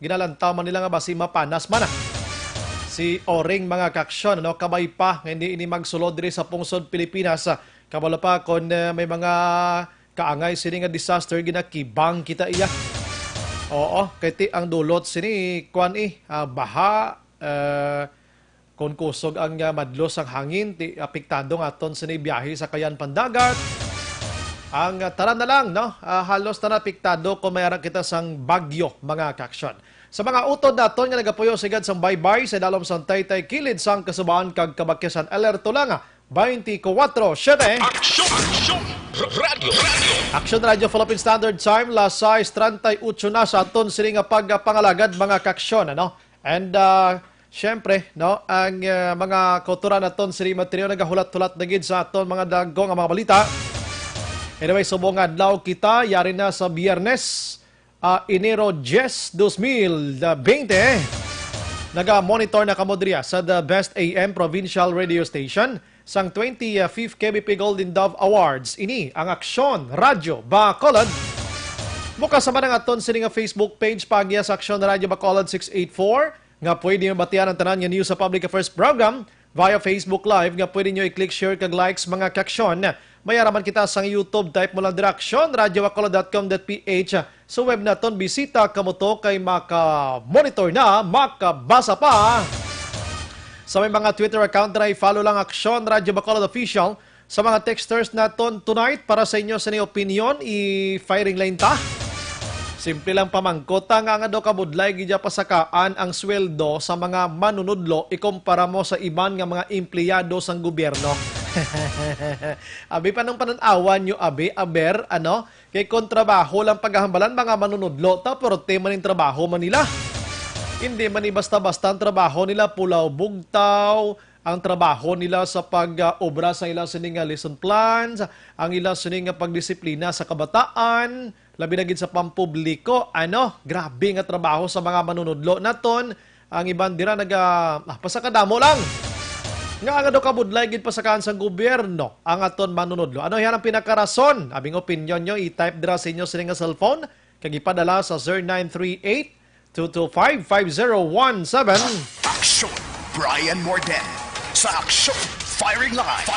ginalantaman nila nga basi mapanas man si Oring mga kaksyon, no? Kamay pa hindi ini magsulod diri sa pungsod Pilipinas. Kabalo pa kon may mga kaangay sini nga disaster ginakibang kita iya. Oo, kay ang dulot sini kuan baha, kung kusog ang madlos ang hangin, apektado nga aton sini biyahe sa kayan pandagat. Ang taran na lang, no? Halos na apektado kung mayroon kita sang bagyo, mga kaksyon. Sa mga utod naton nga nagapuyo sigad sang baybay sa dalom sang taytay kilid sang kasubaan kag kabakyasan alerto lang 24/7. Action Radio Philippine Standard Time, las 6:38 na sa aton sini nga pagpangalagad mga kaksyon, ano? And syempre, no, ang mga kauturan naton sini material nagahulat-hulat na gid sa aton mga dagko nga mga balita. Anyway, subong adlaw kita yari na sa Biyernes, Enero 10, 2020. Naga-monitor na kamo diriya sa The Best AM Provincial Radio Station sang 25th KBP Golden Dove Awards. Ini ang Aksyon Radio Bacolod. Muka sa manang aton sini nga Facebook page pagya sa Aksyon Radio Bacolod 684 nga pwede nyo batian ang tanan nga news sa Public Affairs Program via Facebook Live nga pwede nyo i-click, share, kag likes mga kaksyon. Mayaraman kita sa YouTube, type mo lang direksyon, radiobacolod.com.ph. Sa web naton, bisita kamo to kay maka-monitor na, makabasa pa. Sa may mga Twitter account na i-follow lang Aksyon Radio Bacolod Official. Sa mga texters naton tonight, para sa inyo sa opinion, i-firing line ta. Simple lang pamangkot, nga daw kabudlay gidya pasakaan ang sweldo sa mga manunudlo ikumpara mo sa iban nga mga empleyado sang gobyerno. Abi pa nung pananawan nyo, aber, ano? Kay kontrabaho lang paghahambalan mga manunudlo, pero tema ng trabaho man nila. Hindi man basta-basta ang trabaho nila, pulaw bugtaw, ang trabaho nila sa pag-obra sa ilang sining lesson plans, ang ilang sining pagdisiplina sa kabataan, labi na gid sa pampubliko. Grabe nga trabaho sa mga manunudlo naton. Ang iban dira pasakadamo lang. Nga daw kabudlay gid pasakaan sa gobyerno ang aton manunudlo. Ano yan ang pinakarason? Abing opinion nyo, i-type dira sa inyo sining cellphone, kag ipadala sa 0938-225-5017. Action Brian Morden sa Action Firing Line.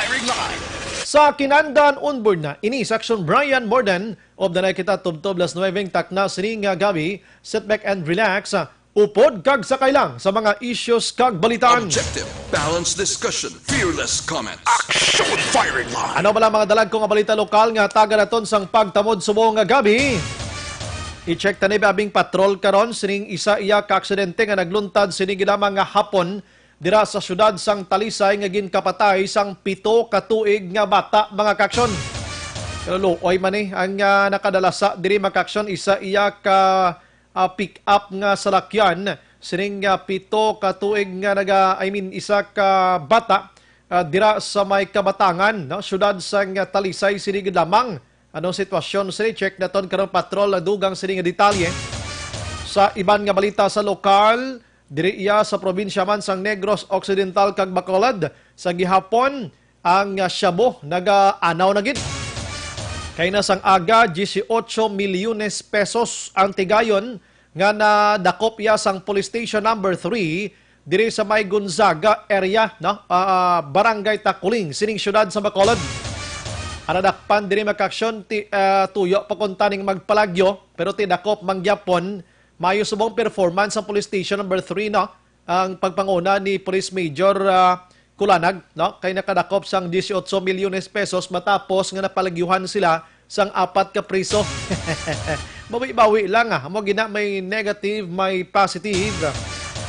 Sa Kinandan Unbord na, ini sa Action Brian Morden of the night kita tubtob las 9 takna sining gabi, sit back and relax, upod kag sakay lang sa mga issues kag balitaan. Objective, balanced discussion, fearless comment. Action Firing Line. Ano bala mga dalag ko nga balita lokal nga taga naton sang pagtamod subong nga gabi? I-check tani abing patrol karon sining isa iya ka aksidente nga nagluntad sining lamang nga hapon dira sa syudad sang Talisay nga ginkapatay sang 7 ka tuig nga bata mga kaksyon. Luoy man ang nakadalasa diri mga kaksyon, isa iya ka pick up nga salakyan sining 7 ka tuig nga isa ka bata dira sa may Kabatangan, no? Syudad sang Talisay sining lamang. Anong sitwasyon sini? Check na ton karong patrol na dugang sini nga detalye. Sa iban nga balita sa lokal, diri iya sa probinsya man sang Negros Occidental kag Bacolod, sa gihapon ang Shabu naga-anaw na gid. Kay nasang aga 18 milyones pesos ang tigayon nga nadakop iya sang police station number 3 diri sa may Gonzaga area, no? Barangay Takuling sining syudad sa Bacolod. Anadakpan diri makaksyon tuyo pakuntaning magpalagyo pero tidakop mangyapon mayo subong performance sa police station number 3, no? Ang pagpanguna ni Police Major Kulanag, no? Kay nakadakop sang 18 milyones pesos matapos nga napalagyuhan sila sang 4 ka priso. Mabawi-bawi lang mo gina may negative, may positive.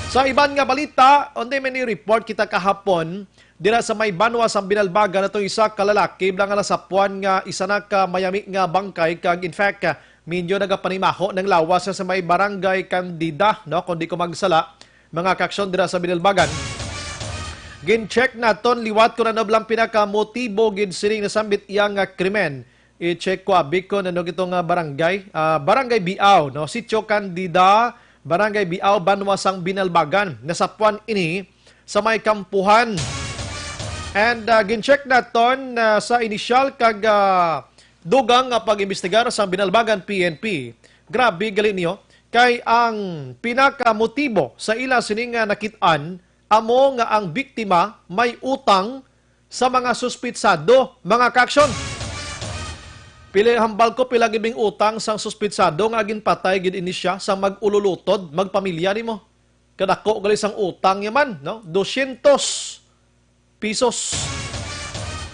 Sa iban nga balita, onde may report kita kahapon dira sa may Banwa sa Binalbaga na isa ka lalaki bilang nga nasapuan nga isa na ka mayami nga bangkay kag in fact minyo nagapanimaho ng lawas sa may barangay Candida, no, kundi ko magsala mga kaksyon dira sa Binalbagan. Gin-check naton liwat ko na nablang pinaka-motibo gid sining nasambit iya nga krimen. I-check ko abiko na itong barangay, Barangay Biao, no, Sitio Candida, Barangay Biao, Banwa sang Binalbagan. Nasapuan ini sa may kampuhan. And gin-check naton sa inisyal kag dugang pag-imbestigar sa Binalbagan PNP. Grabe gali niyo kay ang pinakamotibo sa ila sining nga nakitaan amo nga ang biktima may utang sa mga suspitsado, mga kaksyon. Pili hambal ko pila gibing utang sang suspitsado nga agin patay gid ini siya sa magululutod, magpamilya nimo. Kadako gali sang utang yaman, no? 200 pesos.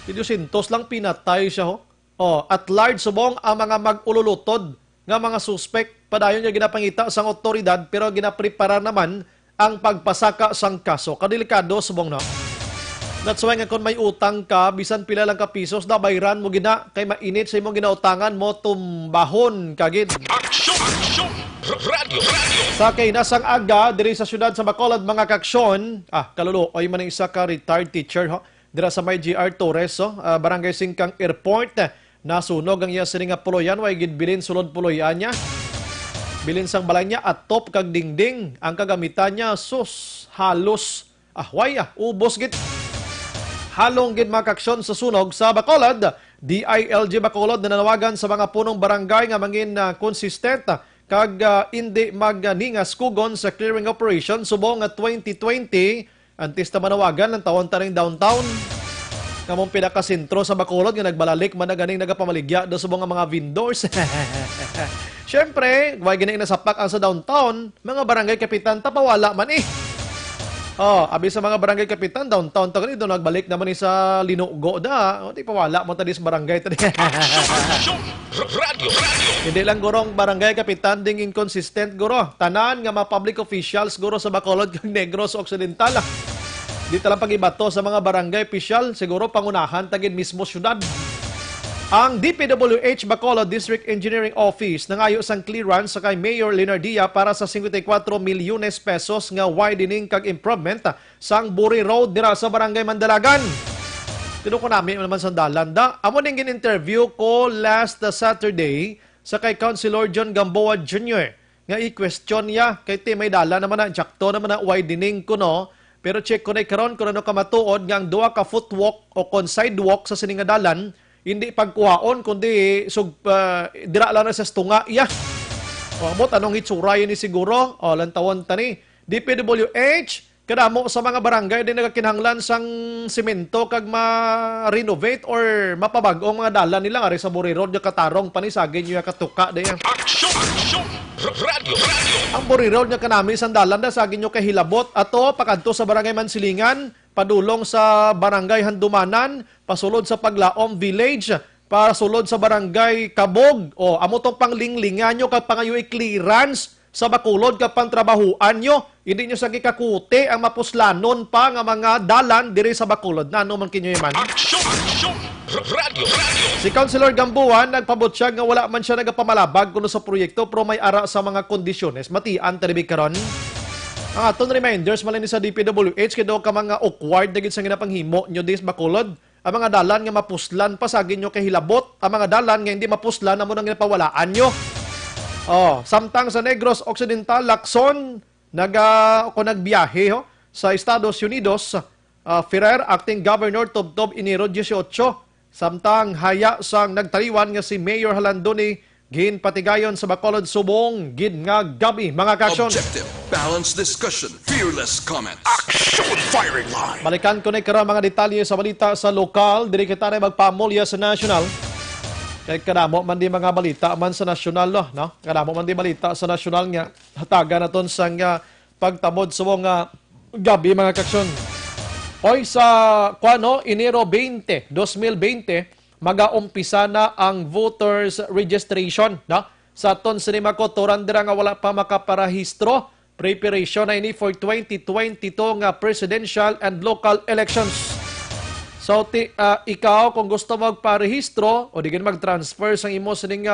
200 lang pinatay siya ho. Oh, at large subong ang mga magululutod nga mga suspect padayon niya ginapangita sang otoridad pero ginaprepara naman ang pagpasaka sang kaso. Kadelikado subong no. That's why nga kung may utang ka, bisan pila lang ka pesos, na bayran mo gina, kay mainit sa imong ginautangan mo, tumbahon kagid. Aksyon! Radio! Sa kay nasang aga, diri sa syudad sa Bacolod, mga kaksyon, kalulo, ay man isa ka retired teacher, ho? Dira sa may GR Torres, barangay Singkang Airport, nasunog ang iya sining nga puloyan, way gid bilin sulod puloyan niya. Bilin sang balay niya at top kag dingding, ang kagamitan niya, sus, halos, ubos gid. Halong gid mga kaksyon sa sunog sa Bacolod. DILG Bacolod na nanawagan sa mga punong barangay nga mangin consistent kag hindi magningas kugon sa clearing operation subong nga 2020 antes na manawagan ng tawon taning downtown. Kamong pinakasentro sa Bacolod nga nagbalalik man na ganing nagapamaligya do subong nga mga vendors. Syempre, way gani nasapak ang sa downtown, mga barangay kapitan tapawala man eh. Abi sa mga barangay kapitan, downtown to ganito, nagbalik naman sa Linugo da. Di pa wala mo tadi sa barangay tadi. Radio! Hindi lang gurong barangay kapitan ding inconsistent guro. Tanan nga mga public officials guro sa Bacolod kag Negros Occidental. Di talang pagibato sa mga barangay official, siguro pangunahan tagid mismo syudad. Ang DPWH Bacolod District Engineering Office nangayo sang clearance sa kay Mayor Leonardia para sa 54 milyones pesos nga widening kag improvement sang Buri Road dira sa Barangay Mandalagan. Tino ko namin naman sa dalan da. Amo ning gin-interview ko last Saturday sa kay Councilor John Gamboa Jr. nga i-question niya kay ti may dala naman na jakto naman na widening ko no. Pero check ko na karon kung ano ka matuod nga ang duha ka footwalk o kon sidewalk sa sining nga dalan hindi pagkuhaon kundi dira lang na sa stunga iya. Mo tanong itsura yun ni siguro lantawon tani DPWH kadamo sa mga barangay din nagakinahanglan sang semento kag ma-renovate or mapabag-ong mga dalan nila ari sa Buri Road nga katarong panisagin niya katuka diyan. Aksyon! Radio! Ang Buri Road nga kanami sandalan da sagin nyo kay Hilabot ato pakadto sa Barangay Mansilingan, padulong sa Barangay Handumanan, pasulod sa Paglaom Village, pasulod sa Barangay Kabog. Amo tong panglinglingan nyo kag pangayoy clearance sa Bacolod kag pantrabahuan nyo. Hindi nyo sa gikakuti ang mapuslanon pa nga mga dalan diri sa Bacolod. Nano man kinyo man? Aksyon! Radio! Si Councilor Gambuan nagpabutyag nga wala man siya nagapamalabag kuno sa proyekto pero may ara sa mga kondisyones. Matian talibig karon. Ang aton reminders malini sa DPWH kay daw ka mga awkward dagit sa ginapanghimo nyo dis Bacolod. Ang mga dalan nga mapuslan pasagin nyo kay Hilabot, ang mga dalan nga hindi mapuslan amo nang ginapawalaan nyo. Samtang sa Negros Occidental, Lacson nagbiyahe sa Estados Unidos, Ferrer acting governor tubtob Enero 18. Samtang haya sang nagtaliwan nga si Mayor Halandoni gin patigayon sa Bacolod subong gid nga gabi mga kaksyon. Objective, balanced discussion, fearless comments. Aksyon! Firing line! Balikan ko na karon mga detalye sa balita sa lokal, diri kita na magpamulya sa national. Kay kadamo man di mga balita man sa national no? Kadamo man di balita sa national nga hataga naton sang pagtamod subong gabi mga kaksyon. Hoy sa Enero 20, 2020, mag-aumpisa na ang voters registration. No? Sa ton sinima ko, turandira nga wala pa makaparahistro. Preparation na ini for 2022 nga presidential and local elections. So, ikaw, kung gusto magparehistro o di ka mag-transfer sa imo sining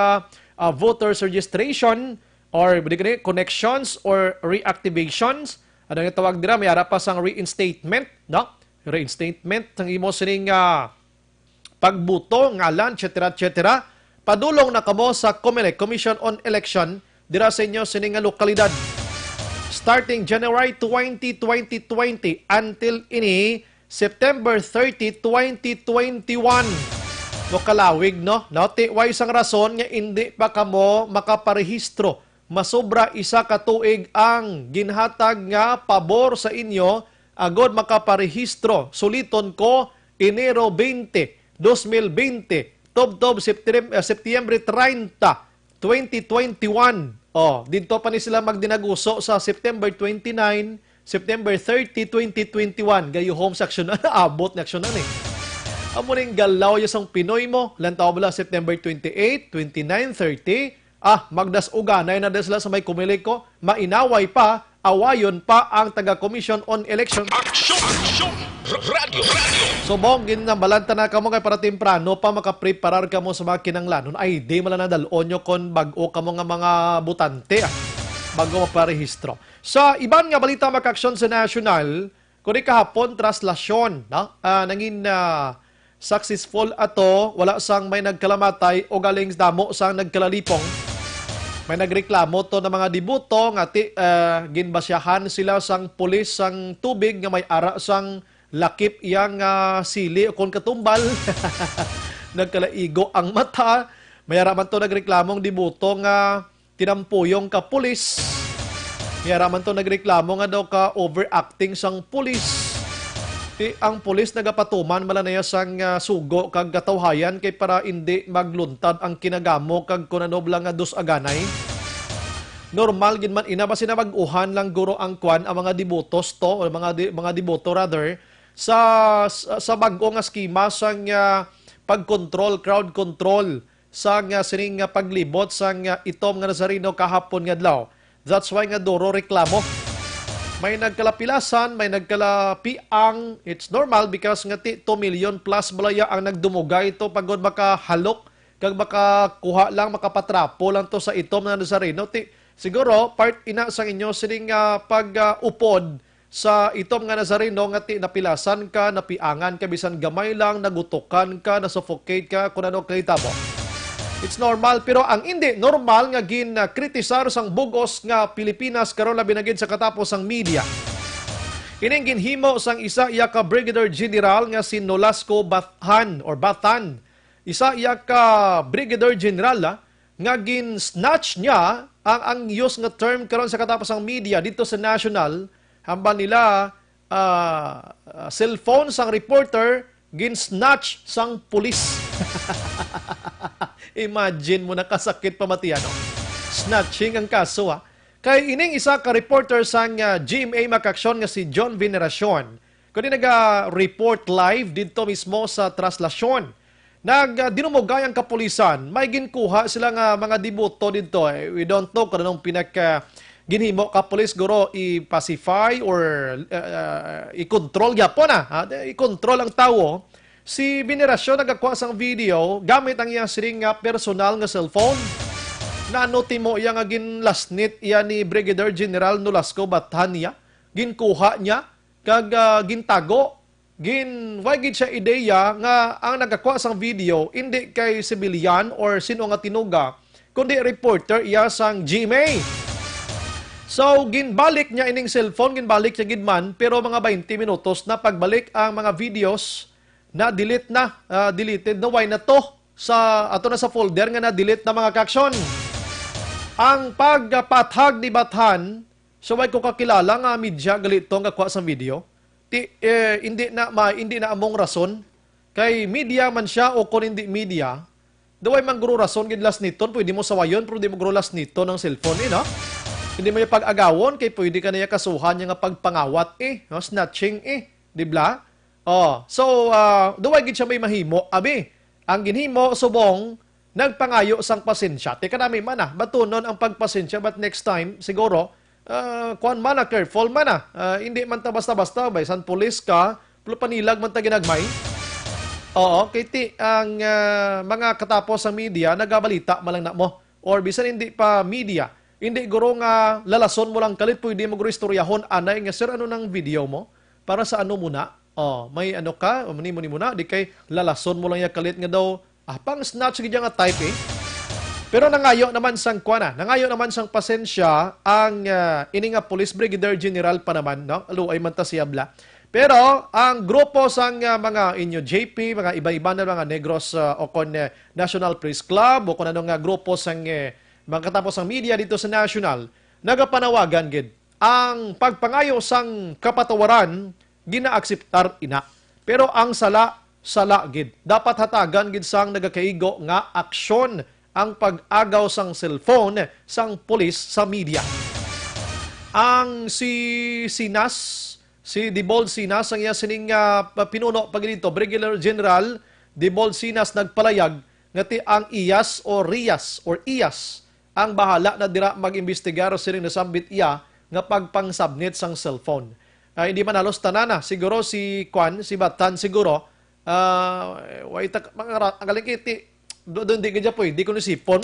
voters registration or di ka connections or reactivations, ano nga tawag dira, may harap pa sang reinstatement, no? Reinstatement ng imo sining pagbuto, ngalan, etc. Padulong na kamo sa COMELEC, Commission on Election, dira sa inyo sining lokalidad. Starting January 20, 2020 until ini September 30, 2021. No kalawig, no? Nauti, way isang rason nga hindi pa kamo makaparehistro masobra isa ka tuig ang ginhatag nga pabor sa inyo agod makaparehistro. Suliton ko Enero 20, 2020, Tubtob Setyembre 30, 2021. Dito pa ni sila magdinaguso sa September 29, September 30, 2021. Gayo home section na abot na aksyon na ni. Amo ning galaw yung Pinoy mo, lantaw bala September 28, 29, 30. Magdas uganay na sila sa may kumilig ko. Mainaway pa, awayon pa ang taga-Commission on Election. Aksyon! Radio! Subong, ginambalanta na ka mo kay para temprano pa makapreparar ka mo sa mga kinanglanon. Ay, di mo lang nadalon nyo kon bago ka mo nga mga butante. Bago maparehistro. Sa iban nga balita makaksyon sa national, kuni kahapon, traslasyon. Nangin successful ato, wala sang may nagkalamatay o galing damo sang nagkalalipong. May nagreklamo to ng mga dibuto nga ginbasyahan sila sang pulis sang tubig nga may ara sang lakip iyang sili o kon katumbal. Nagkalaigo ang mata. May araman to nagreklamong dibuto nga tinampuyong ka pulis. May araman to nagreklamo nga daw ka overacting sang pulis. Ang pulis nagapatuman mala na sang sugo kag katawhayan kay para hindi magluntad ang kinagamo kag kunanob lang nga dos aganay. Normal gid man ina basi na mag-uhan lang guro ang kwan ang mga dibotos to o mga diboto rather sa bag-o nga skema sang pagkontrol, crowd control sang sining paglibot sang itom nga Nazareno kahapon nga adlaw. That's why nga duro reklamo. May nagkalapilasan, may nagkalapiang. It's normal because nga 2 million plus balaya ang nagdumugay ito pagod makahalok kag makakuha lang, makapatrapo lang to sa itom na Nazareno. Siguro, part ina sa inyo sining pag-upod sa itom nga Nazareno nga napilasan ka, napiangan ka, bisan gamay lang, nagutukan ka, nasuffocate ka, kung ano kahitabo. It's normal, pero ang hindi normal nga kritisar sang bugos nga Pilipinas karon labi na gid sa katapos sang media. Ining ginhimo sang isa iya ka Brigadier General nga si Nolasco Batan. Isa iya ka Brigadier General nga gin-snatch niya ang use nga term karon sa katapos sang media dito sa national hamba nila cellphone sang reporter gin-snatch sang pulis. Imagine mo nakasakit pamatian. Snatching ang kaso Kay ining isa ka reporter sang GMA Makaksyon nga si John Veneracion. Kundi naga-report live dito mismo sa traslasyon. Dinumugay ang kapulisan. May ginkuha sila nga mga dibuto dito. We don't know kung anong ginhimo kapulis guro i-pacify or i-control yapon i-control ang tao. Si Veneracion nagakuha sang video gamit ang iyang siring personal nga cellphone. Nanuti mo iya nga ginlasnit iya ni Brigadier General Nolasco Batan niya. Ginkuha niya kag gintago. Why gid siya ideya nga ang nagakuha sang video hindi kay civilian or sino nga tinuga kundi reporter iya sang GMA. So, ginbalik niya ining cellphone, ginbalik niya gidman, pero mga 20 minutos na pagbalik ang mga videos na delete na, deleted na, why na to? Ato na sa folder nga na delete na mga kaksyon. Ang pagpathag ni Batan, so why ko kakilala nga media galito nga kuha sa video, hindi na among rason, kay media man siya o kung hindi media, daway man guro rason gidlas nito, pwede mo sawayon, pero di mo guro las nito ng cellphone, no? Hindi mo yung pag-agawon, kay pwede ka na yung kasuhan yung pagpangawat no? Snatching di ba? So, duwag gid siya may mahimo. Abi, ang ginhimo, subong, nagpangayo sang pasensya. Teka namin man batunon ang pagpasensya, but next time, siguro, kuan man careful man hindi man ta basta-basta, bay, san pulis ka, panilag man ta ginagmay. Oo, kay ang mga katapos sa media, nagabalita malang na mo. Or bisan hindi pa media, hindi guro nga lalason mo lang kalit, pwede mo guro istoryahon, anay nga, sir, ano ng video mo? Para sa ano muna? May ano ka, muni muna, di kay lalason mo lang yung kalit nga daw, pang snatch gidya nga type Pero nangayo naman sang nangayo naman sang pasensya ang ini nga Police Brigadier General pa naman, no? Aluay man ta siyabla. Pero ang grupo sang mga inyo JP, mga iba-iba na mga Negros o kon National Press Club o kon ano nga grupo sang Magkatapos ang media dito sa National, nagapanawagan gid ang pagpangayo sang kapatawaran ginaakseptar ina. Pero ang sala gid. Dapat hatagan gid sang nagakaigo nga aksyon ang pag-agaw sang cellphone sang pulis sa media. Ang si Dibol Sinas, ang iya sining pinuno pag dito, Brigadier General Dibol Sinas nagpalayag ngati ang IAS o RIAS or IAS ang bahala na dira mag-imbestigar sining nasambit iya nga pagpang-submit sang cellphone. Hindi man halos tanana, siguro si Batan siguro, ang galing kiti, doon di ka po, di ko nisipon.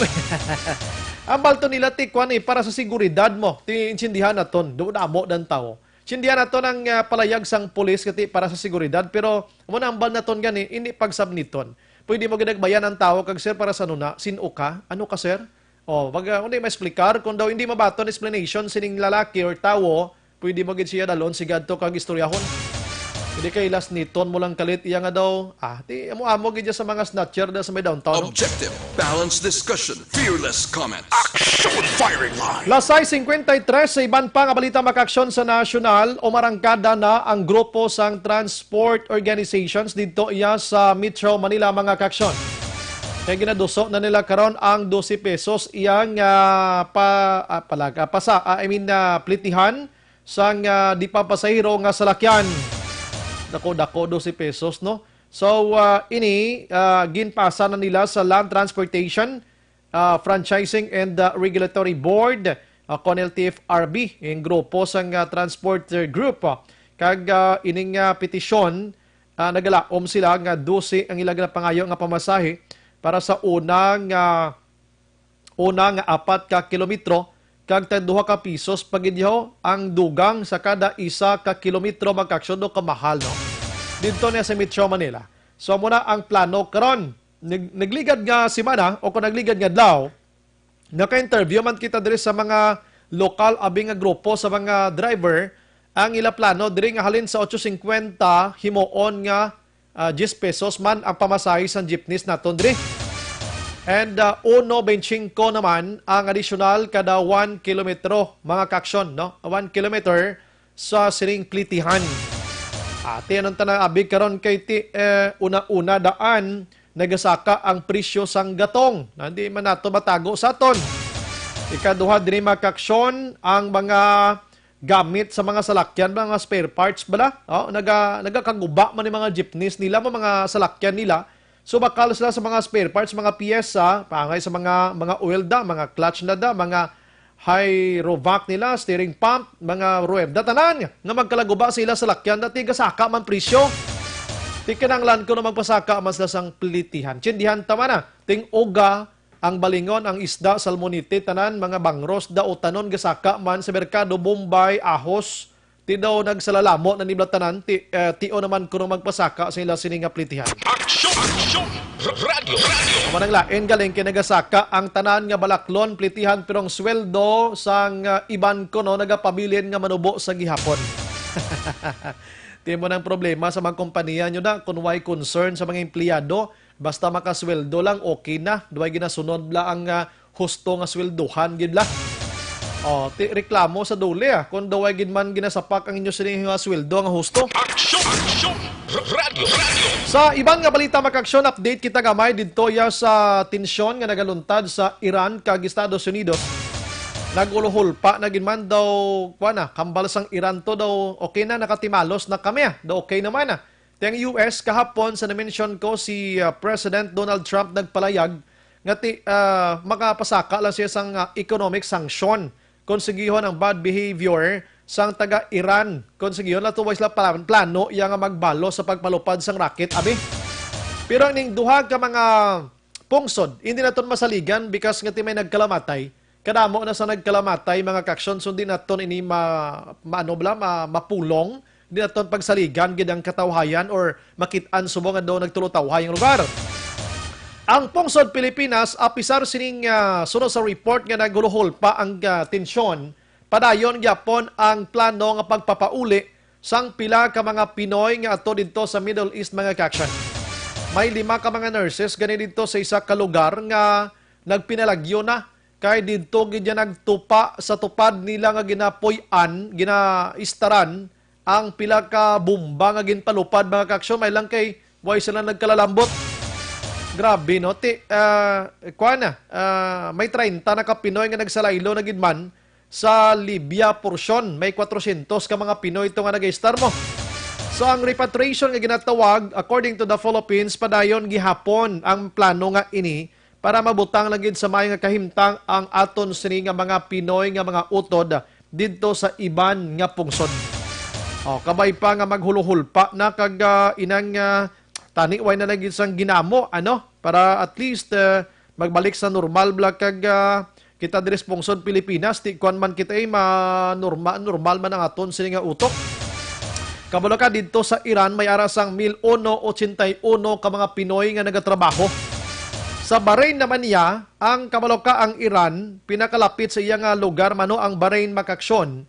Ang balto nila ti para sa seguridad mo, ti insindihan na ton, doon amo dan tao. Sindihan na to ng palayag sang pulis kati para sa seguridad, pero muna ang bal na ton gani, ini pagsubniton. Pwede mo ginagbayan ang tao, kag sir, para sa nuna, sino ka? Ano ka, sir? O, wag hindi ma-explicar, kung daw hindi mabaton explanation sining lalaki or tao, pwede mo gid siya dalon, sigad to kag istoryahon. Hindi kay last niton mo lang kalit, iya nga daw, ti amo gid sa mga snatcher da sa may downtown. Objective, balanced discussion, fearless comments. Action firing line. Lasay 53 sa iban pa nga balita makaksyon sa nasyonal o marangkada na ang grupo sang transport organizations dito iya sa Metro Manila mga kaksyon. Kaya ginaduso na nila karon ang 12 pesos iyang plitihan sang di pa pasahero nga salakyan. Dako 12 pesos no. So ginpasa na nila sa Land Transportation Franchising and Regulatory Board, CONLTFRB, yung grupo sang transporter group. Kag ining petisyon, nagalaom sila nga 12 ang ilang pangayo nga pamasahe para sa unang 4 kilometro kag 2 pesos pagidyo ang dugang sa kada isa ka kilometro magkaksyon do kamahal no. Dito na sa Metro Manila. So muna ang plano karon. Nagligad nga simana o kung nagligad nga daw, naka-interview man kita diri sa mga lokal abing nga grupo sa mga driver, ang ila plano diri nga halin sa 8.50 himuon nga 10 pesos man ang pamasahe sa jeepneys naton diri. And 1.25 naman ang additional kada 1 kilometro mga kaksyon, no? 1 kilometer sa siring plitihan. Ati anong tanang abig karon kay una-una daan nagasaka ang presyo sang gatong. Hindi man nato matago sa aton. Ikaduha din makaksyon ang mga gamit sa mga salakyan, mga spare parts bala. Nagakaguba man yung mga jeepneys nila, mga salakyan nila. So bakal sila sa mga spare parts, mga piyesa, pangay sa mga oil da, mga clutch na da, mga hydrovac nila, steering pump, mga rueda, tanan nga magkalaguba sila sa lakyan dati gasaka man presyo. Tikinanglan ko na magpasaka mas lasang plitihan. Tsindihan tama na. Ting oga, ang balingon, ang isda, salmonite, tanan, mga bangros, daotanon, gasaka man sa merkado, Bombay, ahos, ti daw nagsalalamo na nibla tanan, tio naman ko na magpasaka sa ila sininga plitihan. Action radio. Manang lain galing kinagasaka ang tanan nga balaklon, plitihan, pero ang sweldo sang iban ko no, nagapabilin nga manubo sa gihapon. Di mo ng problema sa mga kompanya nyo na kung may concern sa mga empleyado, basta makasweldo lang, okay na. Duway ginasunod la ang husto nga sweldohan, gid la. Reklamo sa duli kung duway gid man ginasapak ang inyo sining sweldo nga husto. Action radio. Sa ibang nga balita makaksyon, update kita gamay dito ya sa tensyon nga nagaluntad sa Iran kag Estados Unidos. Naguluhulpa na ginman daw, kambal sang Iran to daw, okay na, nakatimalos na kami daw okay naman Tiyang US kahapon sa na-mention ko si President Donald Trump nagpalayag nga makapasaka lang siya sang economic sanction. Konsegihon ang bad behavior sang taga-Iran. Konsegihon na tuway sila plano iya nga magbalo sa pagpalupad sang racket, abi. Pero ning duha ka mga pungsod, hindi na ito masaligan because nga may nagkalamatay. Kadamo na sa nagkalamatay mga kaksyon, so di naton ini mapulong, di naton pagsaligan gid ang katawhayan or makitaan subong nga daw nagtulotawhay ang lugar. Ang pungsod Pilipinas, apisar sining sunod sa report nga naguluhol pa ang tensyon, padayon gyapon ang plano nga pagpapauli sang pila ka mga Pinoy nga ato dito sa Middle East mga kaksyon. May 5 ka mga nurses gani dito sa isa ka lugar nga nagpinalagyo na kay didto gid nagtupa sa tupad nila nga ginapuy-an, ginaistaran ang pila ka bomba nga ginpalupad mga kaaksyon, may lang kay way sila nagkalalambot. Grabe no, may 30 na ka Pinoy nga nagsalaylo na gid man sa Libya porsyon. May 400 ka mga Pinoy ito nga nag-istar mo. So ang repatriation nga ginatawag according to the Philippines padayon gihapon ang plano nga ini para mabutang lang gid sa may nga kahimtang ang aton sini nga mga Pinoy nga mga utod didto sa iban nga pungsod. Kabay pa nga maghuluhulpa na kag inang taniway na lagi sang ginamo para at least magbalik sa normal bla kag kita diri sa pungsod Pilipinas ti kuan man kita ay normal man ang aton sini nga utok. Kabalo ka dito sa Iran may arasang 1,181 ka mga Pinoy nga nagatrabaho. Sa Bahrain naman niya, ang kabalo ka ang Iran, pinakalapit sa iya nga lugar mano ang Bahrain makaksyon.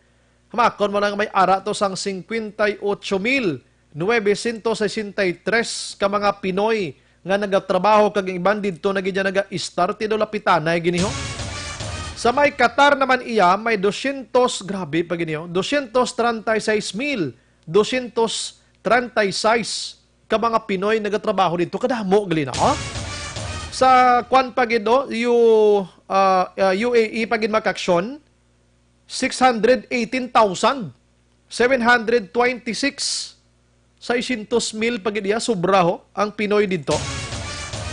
Hamakon mo lang may ara to sang 58,963 ka mga Pinoy nga nagatrabaho kag iban didto na gid naga-start do lapitanay giniho. Sa may Qatar naman iya may 200 grabe pa giniho, 236,236 ka mga Pinoy nagatrabaho dito kadamo gali na. Sa kwan pagido UAE pagid makaksyon 618,726 600,000 pagid iya sobra ang Pinoy dito.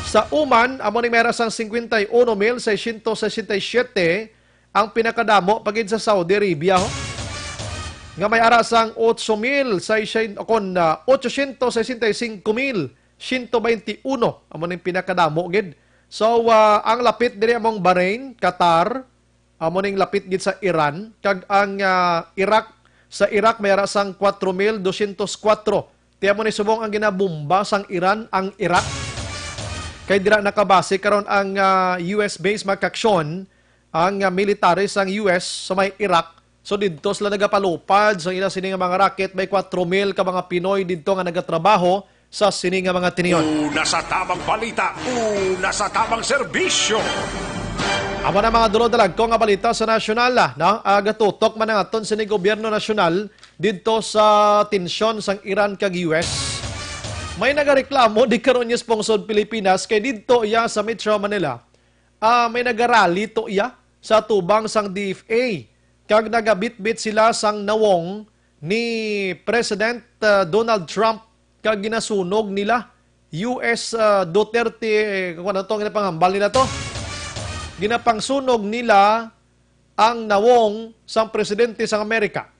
Sa Oman amo ni meras ang 51,667 ang pinakadamo pagid sa Saudi Arabia nga may arasang 865,121 amo ning pinakadamo gid. So ang lapit diri among Bahrain, Qatar, amo ning lapit gid sa Iran kag ang Iraq. Sa Iraq may arasang 4,204. Tiya mo ni subong ang ginabomba sang Iran ang Iraq. Kay dira nakabase karon ang US base makaksyon ang military sang US sa may Iraq. So didto sila nagapalupad sa ila sini nga mga raket may 4,000 ka mga Pinoy didto nga nagatrabaho sa sini nga mga tiniyon. Una sa tamang balita, una sa tamang serbisyo. Amo na mga dulod-dalag ko nga balita sa nasyonal gatutok man ang aton sini gobyerno nasyonal didto sa tensyon sang Iran kag US. May nagareklamo di karon niya sponsor Pilipinas kay didto iya sa Metro Manila. May nagarali to iya sa tubang sang DFA. Kag nagabit-bit sila sang nawong ni President Donald Trump kag ginasunog nila US Duterte kung ano to ginapangambal nila to. Ginapangsunog nila ang nawong sang presidente sang Amerika.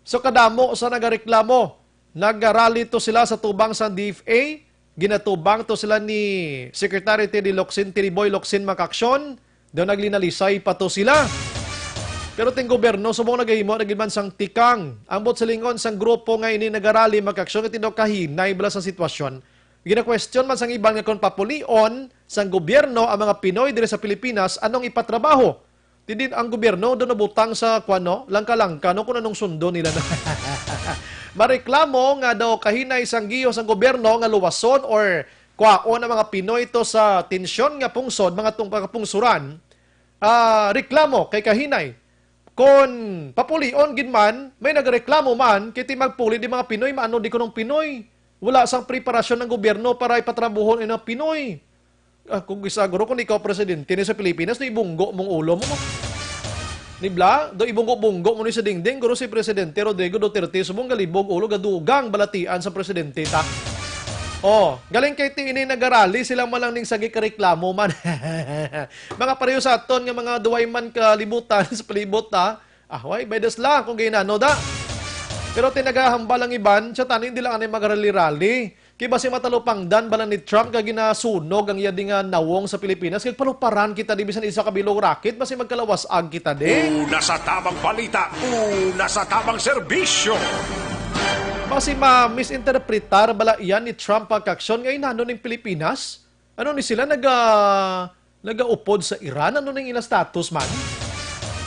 So kadamo sa nagareklamo, nagarali to sila sa tubang sang DFA, ginatubang to sila ni Secretary Teddy Locsin, Tiriboy Locsin makaksyon, daw naglinalisay pa to sila. Pero ting gobyerno subong nagahimo nagilman sang tikang ambot sa lingon sang grupo nga ini nagarali makaksyon iti daw kahinay bala sa sitwasyon. Gina-question man sang iban nga kon papulion sang gobyerno ang mga Pinoy diri sa Pilipinas anong ipatrabaho. Tidin ang gobyerno do nabutang sa kuano langka-langka no kun anong sundo nila na. Mareklamo nga daw kahinay sang giyo sang gobyerno nga luwason or kwaon ang mga Pinoy to sa tensyon nga pungsod mga tong pagpungsuran. Reklamo kay kahinay kon papulion gid man may nagreklamo man kiti magpuli di mga Pinoy maano di kunong Pinoy wala sang preparasyon ng gobyerno para ipatrabuhon ina Pinoy. Kung gisaguro kung ikaw presidente ni sa Pilipinas no ibunggo mong ulo mo. Nibla do ibunggo-bunggo mo ni sa dingding guro si presidente Rodrigo Duterte subong galibog ulo gadugang balatian sa presidente ta. Galing kay ti ini nagarali sila man lang ning sagi kareklamo man. Mga pareho sa aton nga mga duway man kalibutan sa palibot way bedes lang kung gaynano da. Pero tinagahambal ang iban, sa tanin di lang anay magarali-rali. Kaya basi matalupangdan bala ni Trump kag ginasunog ang iya nga nawong sa Pilipinas. Kaya paluparan kita di bisan isa kabilog rakit, basi magkalawasag kita di. Una sa tamang balita, una sa tamang serbisyo. Basi ma-misinterpretar bala iyan ni Trump pagkaksyon ngayon ano ng Pilipinas? Ano ni sila nagaupod sa Iran? Ano ning ila status man?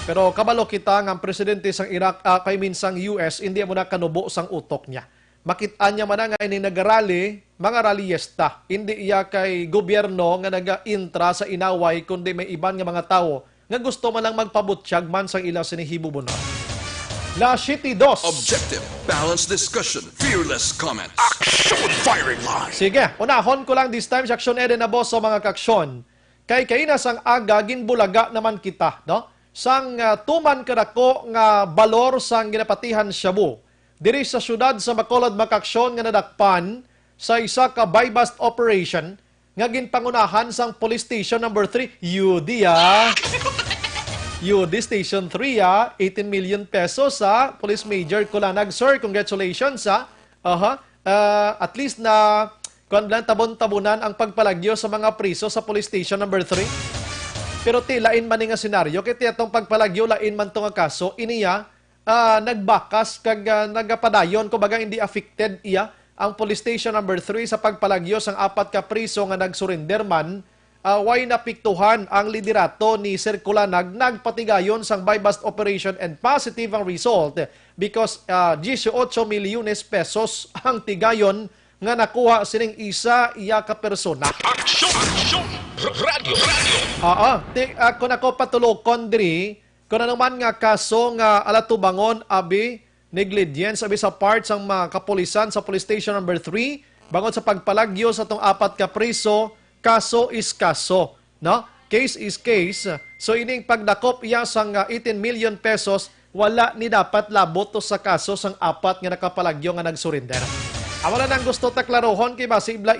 Pero kabalo kita nga ang presidente sang Iraq kay minsang US hindi mo na kanubo sang utok niya. Makit-an niya man nga ini nagarali, mga rallyesta. Hindi iya kay gobyerno nga naga-intra sa inaway kundi may iban nga mga tao nga gusto man lang magpabutsyag man sa ila sinihibubunan. La City 2. Objective, balanced discussion, fearless comments. Action firing line. Sige, unahon ko lang this time sa aksyon eden na boss sa mga kaksyon. Kay kainas ang aga ginbulaga naman kita, no? Sang tuman kadako nga balor sang ginapatihan Shabu. Diri sa syudad sa Bacolod makaksyon nga nadakpan sa isa ka buy-bust operation nga ginpangunahan sang police station number 3 UD Station 3 18 million pesos sa Police Major Kulanag. Sir, congratulations at least na kung lang tabon-tabunan ang pagpalagyo sa mga priso sa Police Station number 3. Pero lain man nga senaryo kay tiyatong pagpalagyo lain man tong kaso iniya nagbakas kag nagapadayon kumbaga hindi affected iya ang Police Station number 3 sa pagpalagyo sang apat ka priso nga nagsurrender man. Way napiktuhan ang liderato ni Sir Kulanag nagpatigayon sang buy-bust operation and positive ang result because 18 milyones pesos ang tigayon nga nakuha sining isa iya ka persona. Action radio. Kung ako patulokon diri, kung ano man nga kaso nga alatubangon abi negligence abi sa parts ang mga kapulisan sa police station number 3 bangon sa pagpalagyo sa tong apat ka priso. Kaso is kaso, no? Case is case. So ining pagdakop iya sang 18 million pesos, wala ni dapat labot to sa kaso sang apat nga nakapalagyo nga nagsurrender. Wala nang gusto taklarohon kay basi ibla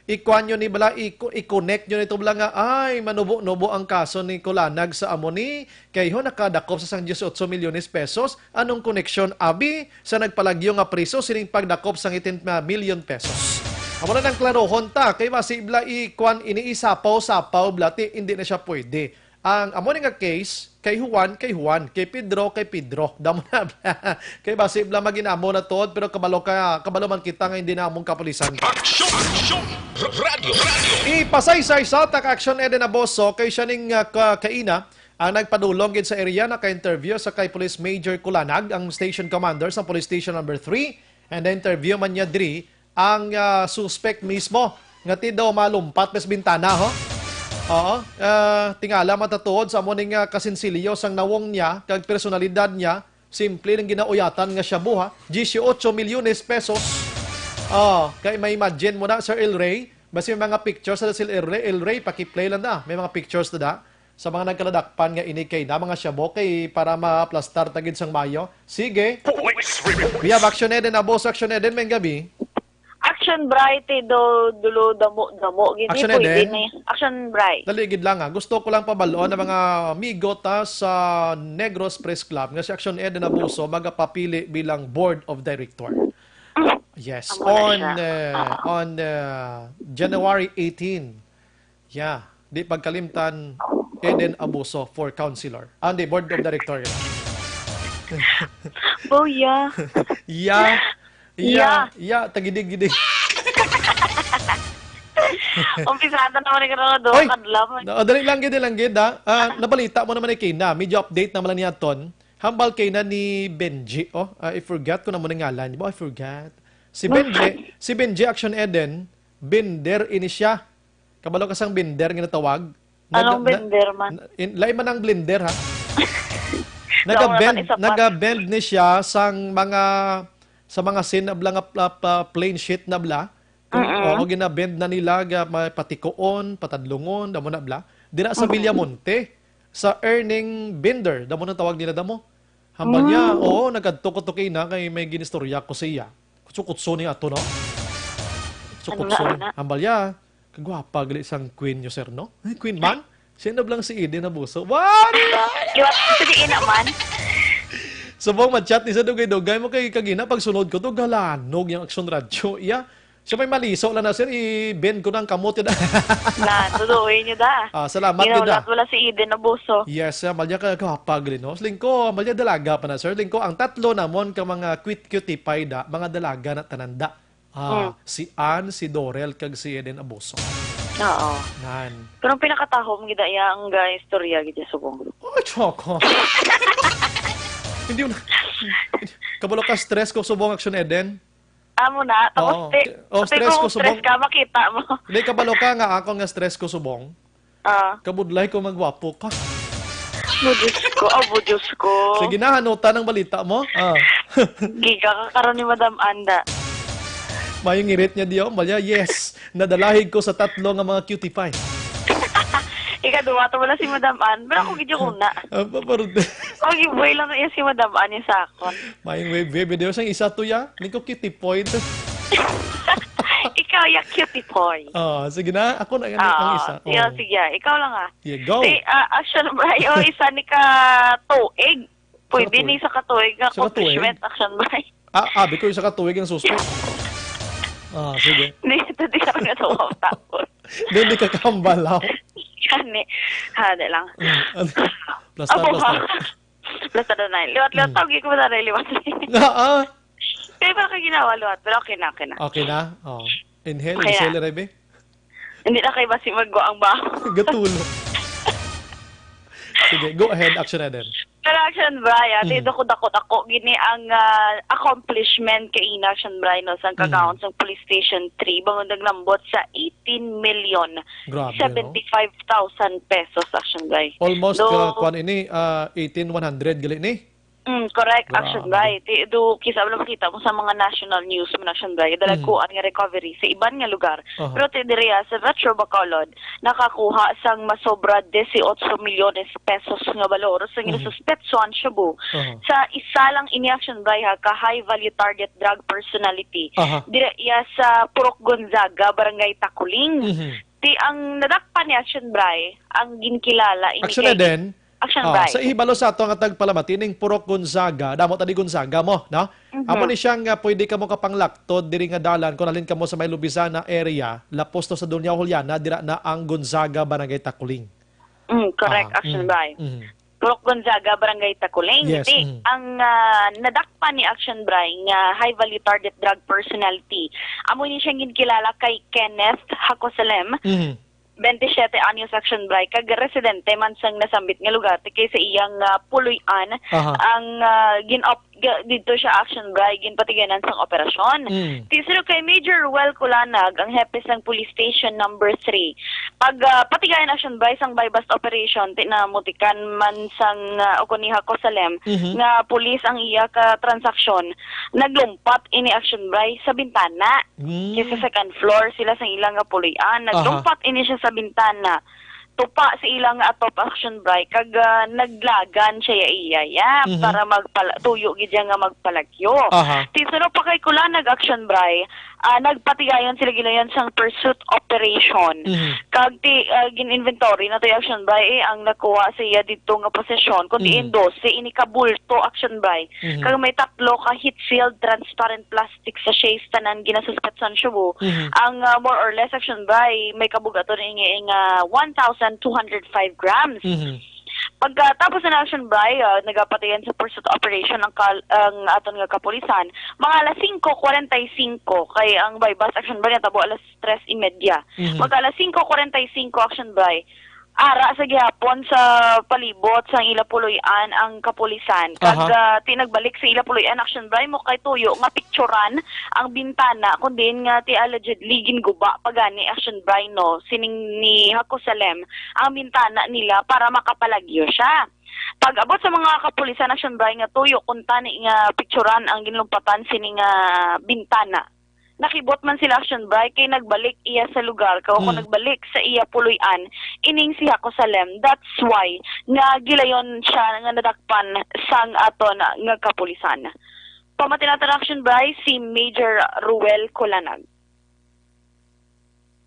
ikuan nyo ni bala i-connect nyo nito bala nga ay manubo-nubo ang kaso ni Kulanag sa amoni kay ho nakadakop sa sang 18 milyones pesos. Anong connection abi sa nagpalagyo nga priso sining pagdakop sang 18 million pesos? Amo na ng klarohon ta, kay basi ibla ikuan iniisapaw-sapaw blati, hindi na siya pwede. Ang amo nga case, kay Juan, kay Pedro, damo na bla. Kay basi ibla maginamo na tod, pero kabalo man kita nga hindi na among kapulisan. Action radio. Ipasaysay sa action eden na bosso, kay siya ning kaina, ang nagpadulong gid sa area na ka-interview sa kay Police Major Kulanag, ang station commander sa Police Station number 3, and interview man niya diri ang suspect mismo nga ti daw malumpat mes bintana ho. Oo, tingala matatuod sa morning kasinsilyo sang nawong niya kag personalidad niya, simple ning ginauyatan nga siya buha 18 milyones pesos. Kay may imagine mo na Sir El Rey, basi may mga pictures sa Sir El Rey paki-play lang na. May mga pictures na sa mga nagkaladakpan nga ini kay na mga syabo kay para ma-plastar tagid sang mayo. Sige. Police report. We have action eden na boss action eden may gabi. Action bright dulo damo gini Action pwede eden? na action bright. Daligid lang Gusto ko lang pabaloon ng mga amigo ta sa Negros Press Club nga si Action Eden Abuso magapapili bilang Board of Director. Yes, Amo na siya. on January 18. Yeah, di pagkalimtan Eden Abuso for Councilor. Hindi, Board of Director. Oh yeah. Yeah, tagidig-gidig. Umpisada naman ni karon do Oy! kadlaw. Dali lang gid nabalita mo naman ni Kayna. Medyo update naman lang niya ton. Hambal Kayna ni Benji. I forgot ko na mo ng ngalan. I forgot. Si Benji Action Eden, Binder ini siya. Kabalo ka sang Binder nga natawag. Anong Binder man? Lain man ang blender ha. Naman isa pa. Naga-bend ni siya sang mga scene na bla nga plain sheet na bla. O ginabend na nila patikoon, patadlungon, damo na bla. Dira sa Villamonte, sa earning bender, damo na tawag nila damo. Hambal niya, nagkadtukot-tukay na kay may ginistorya ko siya. Kutsukutso niya ato, no? Kutsukutso niya. Hambal niya, kagwapa gali isang queen nyo, sir, no? Ay, queen man? Siya na blang si Eden Abuso. What? Liwat sige naman. Subong mag-chat ni sa dugay-dugay mo kay kagina pagsunod ko to galanog yung aksyon radyo. Iya. Siya may maliso lang na sir i-bend ko ng kamot yun. Na tuduin niyo da. Salamat yun da. Wala si Eden Abuso. Yes, malya ka kapag no. Lingko, malya dalaga pa na sir. Lingko ang tatlo namon ka mga cutie pie da, mga dalaga na tananda. Si Ann, si Dorel kag si Eden Abuso. Oo. Nan. Pero ang pinakatahom gida iya ang istorya gid subong. Choko. Hindi mo na. Kabalo ka stress ko subong Action Eden. Amo na, tapos stress ko subong. Stress ka, makita mo. Hindi, kabalo ka nga ako nga stress ko subong. Ah. Kabudlay ko magwapo ka. Diyos ko. Sige na, hanutan ng balita mo. Giga ka karon ni Madam Anda. Mayong ngirit niya diyo, balya, yes. Nadalahig ko sa 3 nga mga cutie pie. Ikaduwa to wala si Madam Ann. Pero ako gidyo ko na. Parod. Ako gibuhay lang na iya si Madam Ann yung sakon. Mayong video sang isa to ya. Liko cutie point. Ikaw ya cutie boy. Sige na, ako na ang isa. Sige. Ikaw lang Yeah, go. Action Bray, isa ni ka tuig. Pwede tuig? ni sa katuig nga Sa katuig? accomplishment, Action Bray. Abi ko isa ka tuwig ang suspect. Sige. Hindi ka nga tuwa tapos. Hindi ka kambalaw. Kani, hada lang. Plasta. Plasta na na. Liwat-liwat, tawag ko ba na liwat? Kaya pa ka ginawa liwat, pero okay na. Okay na? Inhale, Okay na. exhale, Rebe. Hindi na kayo basi maggo ang baho. Gatulo. Sige, go ahead, action na din. Pero Action Bray, dako ako gini ang accomplishment kay Action Bray no sa kagawon sa Police Station 3 bangon naglambot sa 18 million Grabe, 75,000 pesos Action Bray. Almost, Do- kuan ini, 18,100 gali ni. Correct, Grabe. Action Bray. Do kisa wala makita mo sa mga national news mo Action Bray dalaguan nga recovery sa iban nga lugar. Pero ti diriya sa Metro Bacolod nakakuha sang masobra 18 milyones pesos nga balor sa ginasuspetsuan Cebu sa isa lang ini Action Bray ha ka high value target drug personality. Diriya sa Purok Gonzaga, Barangay Takuling. Ti ang nadakpan ni Action Bray ang ginkilala ini Action na din. Action Bray. Sa ihibalo sa ato nga tagpalamatining Purok Gonzaga, damo tadi Gonzaga mo, no? Amo ni siyang pwede ka mo kapanglakton diri nga dalan kung alin ka mo sa may Lubizana area, lapos to sa Dunya Juliana, dira na ang Gonzaga Barangay Takuling. Correct, Action Bray. Purok Gonzaga, Barangay Takuling. Yes, Ang nadakpan ni Action Bray nga high value target drug personality. Amo ni siyang ginkilala kay Kenneth Hacosalem. 27 anyos Action Bray kag residente man sang nasambit nga lugar kay sa iyang puloy-an ang dito siya Action Bray ginpatiganan sang operasyon. Tisiro kay Major Ruel Kulanag ang hepe sang Police Station number 3. Pag patigayan Action Bray sang bypass operation tinamutikan man sang Okoniha Kosalem nga pulis ang iya ka transaksyon naglumpat ini Action Bray sa bintana. Kasi sa second floor sila sang ilang nga puloy-an naglumpat ini siya sa bintana. Tupa sa ilang atop Action Bray kag naglagan siya iya para tuyo gid nga magpalagyo. Tisuro pa kay Kulanag Action Bray, nagpatigayon sila gilayan sang pursuit operation. Kag gin-inventory na to Action Bray ang nakuha sa iya dito nga posesyon kundi 12 ini kabulto Action Bray. Kag may 3 ka heat sealed transparent plastic sachets tanan ginasuspetsan Cebu. Ang more or less Action Bray may kabugaton ini 1,205 grams. Pagkatapos na Action Bray, nagapatayan sa pursuit operation ang aton nga kapulisan, mga alas 5:45 kay ang bypass Action Bray natabo alas 3:30. Mag alas 5:45 Action Bray, ara sa gihapon sa palibot sa ila puloy-an ang kapulisan. Kag tinagbalik sa ila puloy-an Action Bray mo kay tuyo nga picturean ang bintana kundi nga ti allegedly ginguba pagani Action Bray no sining ni Hacosalem ang bintana nila para makapalagyo siya. Pag abot sa mga kapulisan Action Bray nga tuyo kunta ni nga picturean ang ginlumpatan sining bintana. Nakibot man sila Action Bray kay nagbalik iya sa lugar kung nagbalik sa iya puloy-an ining si Hacosalem. That's why nga gilayon siya nga nadakpan sang aton nga kapulisan. Pamatinatan Action Bray si Major Ruel Kulanag.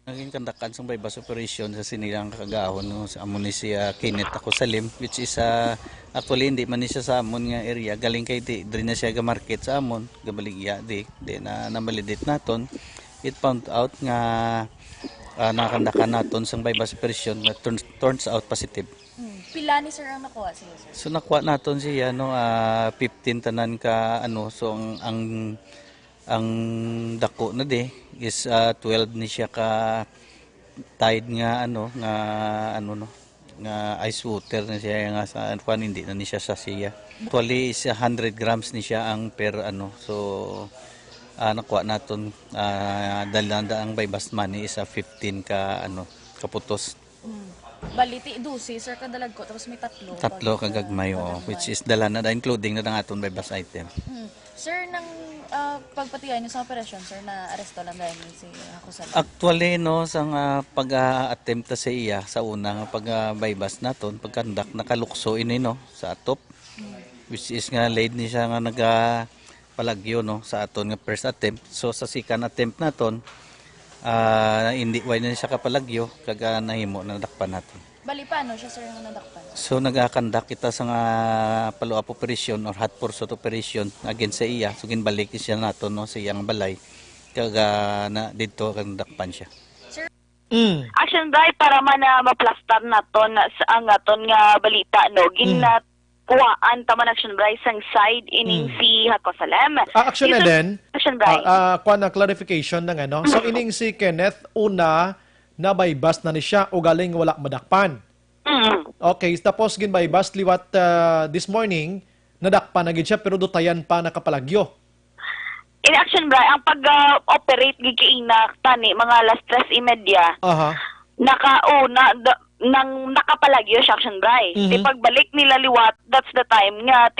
Naging kandakan sa bypass operation sa sinilang kagahon no, sa amon ni si Kenneth Hacosalem which is actually hindi man ni siya sa amon nga area galing kay di na siya ga market sa amon gabaligya di na namalidit naton it found out nga nakandakan naton sa bypass operation na turns out positive. Pila ni sir ang nakuha siya sir? So nakuha naton siya no 15 tanan ka so ang dako na is 12 ni siya ka tied nga nga ice water na siya nga sa hindi na ni siya sa siya. Actually is 100 grams ni siya ang per so nakuha naton dalanda ang bypass money is 15 ka kaputos. Baliti, dusi, sir, kadalag ko. Tapos may tatlo. Tatlo kagagmay, which is dala na including na ng aton by bus item. Sir, nang pagpatiyan niyo sa operasyon, sir, na aresto lang dahil si Hakosalim. Actually, no, sa pag-attempt sa iya, sa unang pag-bypass naton, pagkandak, nakalukso ini, no, sa atop. Which is nga, laid ni siya nga nagpalagyo, no, sa aton nga first attempt. So, sa second attempt naton, hindi, why na siya kapalagyo, kaga nahimo na nadakpan natin. Bali, paano siya, sir, yung nadakpan? So, nagakandak kita sa nga follow-up operation or hot pursuit operation against sa iya. So, ginbalik siya nato, no, sa iyang balay. Kaga na dito, kandakpan siya. Action Bright para man na maplastar naton sa ang aton nga balita no ginatkuhaan taman Action Bright sang side ining si Hakosalim. Action Dito- Eden. Action Bright. Kuha na clarification ng ano. So ining si Kenneth una na bypass na ni siya o galing wala madakpan. Okay, tapos gin bypass liwat this morning nadakpan na gid siya pero dutayan pa nakapalagyo. In Action Bright ang pag-operate gikiinak tani mga alas 3:30 Aha. nang nakapalagyo siya Action Bright. Di pagbalik nila liwat, that's the time nga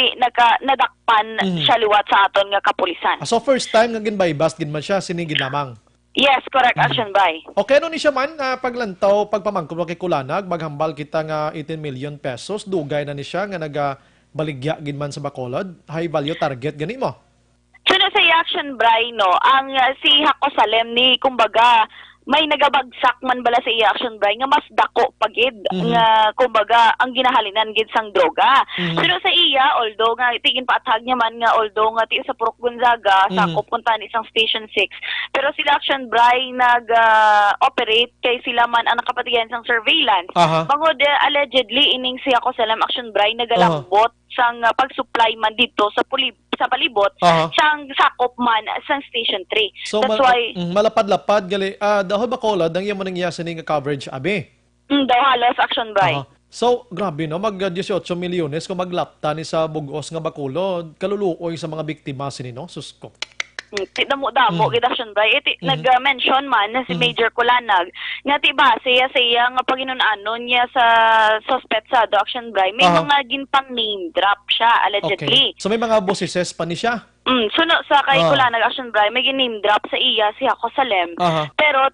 nadakpan siya liwat sa aton nga kapulisan. So first time nga gin bypass gid man siya sinigid lamang. Yes, correct Action Bright. Okay, no ni siya man paglantaw pagpamangkot kay Kulanag maghambal kita nga 18 million pesos dugay na ni siya nga nagabaligya gid man sa Bacolod. High value target gani mo. Suno sa Action Bright no, ang si Hakosalim ni kumbaga may nagabagsak man bala sa Action Bright nga mas dako pagid nga kumbaga ang ginahalinan gid sang droga. Suno sa iya although nga tigin paatag niya man nga although nga ti sa Purok Gonzaga sakop kunta ni isang Station 6. Pero sila Action Bright nag-operate kay sila man ang nakapatigan sang surveillance. Aha. Bangod allegedly ining si Hakosalim Action Bright nagalambot sang pag-supply man dito sa palibot Aha. sang sakop man sang Station 3. So That's why malapad-lapad gali dahil Bacolod ang iya man nga sining coverage abi. daw halos Action Bright. Aha. So, grabe no, mag 18 milyones kung maglapta ni sa bugos nga Bacolod, kaluluoy sa mga biktima sini no, sus ko. Damo gid Action Bright. Nag-mention man na si Major Kulanag nga ti base sa iya nga paginunanon niya sa suspect sa Action Bright. May Aha. mga ginpang name drop siya allegedly. Okay. So may mga boses pa ni siya. Suno sa kay Ah. Kulanag Action Bright, may name drop sa iya si Hakosalim. Aha. Pero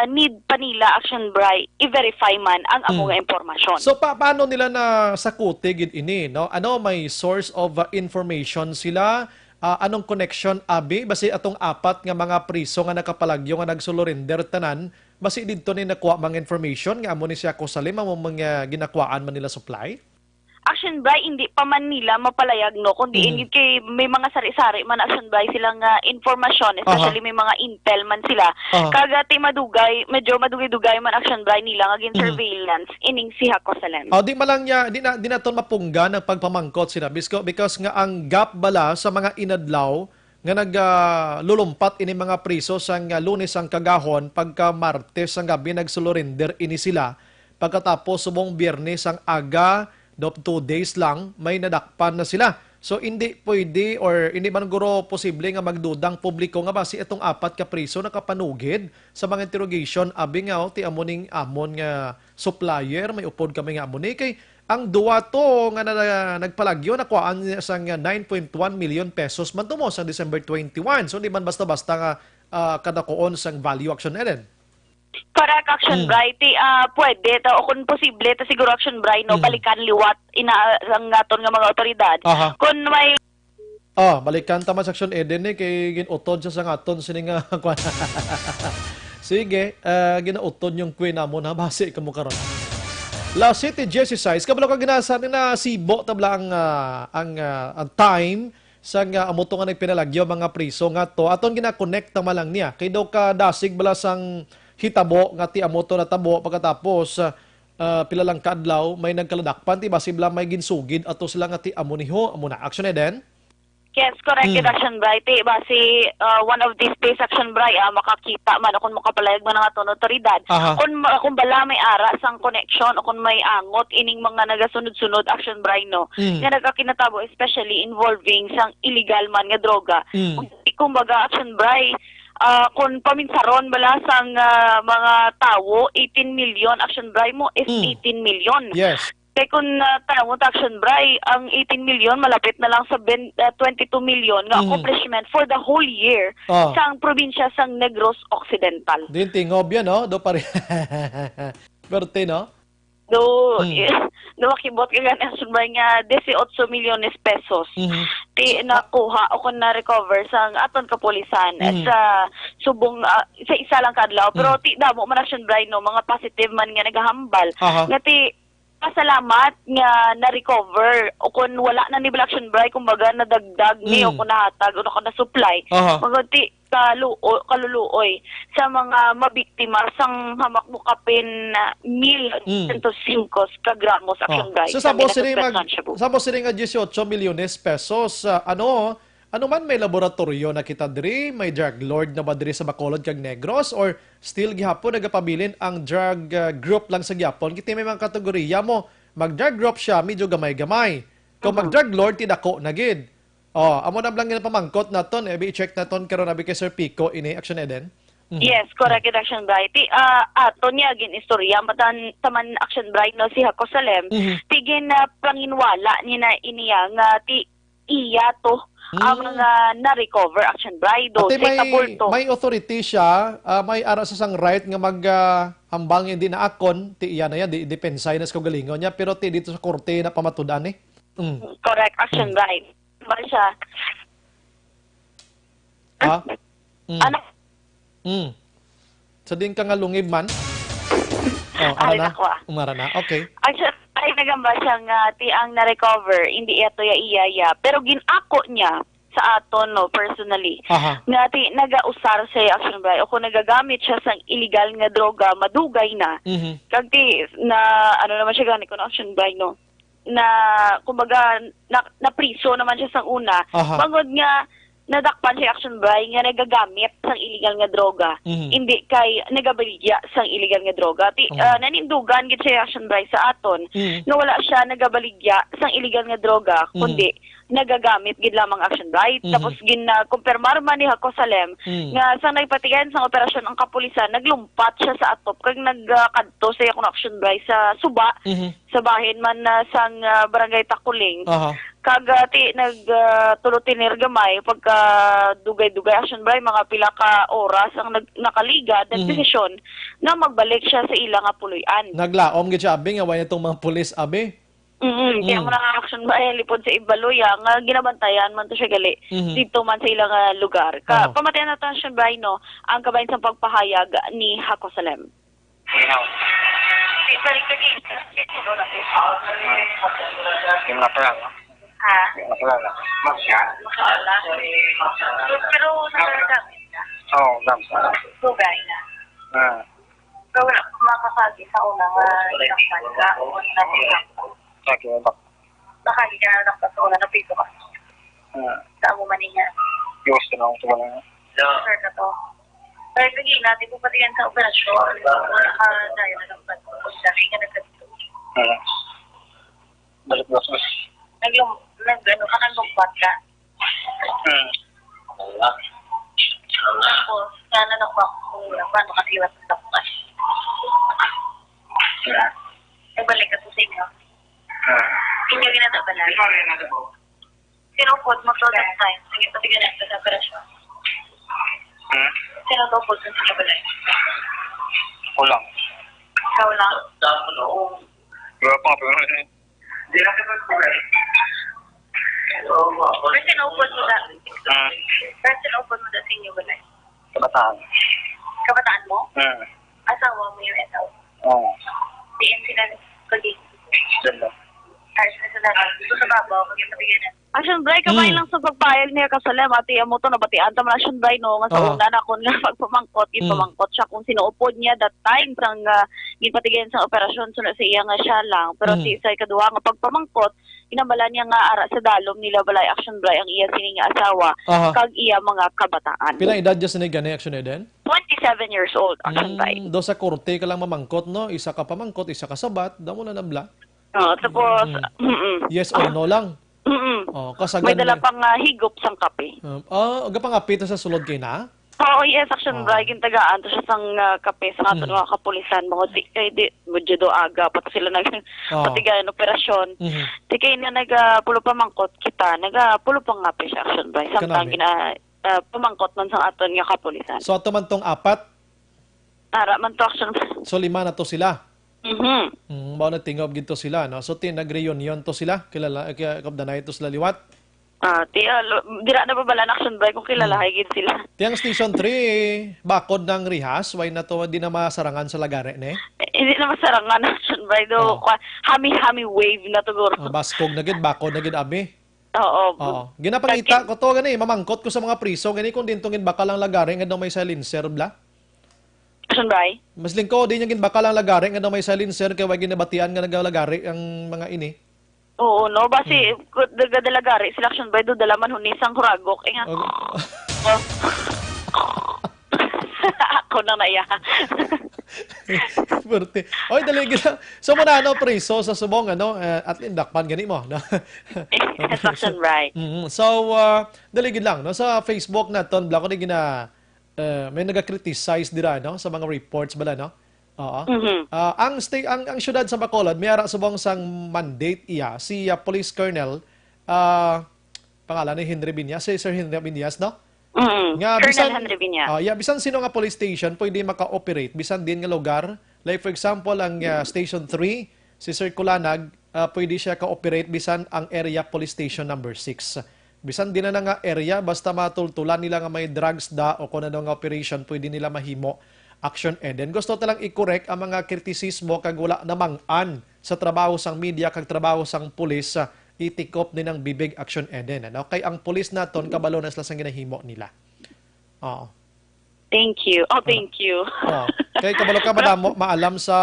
need pa nila Action Bright i-verify man ang amo nga impormasyon. So paano nila na sakuti gid ini no? Ano may source of information sila? Anong connection abi basi atong apat nga mga priso nga nakapalagyo nga nagsulurinder tanan basi didto ni nakuha mga information nga amo ni siya Hakosalim amo mga ginakuhaan man nila supply? Action Bright hindi pa man nila mapalayag no kundi ingid kay may mga sari-sari man Action Bright silang informasyon especially may mga intel man sila Aha. kagati medyo madugay-dugay man Action Bright nila nga gin surveillance ining si Hakosalim. Di malang niya di na ton mapungga ng pagpamangkot sila because nga ang gap bala sa mga inadlaw nga naglulumpat ini mga priso sang Lunes ang kagahon pagka Martes ang gabi nagsulurinder ini sila pagkatapos subong Biyernes ang aga 2 days lang may nadakpan na sila. So hindi pwede or hindi man guro posible nga magdudang publiko nga basi itong apat ka priso nakapanugid sa mga interrogation abi nga ti amon nga supplier may upod kami nga amon kay ang duwa to nga nagpalagyo nakuhaan sang 9.1 million pesos man tumo sa December 21. So hindi man basta-basta nga kadakuon sang value Action Eden. Correct Action Bright. Pwede o kung posible siguro Action Bright no balikan liwat ang aton nga mga otoridad. Aha. Kung may Balikan tama sa Action Eden kay ginutod siya sa ngaton sini nga sige, ginautod yung queen mo na base kamo karon. La City Jesse Size kabalo ka ginasa na sibo tabla ang time sa nga amo to nga nagpinalagyo mga priso nga to aton gina-connect ta malang niya kay daw ka dasig bala sang hitabo nga ti amo to natabo pagkatapos pila lang kaadlaw may nagkaladakpan ti basi bala may ginsugid ato sila nga ti amo niho amo na Action Eden. Yes, correct Action Bright. Basi one of these days Action Bright makakita man kung makapalayag man ang aton otoridad. Aha. Kung bala may ara sang connection o kung may angot ining mga nagasunod-sunod Action Bright no nga nagkakinatabo especially involving sang illegal man nga droga. Kung baga Action Bright kung paminsaron bala sang mga tawo 18 million action bray mo is 18 million. Yes. Kaya kung tanong mo action bray, ang 18 million malapit na lang sa 22 million nga accomplishment for the whole year sa probinsya sang Negros Occidental. Din tingob yan, no? Do pare. Berte, no? Do makibot ka gan action bray nga 18 milyones pesos. Ti nakuha o kung na-recover sang aton kapulisan sa subong sa isa lang kadlaw. Pero ti damo man action bray no mga positive man nga nagahambal. Nga ti pasalamat nga na-recover o kung wala na ni action bray kumbaga nadagdag ni o kung nahatag o kung na-supply. Magti kaluluoy sa mga mabiktima sang hamak mo kapin 1,105 kagramos action bray. So sabo sini nga 18 milyones pesos. Ano man may laboratorio na kita diri, may drug lord na ba diri sa Bacolod kag Negros or still gihapon nagapabilin ang drug group lang sa gihapon? Kita may mga kategorya mo. Mag-drug group siya medyo gamay-gamay. Kung mag-drug lord tidako na gid. Amo na lang pamangkot naton, i-check naton karon abi kay Sir Pico ini Action Eden. Yes, correct action bright. Ato niya gin istorya matan taman action bright no si Hako Salem. Tigin na panginwala ni na iniya nga ti iya to ang mga na-recover action bright do Ate, sa kabulto. may authority siya, may ara sa sang right nga hambang hindi na akon, ti iya na yan, depensay na sa kagalingon niya, pero ti dito sa korte na pamatudan eh. Correct action bright. Ba siya? Anak. Sa din ka nga lungib man? Ay, nakwa. Umara na. Okay. Actually, ay nagamba siya nga ti ang na-recover, hindi ito ya iyaya. Pero ginako niya sa aton, no, personally. Nga ti nagausar sa action bright o kung nagagamit siya sa illegal nga droga, madugay na. Kag ti, na, ano naman siya gani ko na action bright, no? Na kumbaga na priso naman siya sang una. Bangod nga nadakpan siya action bright nga nagagamit sang illegal nga droga. Hindi kay nagabaligya sang illegal nga droga. Nanindugan gid siya action bright sa aton nga wala siya nagabaligya sang illegal nga droga kundi nagagamit gid lamang action bright. Tapos gina-kumpirmar man ni Hako Salem nga sang nagpatigan sang operasyon ang kapulisan naglumpat siya sa atop kag nagkadto sa akong action bright sa Suba sa bahin man sang barangay Takuling. Kag ti nagtulutinir gamay pagka dugay-dugay action bright mga pila ka oras ang nakaliga desisyon na magbalik siya sa ilang nga puloy-an. Naglaom gid siya abi nga way itong mga pulis abi. Kaya mo na action ba lipod sa Ibaloya nga ginabantayan man to siya gali dito man sa ilang lugar. Pamatayan natin action ba no ang kabayan sa pagpahayag ni Hako Salem. Pero nakaragamit na. Dugay na. Pero wala makakagi sa unang laksan ka o nakali ka na laksan sa unang napito ka. Sa mo man niya. Sir ka to. Kaya bigyan natin kung pati yan sa operasyon. Nakadayo na lang pa. Dahil nga nagkatito. Naglumpat ka. Tapos, sana nakuha ko paano kasiwas sa tapukas. Nagbalik ka to sa inyo. Inyo ginatabalay. Sinupod mo to that time. Sige, pati ganito sa operasyon. Sinupod mo sa balay. Kulang. Ikaw lang. Wala pa nga pero hindi na kita kulay. Pero sinupod mo na. Pero sinupod mo na sa inyo balay. Kabataan. Kabataan mo? Asawa mo yung asawa? Oo. Diyan sila kaging. Ganda. Ay, sila dito sa babaw, magkipatiganan. Action Bray, kamay lang sa pagpayag niya kasalem, ati mo to nabatian tama Action Bray no, nga sa una na kung nga pagpamangkot, ipamangkot siya kung sinuupod niya that time sang gipatigayan sa operasyon so sa iya nga siya lang. Pero si sa ikaduha nga pagpamangkot, inabala niya nga ara sa dalom nila balay Action Bray ang iya sini nga asawa kag iya mga kabataan. Pila edad dyan sa gani Action Eden? 27 years old, Action Bray. Do sa korte ka lang mamangkot no, isa ka pamangkot, isa ka sabat, damo na nabla. Tapos yes or no lang. May dala pang higop sang kape. Aga pang apita sa sulod kay na? Oo, yes, action Bray, gintagaan to siya sang kape sa ato mga kapulisan. Mga di, kay di, budyo do aga, pati sila patigayan operasyon. Di kay na nagapulo pa mangkot kita, nagapulo pa nga siya action Bray. Samtang pamangkot man sang aton nga kapulisan. So ato man tong apat, Ara man to action Bray. so 5 na to sila. Mhm. Mao na tingob gito sila, no? So nag-reunion to sila, kilala kabdanay to sila liwat. Dira na ba bala na action Bray kung kilalahay gid sila. Tiyang Station 3, bakod ng rihas, why na to di na masarangan sa lagare, ne? Hindi na masarangan action Bray do. Hami-hami wave na to guro. Baskog na gid, bakod na gid abi. Oo. Ginapangita ko to gani, mamangkot ko sa mga priso, gani kung dintong bakal ang lagare nga daw may silencer bla. Action Bray. Mas lingko di nya gid bakal ang lagare nga daw may silencer kay way ginabatian nga nagalagare ang mga ini. Oo, no? Basi, dagadalagari, selection by do, dalaman hunisang huragok. Nga. Ako na naiya. Pwerte. Oy, dali gina. So muna priso sa subong at lindakpan gani mo, no? Selection right. So dali gid lang no sa Facebook naton bla ko ni gina may naga-criticize dira no sa mga reports bala no. Oo. Ang syudad sa Bacolod may ara subong sang mandate iya si Police Colonel pangalan ni Henry Binyas, si Sir Henry Binyas no? Nga Colonel Henry Binyas. Bisan sino nga police station pwede maka-operate bisan din nga lugar. Like for example ang Station 3 si Sir Kulanag pwede siya ka-operate bisan ang area police station number 6. Bisan din na nga area basta matultulan nila nga may drugs da o kung ano nga operation pwede nila mahimo action eden. Gusto talang i-correct ang mga kritisismo kag wala namang-an sa trabaho sang media kag trabaho sang pulis itikop ni ng bibig action eden. Ano? Kay ang pulis naton kabalo na sila sang ginahimo nila. Oo. Thank you. Thank you. Kay kabalo ka madamo maalam sa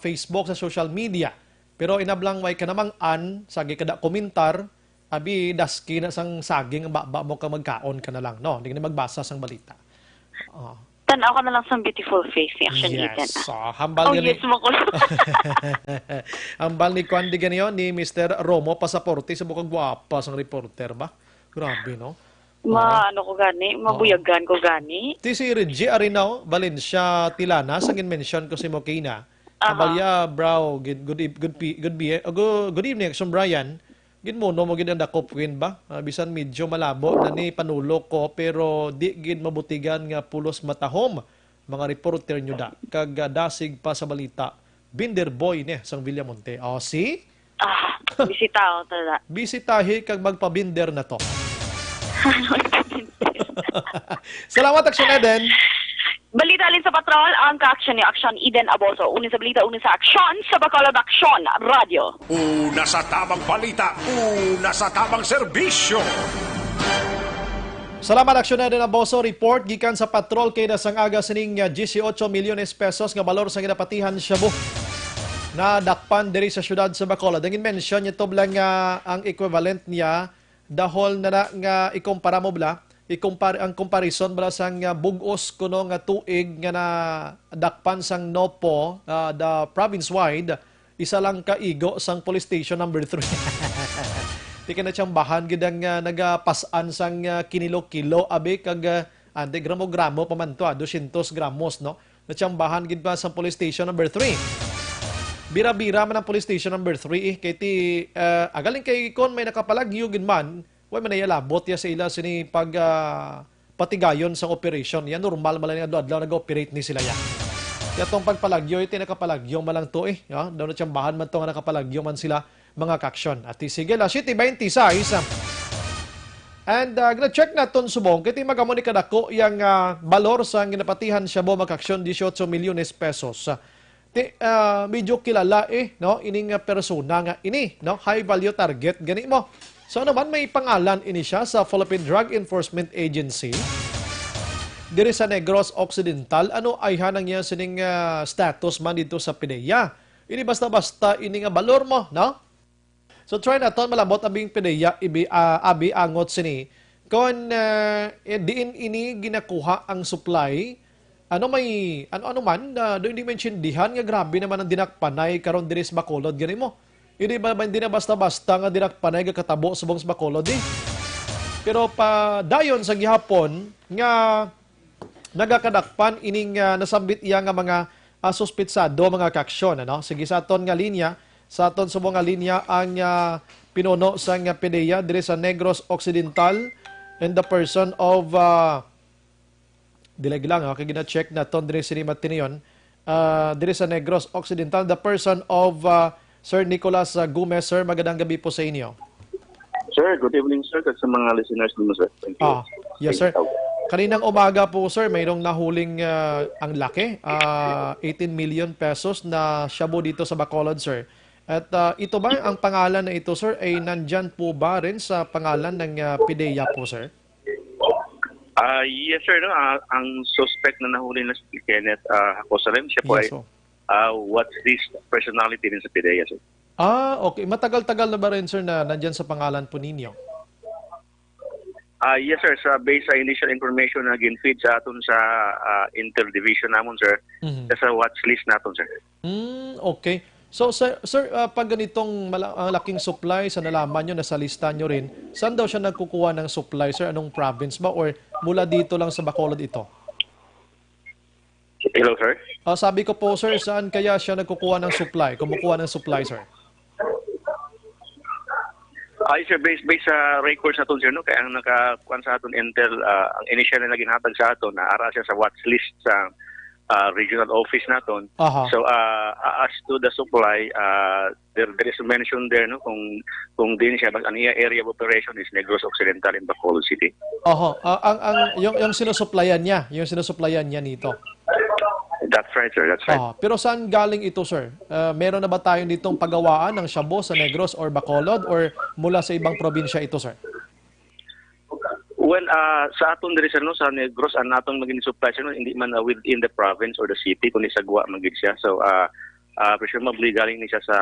Facebook, sa social media. Pero inablang way ka namang-an sagi kada komentar abi daski na sang saging baba mo ka magkaon ka na lang no. Hindi ka na magbasa sang balita. Tanaw ka na lang sa beautiful face ni Action Eden. Yes. Hambal yes, makulo. Hambal ni Kwandi ganyan ni Mr. Romo Pasaporte sa bukang guwapa sang reporter ba? Grabe, no? Ano ko gani? Mabuyagan ko gani? Ti si Reggie Arinaw, Valencia Tilana, sa mention ko si Mokina. Abalya, bro, good evening, Action Brian. Gin mo no mo gid ang dakop win ba? Bisan medyo malabo na ni panulok ko pero di gid mabutigan nga pulos matahom mga reporter nyo da. Kag dasig pa sa balita. Binder boy ni sang Villamonte. Si? Bisitaw tada. Bisitahi kag magpabinder na to. Salamat Action Eden. Balita alin sa patrol, ang ka-action ni Action Eden Aboso. Una sa balita, una sa aksyon sa Bacolod Action Radio. Una sa tamang balita, una sa tamang serbisyo. Salamat Action Eden Aboso. Report gikan sa patrol kay nasang aga sining 18 milyones pesos nga balor sa ginapatihan Shabu na dakpan diri sa syudad sa Bacolod. Ang mention niya to lang ang equivalent niya dahol na nga ikumpara mo bla ang comparison bala sang bugos kuno nga tuig nga na dakpan sang Nopo the province-wide isa lang ka igo sang police station number 3. Di ka na siyang bahan gid ang nagapasan sang kinilo-kilo abi kag ande gramo-gramo pa man to 200 gramos no. Na siyang bahan gid pa sang police station number 3. Bira-bira man ang police station number 3 kay ti agaling kay kon may nakapalagyo gid man way man nayalabot ya sa ila sini pag patigayon sa operation. Yan normal man lang nga adlaw nag-operate ni sila ya. Kaya tong pagpalagyo iti nakapalagyo man lang to ya. Daw na siyang bahan man to nga nakapalagyo man sila mga kaksyon. At sige la City 26. And gina-check naton subong kiti magamon ni kadako yang balor sa ginapatihan siya bo makaksyon 18 milyones pesos. Medyo kilala no ining persona nga ini no high value target gani mo. So naman may pangalan ini siya sa Philippine Drug Enforcement Agency diri sa Negros Occidental. Ano ay hanang niya sining status man dito sa PDEA. Ini basta-basta ini nga balor mo, no? So try naton malabot abing PDEA abi angot sini. Kon diin ini ginakuha ang supply ano man do hindi maintindihan nga grabe naman ang dinakpanay karon diri sa Bacolod gani mo. Hindi ba hindi na basta-basta nga dinakpanay nga katabo subong sa Bacolod Pero pa dayon sa gihapon nga nagakadakpan ining nasambit iya nga mga suspitsado, mga kaksyon. Ano? Sige, sa aton nga linya, sa aton subong nga linya ang pinuno sa nga PDEA dire sa Negros Occidental and the person of dilag lang, okay, gina-check na ton dire sini Matinion, dire sa Negros Occidental, the person of Sir Nicolas Gomez. Sir, magandang gabi po sa inyo. Sir, good evening, sir. At sa mga listeners mo, sir. Thank you. Yes, sir. Kaninang umaga po, sir, mayroong nahuling ang laki, 18 million pesos na shabu dito sa Bacolod, sir. At ito ba, ang pangalan na ito, sir, ay nandyan po ba rin sa pangalan ng PDEA po, sir? Yes, sir. No? Ang suspect na nahuli na si Kenneth Hacosalem, siya po Yes, ay what's this personality din sa PDEA, sir. Okay. Matagal-tagal na ba rin, sir, na nandyan sa pangalan po ninyo? Yes, sir. Based sa initial information na gin-feed sa aton sa Intel Division namon, sir, sa watch list naton, sir. Okay. So, sir, pag ganitong laking supply sa nalaman nyo, nasa lista nyo rin, saan daw siya nagkukuha ng supply, sir? Anong province ba? Or mula dito lang sa Bacolod ito? Hello, sir. Sabi ko po, sir, saan kaya siya nagkukuha ng supply? Kumukuha ng supply, sir? Ay, sir, based sa records naton, sir, no? Kaya ang nakakuan sa aton Intel, ang initial na ginhatag sa aton, naara siya sa watch list sa regional office naton. So, as to the supply, there is a mention there, no? Kung din siya, ang area of operation is Negros Occidental in Bacolod City. Yung sinusuplayan niya nito. That's right, sir. That's right. Pero saan galing ito, sir? Meron na ba tayong ditong pagawaan ng shabu sa Negros or Bacolod or mula sa ibang probinsya ito, sir? Well, sa aton diri, sir, no, sa Negros, ang atong maging supply, sir, no, hindi man within the province or the city, kundi sa Gua magig siya. So, presumably galing ni siya sa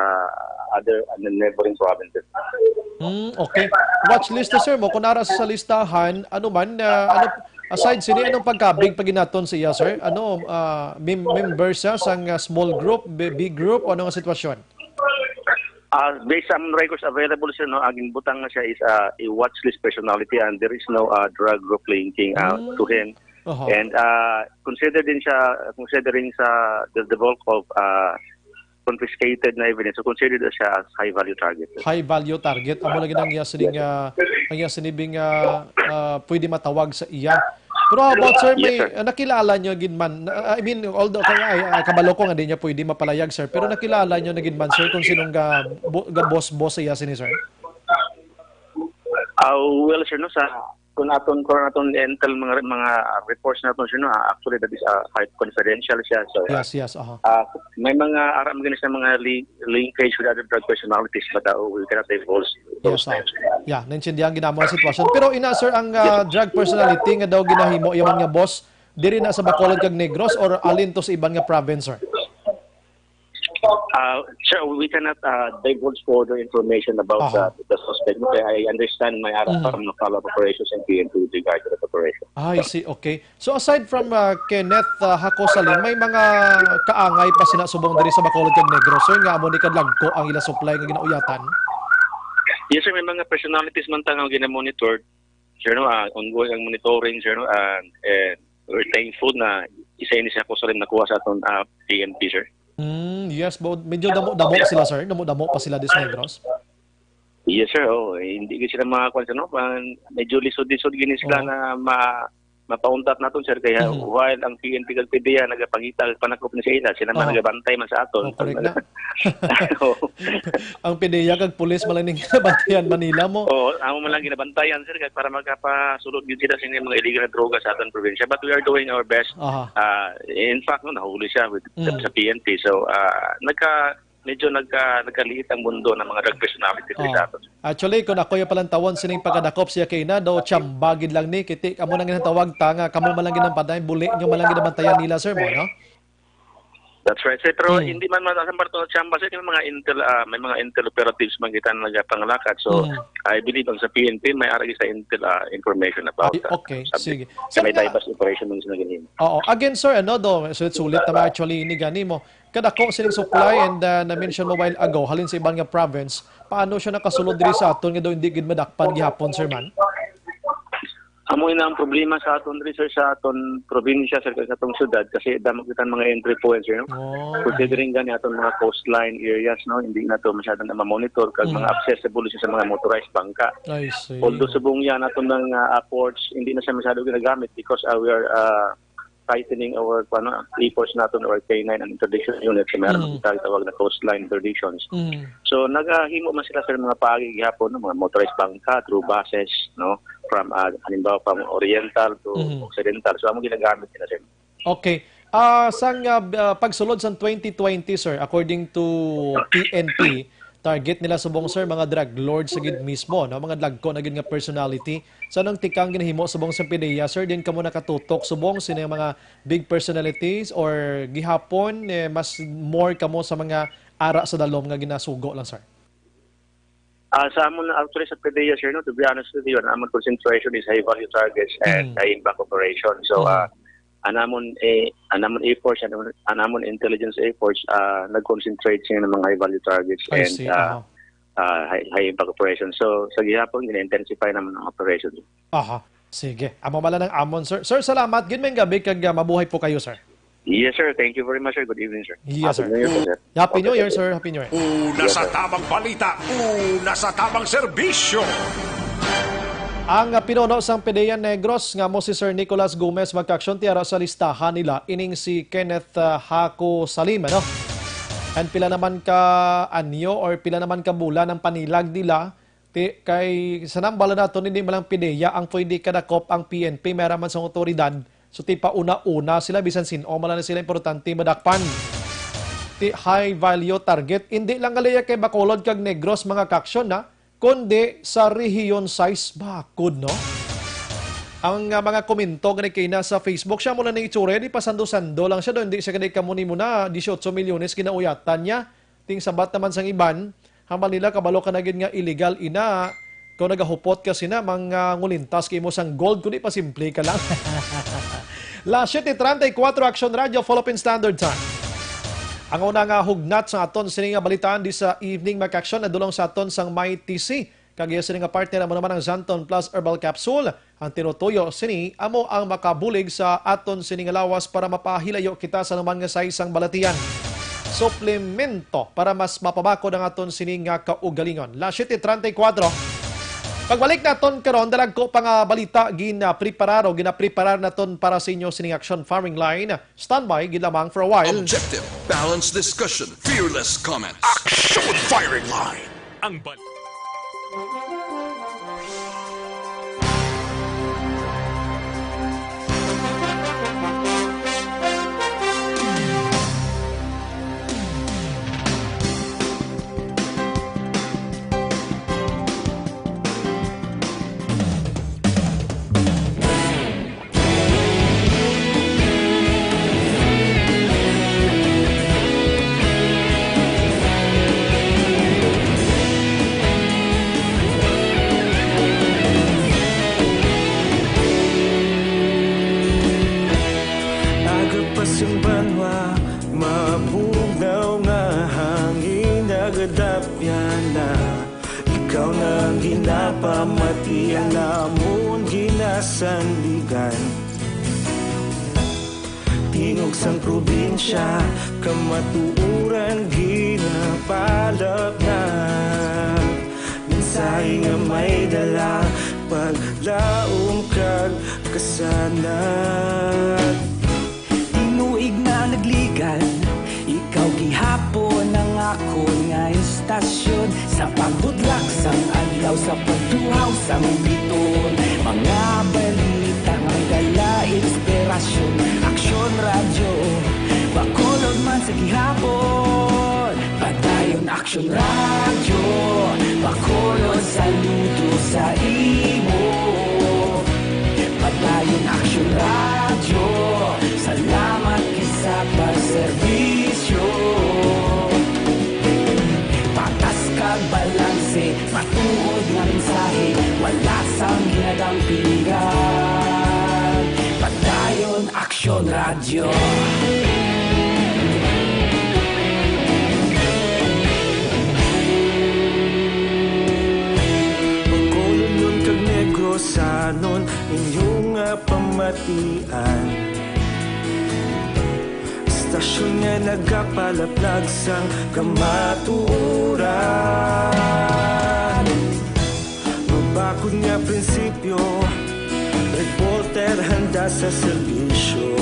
other neighboring provinces. Okay. Watch list, sir, mo kung nara sa listahan, aside sini anong pagkabig paginaton sa iya, sir? Member siya sa small group, big group, o anong sitwasyon? Based on records available, sir, no, aging butang na siya is a watch list personality and there is no drug group linking to him. And considering sa the bulk of confiscated na evidence, so considered siya as high value target. High value target. Amo lagi nang iya sinibing pwede matawag sa iya. Pero how about, sir, may nakilala nyo ginman, I mean, although kaya kabalo ko nga din niya pwede mapalayag, sir, pero nakilala nyo na ginman, sir, kung sinong boss sa iya sini, sir? Well, sir, no, kung aton intel mga reports naton, sir, no, actually that is quite confidential siya. So yes. May mga aram ganis na mga linkage with other drug personalities, but we cannot divulge those names. Yeah, naintindihan ginamo ang sitwasyon. Pero sir, ang drug personality nga daw ginahimo yaman nga boss diri na sa Bacolod kag Negros or alin to sa ibang nga province, sir? Sir, we cannot divulge further information about the suspect. Okay, I understand may from the follow-up operations and PNP with regard to that operation. I see, okay. So aside from Kenneth Hacosalem, may mga kaangay pa sinasubong diri sa Bacolod kag Negros, sir, nga amo ni kadlagko ang ila supply nga ginauyatan? Yes, sir, may mga personalities man tang gina-monitor. Sir, no, ongoing ang monitoring, sir, no, and we're thankful na isa ni si Hacosalem nakuha sa aton PNP, sir. Yes, but medyo damo sila, sir. Damo pa sila dis Negros. Yes, sir. Hindi ko sila makakuha, no? Medyo lisod-lisod gini sila na mapauntat naton, sir, kaya while ang PNP kag PDEA nagapangita panakop ni sila man nagabantay man sa aton. Correct na. Ang PDEA kag pulis man lang ginabantayan Manila mo. Amo man lang ginabantayan, sir, kay para magkapasulod gyud sila sa mga illegal na droga sa aton probinsya, but we are doing our best. In fact, no, nahuli siya with sa PNP, so medyo nagkaliit ang mundo ng mga drug personalities sa aton. Actually, kung ako yung palang tawon sining pagkadakop siya kay na, daw tiyambagid lang ni, kiti, kamo nang ginatawag, tanga, kamo man lang ginabantayan, buli nyo man lang ginabantayan nila, sir, mo, no? That's right, sir. Pero hindi man masasambar to chamba, sir, may mga intel operatives man kita nagpangalakad. So, I believe ang sa PNP, may aragi sa intel information about okay, sige. Sa may diverse operation ng sinaganimo. Again, sir, sulit na actually ini gani mo. Kadako sining supply and na-mention mo while ago, halin sa ibang nga province, paano siya nakasulod diri sa aton nga daw hindi gid madakpan gihapon, sir man? Amo na ang problema sa aton rin, sir, sa aton probinsya, sir, sa atong syudad kasi damo kita mga entry points, sir, no? Considering gani aton mga coastline areas, no, hindi na to masyadong na ma-monitor kag mga accessible siya sa mga motorized bangka. I see. Although subong yan aton mga ports, hindi na siya masyadong ginagamit because we are tightening our efforts naton or K9 and interdiction unit so meron kita tawag na coastline interdictions. So nagahimo man sila sa mga paagi gihapon no, mga motorized bangka through buses, no, from halimbawa from oriental to occidental. So amo ginagamit nila, sir. Okay. Sang pagsulod sa 2020, sir, according to PNP, target nila subong, sir, mga drug lords sa gid mismo, no? Mga dragko na gid nga personality. So nang tikang ginahimo subong sa PDEA, sir, din kamo nakatutok subong sino yung mga big personalities or gihapon mas more kamo sa mga ara sa dalom nga ginasugo lang, sir? Sa amon actually sa PDEA, sir, no, to be honest with you, amon concentration is high value targets and high impact operation. So anamon efforts, anamon intelligence efforts nag-concentrate siya ng mga high value targets and high impact operations. So sa gihapon gina-intensify naman ang operations. Aha. Sige. Amo mala ng amon, sir. Sir, salamat. Good may gabi kag mabuhay po kayo, sir. Yes, sir. Thank you very much, sir. Good evening, sir. Yes, sir. Happy New Year po, sir. Happy New Year, sir. Happy New Year. Una sa tamang balita, una sa tamang serbisyo. Ang pinuno sang PDEA Negros nga mo si Sir Nicolas Gomez magka-aksyon tiara sa listahan nila ining si Kenneth Hako Salim, ano? And pila naman ka anyo or pila naman ka bulan ang panilag nila kay sanang bala nato hindi malang PDEA ang pwede kadakop ang PNP meraman sa otoridad. So ti pauna-una sila bisan sino man na sila importante madakpan. Ti high value target hindi lang galaya kay Bacolod kag Negros mga kaksyon na kundi sa region size bakod, no? Ang mga komento ganit kay na sa Facebook siya mula na itsura, di pa sando-sando lang siya doon, hindi siya ganit kamuni muna 18 milyones kinauyatan niya. Ting sabat naman sang iban, hambal nila kabalo ka na gid nga illegal ina. Kung nagahupot kasi na mga ngulintas kay mo sang gold kundi pa simple ka lang. Last 7:34 Action Radio Philippine Standard Time. Ang una nga hugnat sa aton sini nga balitaan di sa evening mag-action na dulong sa aton sang May TC. Kagaya sini nga partner mo naman ang Zanton Plus Herbal Capsule. Ang tinutuyo sini amo ang makabulig sa aton sini nga lawas para mapahilayo kita sa naman nga sa isang balatian. Suplemento para mas mapabakod ang aton sini nga kaugalingon. La 7:34. Pagbalik naton karon dalag ko pa nga balita ginapreparar naton para sa inyo sining Action Farming Line. Standby gid lamang for a while. Objective, balanced discussion, fearless comments. Action Firing Line. Ang ikaw na ginapamatian namon ginasandigan tingog sang probinsya kamatuuran ginapalak na mensahe nga may dala paglaom kag kasanat tinuig na nagligan ikaw gihapon ang ako nga istasyon sa pagbudlak sang adlaw sa pagtuhaw sang biton mga balita nga dala inspirasyon Action Radio Bacolod man sa gihapon padayon Action Radio Bacolod saludo sa imo padayon Action Radio salamat kisa pagserbisyo patas kag balanse matuod nga mensahe wala sang ginadampingan padayon Action Radio Bacolod nun kag Negros sanon inyong pamatian. Istasyon nga nagkapalaplag sang kamatuuran. Mabakod nga prinsipyo, reporter handa sa serbisyo.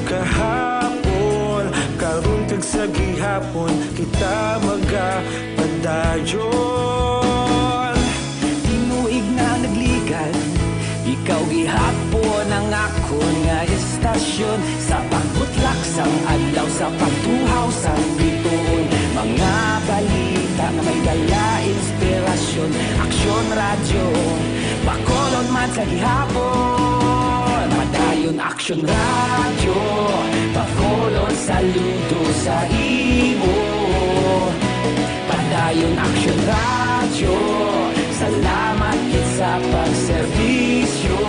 Kahapon, karon kag sa gihapon, kita magapadayon. Tinuig na nagligan, ikaw gihapon ang akon nga istasyon. Sa pagbutlak sang adlaw, sa pagtuhaw sang bituon, mga balita nga may dala inspirasyon. Aksyon radyo, bakolon man sa gihapon. Padayon aksyon radyo, bakolon saludo sa imo. Padayon aksyon radyo, salamat kit sa pagserbisyo.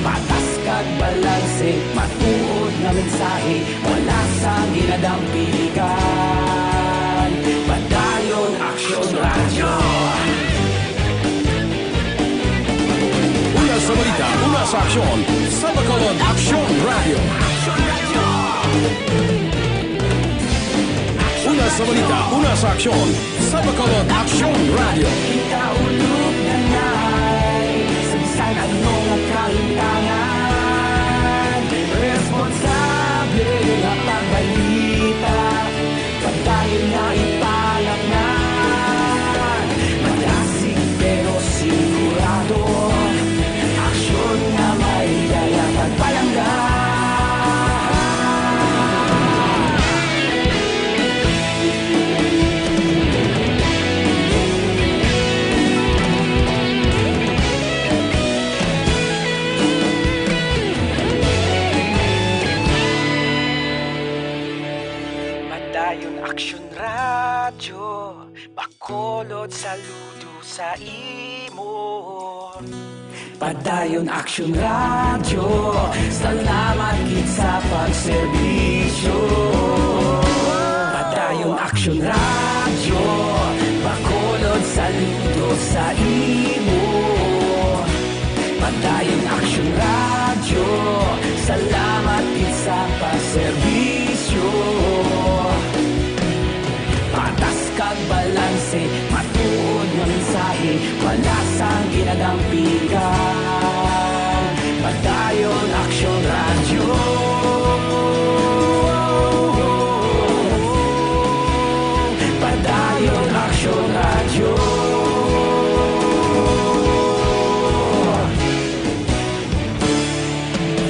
Patas kag balanse, matuod na mensahe, wala sa ginadampigan. Padayon aksyon radyo. Una sa balita, una sa aksyon, sa Bacolod Aksyon Radio. Una sa balita, una sa aksyon, sa Bacolod Aksyon Radio. Ikaulog na na'y sabisan anong nagkaintangan. Responsable na pagbalita, pagdayon na ipalaknan. Malasig pero sigurado, aksyon na may dayang pagpalanggan. Padayon aksyon radyo, bakolod saludo sa imo. Padayon aksyon radyo, salamat gid sa pagserbisyo. Padayon aksyon radyo, bakolod saludo sa imo. Padayon aksyon radyo, salamat gid sa pagserbisyo. Patas kag balanse, matuod nga mensahe, wala sang ginadampigan. Padayon aksyon radyo. Padayon aksyon radyo.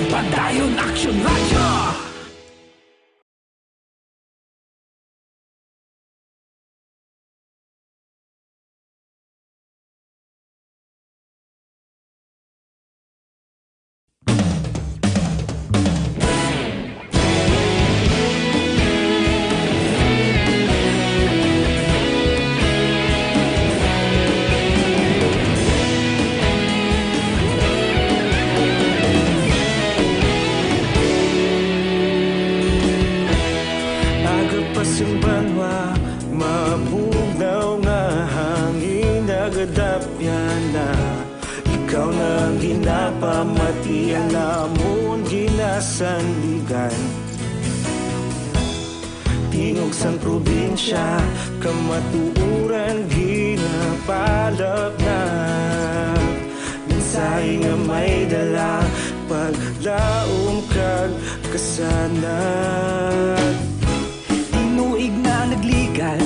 Padayon aksyon radyo. Yung banwa, mabugnaw nga hangin nagadapyan na. Ikaw na ang ginapamatian, namon ginasandigan. Tingog sang probinsya, kamatuuran ginapalap na. Mensahe nga may dala, paglaom kag kasanag. Tinuig na nagligan,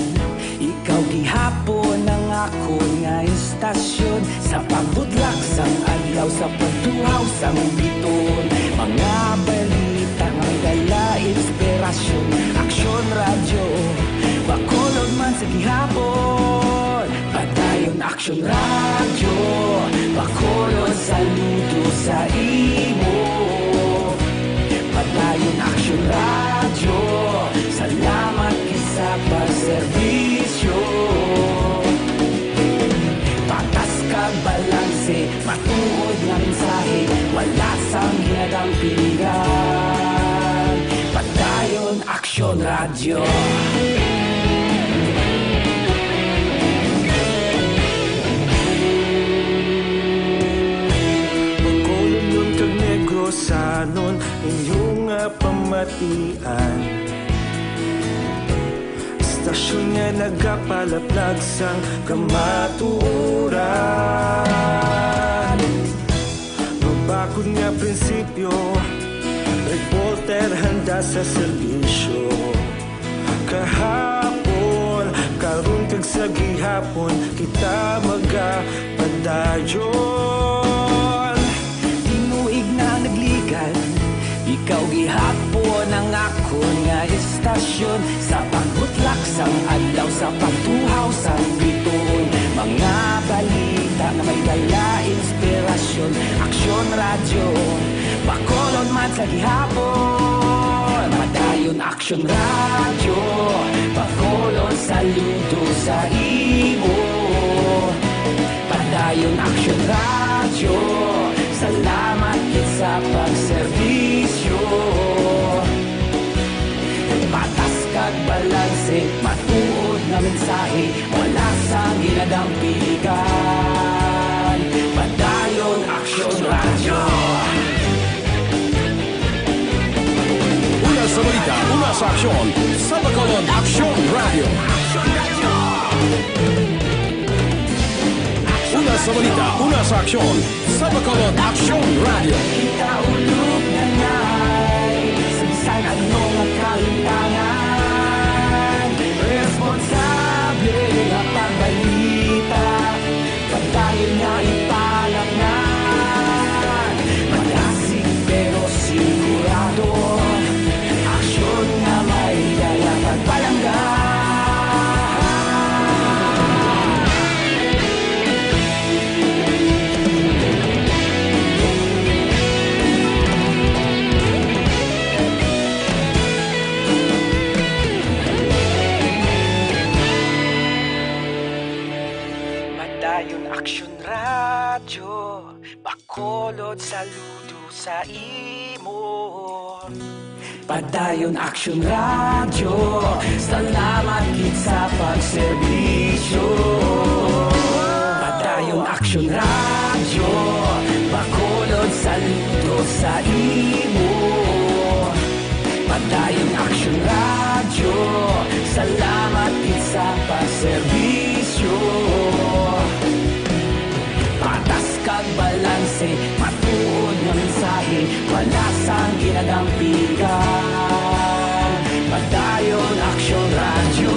ikaw gihapon ang akon nga istasyon. Sa pagbutlak sang adlaw, sa pagtuhaw sang biton, mga balita nga dala inspirasyon. Aksyon radyo, bakolod man sa gihapon. Padayon aksyon radyo, bakolod saludo sa imo. Padayon aksyon radyo, salamat kisa pagserbisyo. Patas kag balanse, matuod nga mensahe, wala sang ginadampigan. Padayon aksyon radyo. sanon inyong pamatian. Istasyon nga nagapalaplag sang kamaturan. Mabakod nga prinsipyo, reporter handa sa serbisyo. Kahapon, karun kag sa gihapon, kita magapadayon. Tinuig na nagligan, ikaw gihapon ang ako nga istasyon. Sa pagbutlak sang adlaw, sa pagtuhaw sang bituon. Mga balita na may dala inspirasyon. Aksyon radyo, bakolon man sa gihapon. Madayon aksyon radyo, bakolon saludo sa imo. Padayon aksyon radyo, salamat kit sa pagserbisyo. Patas kag balanse, matuod na mensahe, wala sang ginadampikan. Padayon aksyon radyo. Una sa balita, una sa aksyon, sa Bacolod Aksyon Radio. Una sa balita, una sa aksyon, sa Bacolod Aksyon Radio. Kita ulog na ngay, sabisan anong kalintangan. Responsable na pagbalita, pagdayon na ipalaknan. Malasig pero sigurado, aksyon na may dala pagpalanggan. Madayon aksyon radyo, bakolod saludo sa imo. Padayon aksyon radyo, salamat kit sa pagserbisyo. Padayon aksyon radyo, bakolod saludo sa imo. Padayon aksyon radyo, salamat kit sa pagserbisyo. Patas kag balanse, matuod nga mensahe, wala sang ginadampigan. Padayon aksyon radyo.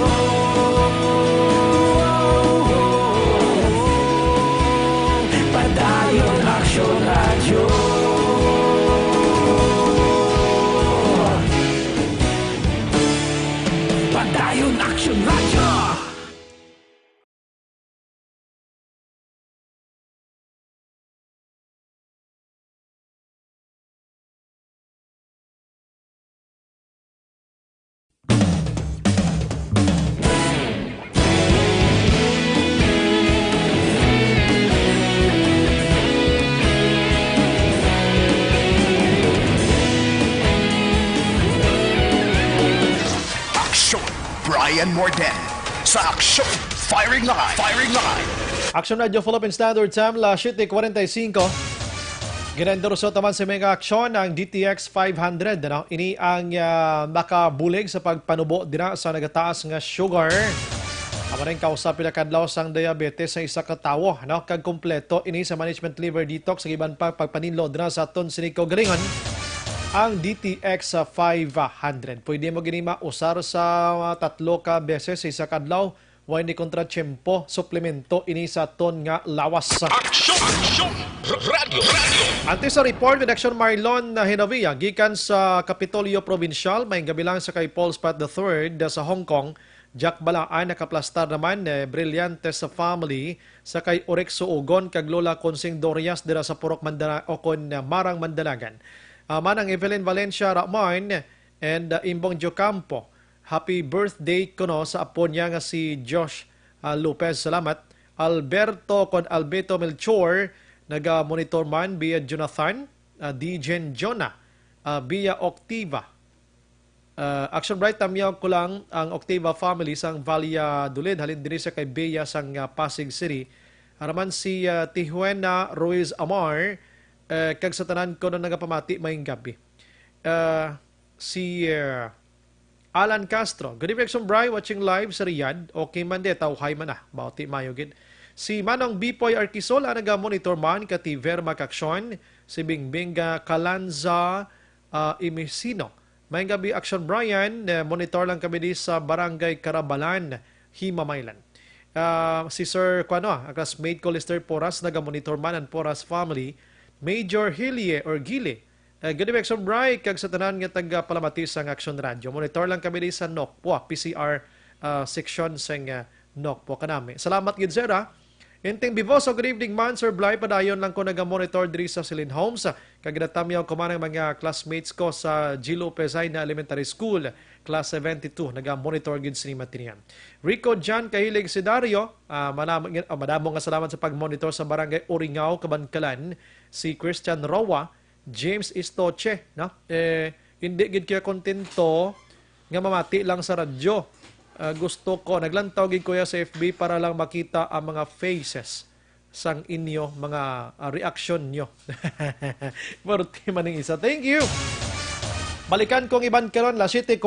Padayon aksyon radyo. Padayon aksyon radyo. Aksyon Brian Morden sa Aksyon Firing Line. Firing Line. Action Radio Philippine Standard Time, la 7:45. Ginendorso naman sa mga aksyon ng DTX 500. Ano? Ini ang makabulig sa pagpanubo dira sa nagataas nga sugar. Amaring kausapin na kadlaw sang diabetes sa isa ka tawo. Ano? Kag kompleto ini sa management liver detox sa iban pa pagpaninlo dira sa aton siniko galingon ang DTX 500. Pwede mo gini mausar sa 3 ka beses sa isa kadlaw. Way ni kontra tiyempo, suplemento ini sa ton nga lawas. Aksyon! Aksyon! Radio! Radio! Ante sa report with Action Marlon na Hinavia, gikan sa Kapitolyo Provincial, may gabilang sa kay Paul Spat III sa Hong Kong, Jack Balaan nakaplastar naman Brilliante sa family sa kay Orexo Ugon kag Lola Consing Dorias dira sa Purok Okon Marang Mandalagan. Manang Evelyn Valencia Ramon and Imbong Jocampo. Happy birthday kuno sa apo niya nga si Josh Lopez. Salamat. Alberto kon Alberto Melchor naga-monitor man via Jonathan, Dijen Jonah, via Octiva. Action Bright tamyaw ko lang ang Octiva family sang Valia Dulid halin diri sa kay Bea sang Pasig City. Haraman si Tijuana Ruiz Amar kag sa tanan ko na nagapamati mayong gabi. Si Alan Castro. Good evening, Action Bri, watching live sa Riyadh. Okay man de, tawhay man na. Bauti mayo gid. Si Manong Bipoy Arquisol, naga-monitor man kati Verma Kaksyon. Si Bingbinga Calanza Imisino. May gabi, Action Brian, monitor lang kami di sa Barangay Carabalan, Himamaylan. Si Sir ang classmate ko Lester Poras, naga-monitor man ang Poras family. Major Hilie or Gile. Good evening, Action Brian, kag sa tanan nga taga-palamati sa Action Radio. Monitor lang kami di sa Nokpo, PCR section sa Nokpo kanami. Salamat gid sir ha. Inting Bivoso, good evening man, Sir Bly. Padayon lang ko naga-monitor diri sa Silin Homes. Kaginatamyaw ko man ang mga classmates ko sa G. Lopez na Elementary School, Class 72. Naga-monitor gid sa Matinian. Rico John Kahilig si Dario. Madamong nga salamat sa pag-monitor sa Barangay Uringao, Kabankalan. Si Christian Roa, James Istoche. No? Hindi gid kaya kontento nga mamati lang sa radyo. Gusto ko, naglantaw gid kuya sa FB para lang makita ang mga faces sang inyo, mga reaction nyo. Maruti man ng isa. Thank you! Balikan kong iban karon, la 7:48.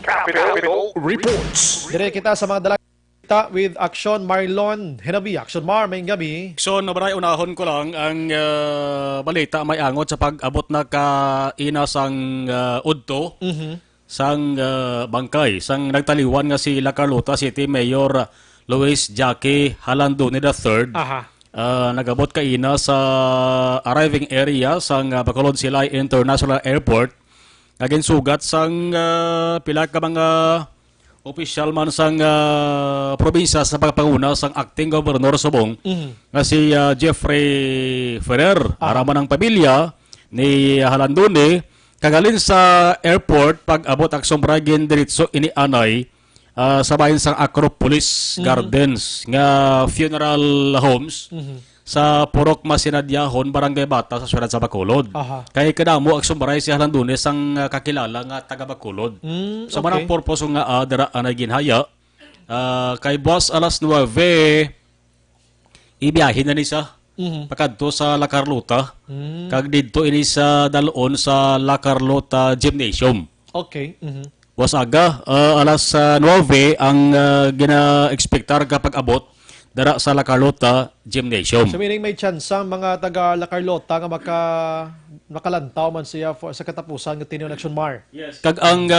Capital Reports. Dire kita sa mga dalagita with Action Marlon Henabi. Action Mar, may gabi. So, nabaray, unahon ko lang ang balita may angot sa pag-abot na kaina sang udto. Sang bangkay, sang nagtaliwan nga si La Carlota City Mayor Luis Jackie Halandone III. Nagabot kaina sa arriving area sang Bacolod Silay International Airport. Agin sugat sang pila ka mga opisyal man sang probinsya sa pagpanguna sang acting Governor Subong nga si Jeffrey Ferrer, araman ng pamilya ni Halandone. Kagalin sa airport, pag-abot ang sombragin diritso inianay sa bayan sang Acropolis Gardens nga funeral homes sa Purok Masinadyahon, Barangay Bata sa Siyudad sa Bacolod. Kaya kadamo ang sombray si Halandones sang kakilala nga taga Bacolod. Sa manang purpose nga dara anay ginhaya kay boss alas 9 ibiyahin na ni sa pakadto sa La Carlota. Kag didto ini sa dalon sa La Carlota Gymnasium. Okay. Was aga alas 9 ang gina-expectar kapag abot dara sa La Carlota Gymnasium. So meaning may chance ang mga taga La Carlota nga makalantaw man siya sa katapusan ng Tinion Action Mar. Yes. Kag ang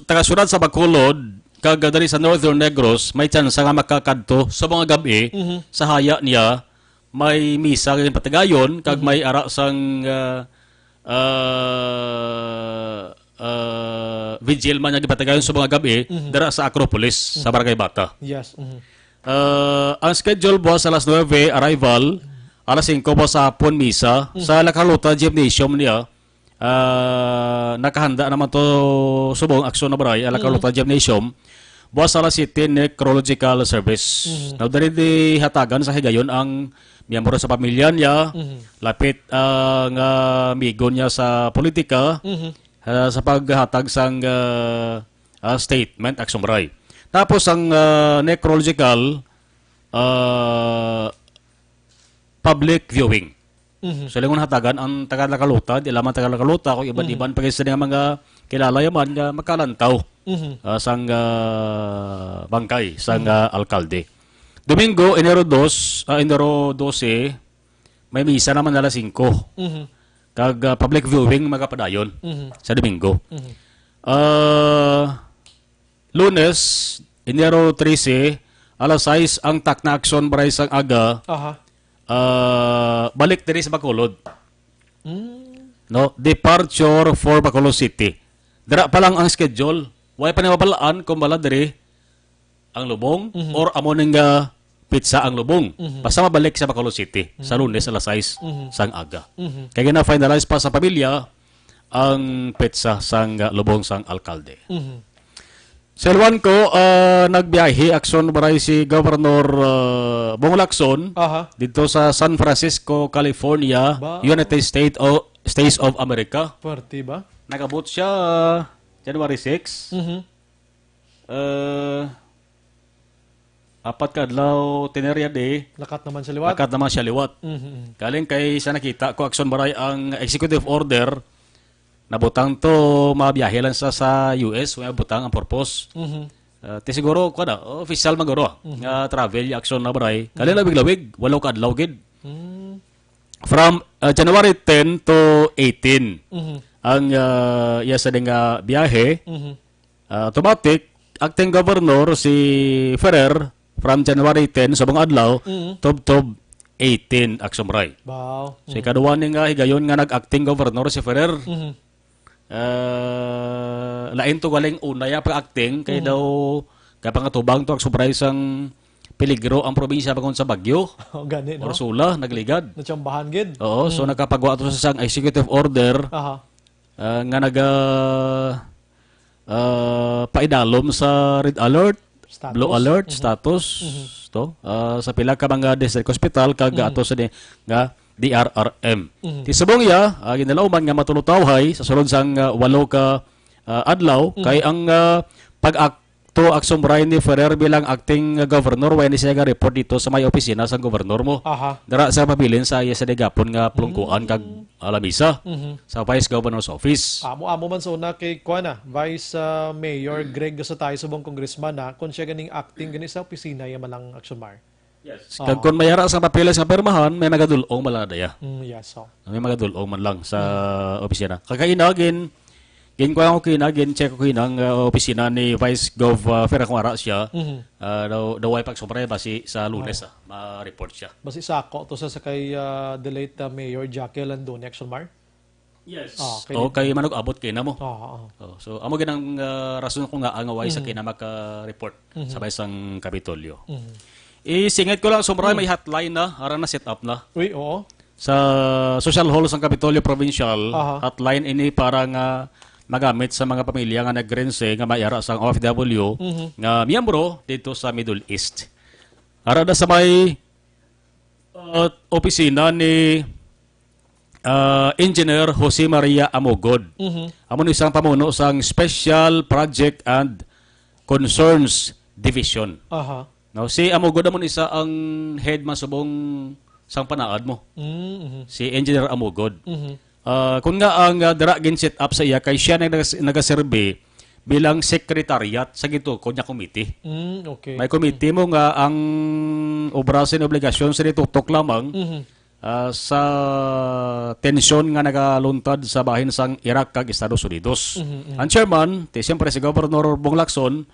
taga-syudad sa Bacolod kag dali sa Northern Negros may chance nga makakadto sa mga gabi sa haya niya. May misa kag patagayon kag may ara sang vigil man nga gipatagayon sa mga gabi dara sa Acropolis sa Barangay Bata. Yes. Ang schedule boss alas 9 arrival, alas 5 po sa hapon misa sa La Carlota Gymnasium niya. Nakahanda naman to subong aksyon na baray La Carlota Gymnasium. Buwas alas 7 necrological service. Now dari di hatagan sa higayon ang miyembro sa pamilya niya, lapit ang amigo niya sa politika, sa paghatag sang statement, aksyon baray. Tapos ang necrological public viewing. So lingon hatagan ang taga La Carlota, di lamang taga La Carlota, kung iban-iban pag isa mga kilala yaman nga makalantaw sang bangkay, sang alkalde. Domingo, Enero 12, may misa naman alas 5. Kag public viewing magapadayon sa Domingo. Lunes, Enero 13, alas 6 ang tak na aksyon baray sang aga. Balik diri sa Bacolod. No, departure for Bacolod City. Dara pa lang ang schedule. Way pa nababalaan kung bala diri ang lubong or amo ning pizza ang lubong. Basta mabalik sa Bacolod City sa Lunes alas 6 sang aga. Kaya na-finalize pa sa pamilya ang pizza sang lubong sang alkalde. Sa Ilwan ko, nagbiyahe aksyon baray si Governor Bong Lacson dito sa San Francisco, California, United States of America. Party ba? Nagabot siya January 6. apat ka adlaw tinerya de. Lakat naman sa liwat. Lakat naman siya liwat. Galing kay sa nakita ko Action Baray ang executive order nabutang to mabiyahe lang sa US, may butang ang purpose. Ti siguro ko na official maguro nga travel action na baray. Galing lawig-lawig, walo ka adlaw gid. From January 10 to 18 ang sa ding biyahe. Automatic acting governor si Ferrer from January 10 sa mga adlaw tob 18 action baray. Wow. So ikaduwa ni nga higayon nga nag-acting governor si Ferrer. Lain to galing una ya pag-acting kay daw kapag atubang to surprise ang peligro ang probinsya bagon sa Bagyo. Gani no. Orsula nagligad. Natsambahan gid. Oo, so nakapagawa to sa sang executive order nga paidalom sa red alert, Status. blue alert status to sa pila ka mga district hospital kag ato sa nga DRRM. Ti subong ya ginalauman nga matulutawhay sa sulod sang 8 ka adlaw kay ang pag-akto action Brian ni Ferrer bilang acting governor when siya nga report dito sa may opisina sang gobernador mo. Dara sa pabilin sa iya sa degapon nga plungkuan kag alamisa sa Vice Governor's Office. Amo man sa una kay kuana, Vice Mayor Greg sa tayo subong congressman na kung siya ganing acting gani sa opisina ya malang action mar. Yes. Kag kung mayara sa papeles nga permahan, may magadulong maladaya. Yes, so. May magadulong man lang sa opisina. Kakaina gin ko ako gin check ko ang opisina ni Vice Gov Ferrer kung ara siya. Daw ay pagsubray basi sa Lunes ma-report siya. Basi sako to sa kay the late Mayor Jackie Landon action mar. Yes. Kay manog abot kay na mo. So amo ginang rason ko nga ang away sa kinamaka report sa baysang Kapitolyo. Isingit ko lang, sumray may hotline na, harang na set up na. Uy, oo. Sa Social Hall ng Kapitolyo Provincial, hotline ini para nga magamit sa mga pamilya nga nagrense nga mayara sa OFW nga miyembro dito sa Middle East. Ara na sa may opisina ni Engineer Jose Maria Amogod. Amo ni isang pamuno sang Special Project and Concerns Division. No, si Amogod amon isa ang head man subong sang panaad mo. Si Engineer Amogod. Kung nga ang dara gin set up sa iya kay siya nagaserbe bilang secretariat sa gitukod nya committee. Okay. May committee mo nga ang obrasyon obligasyon sa tutok lamang sa tensyon nga nagaluntad sa bahin sang Iraq kag Estados Unidos. Ang chairman, siyempre si Governor Bong Lacson,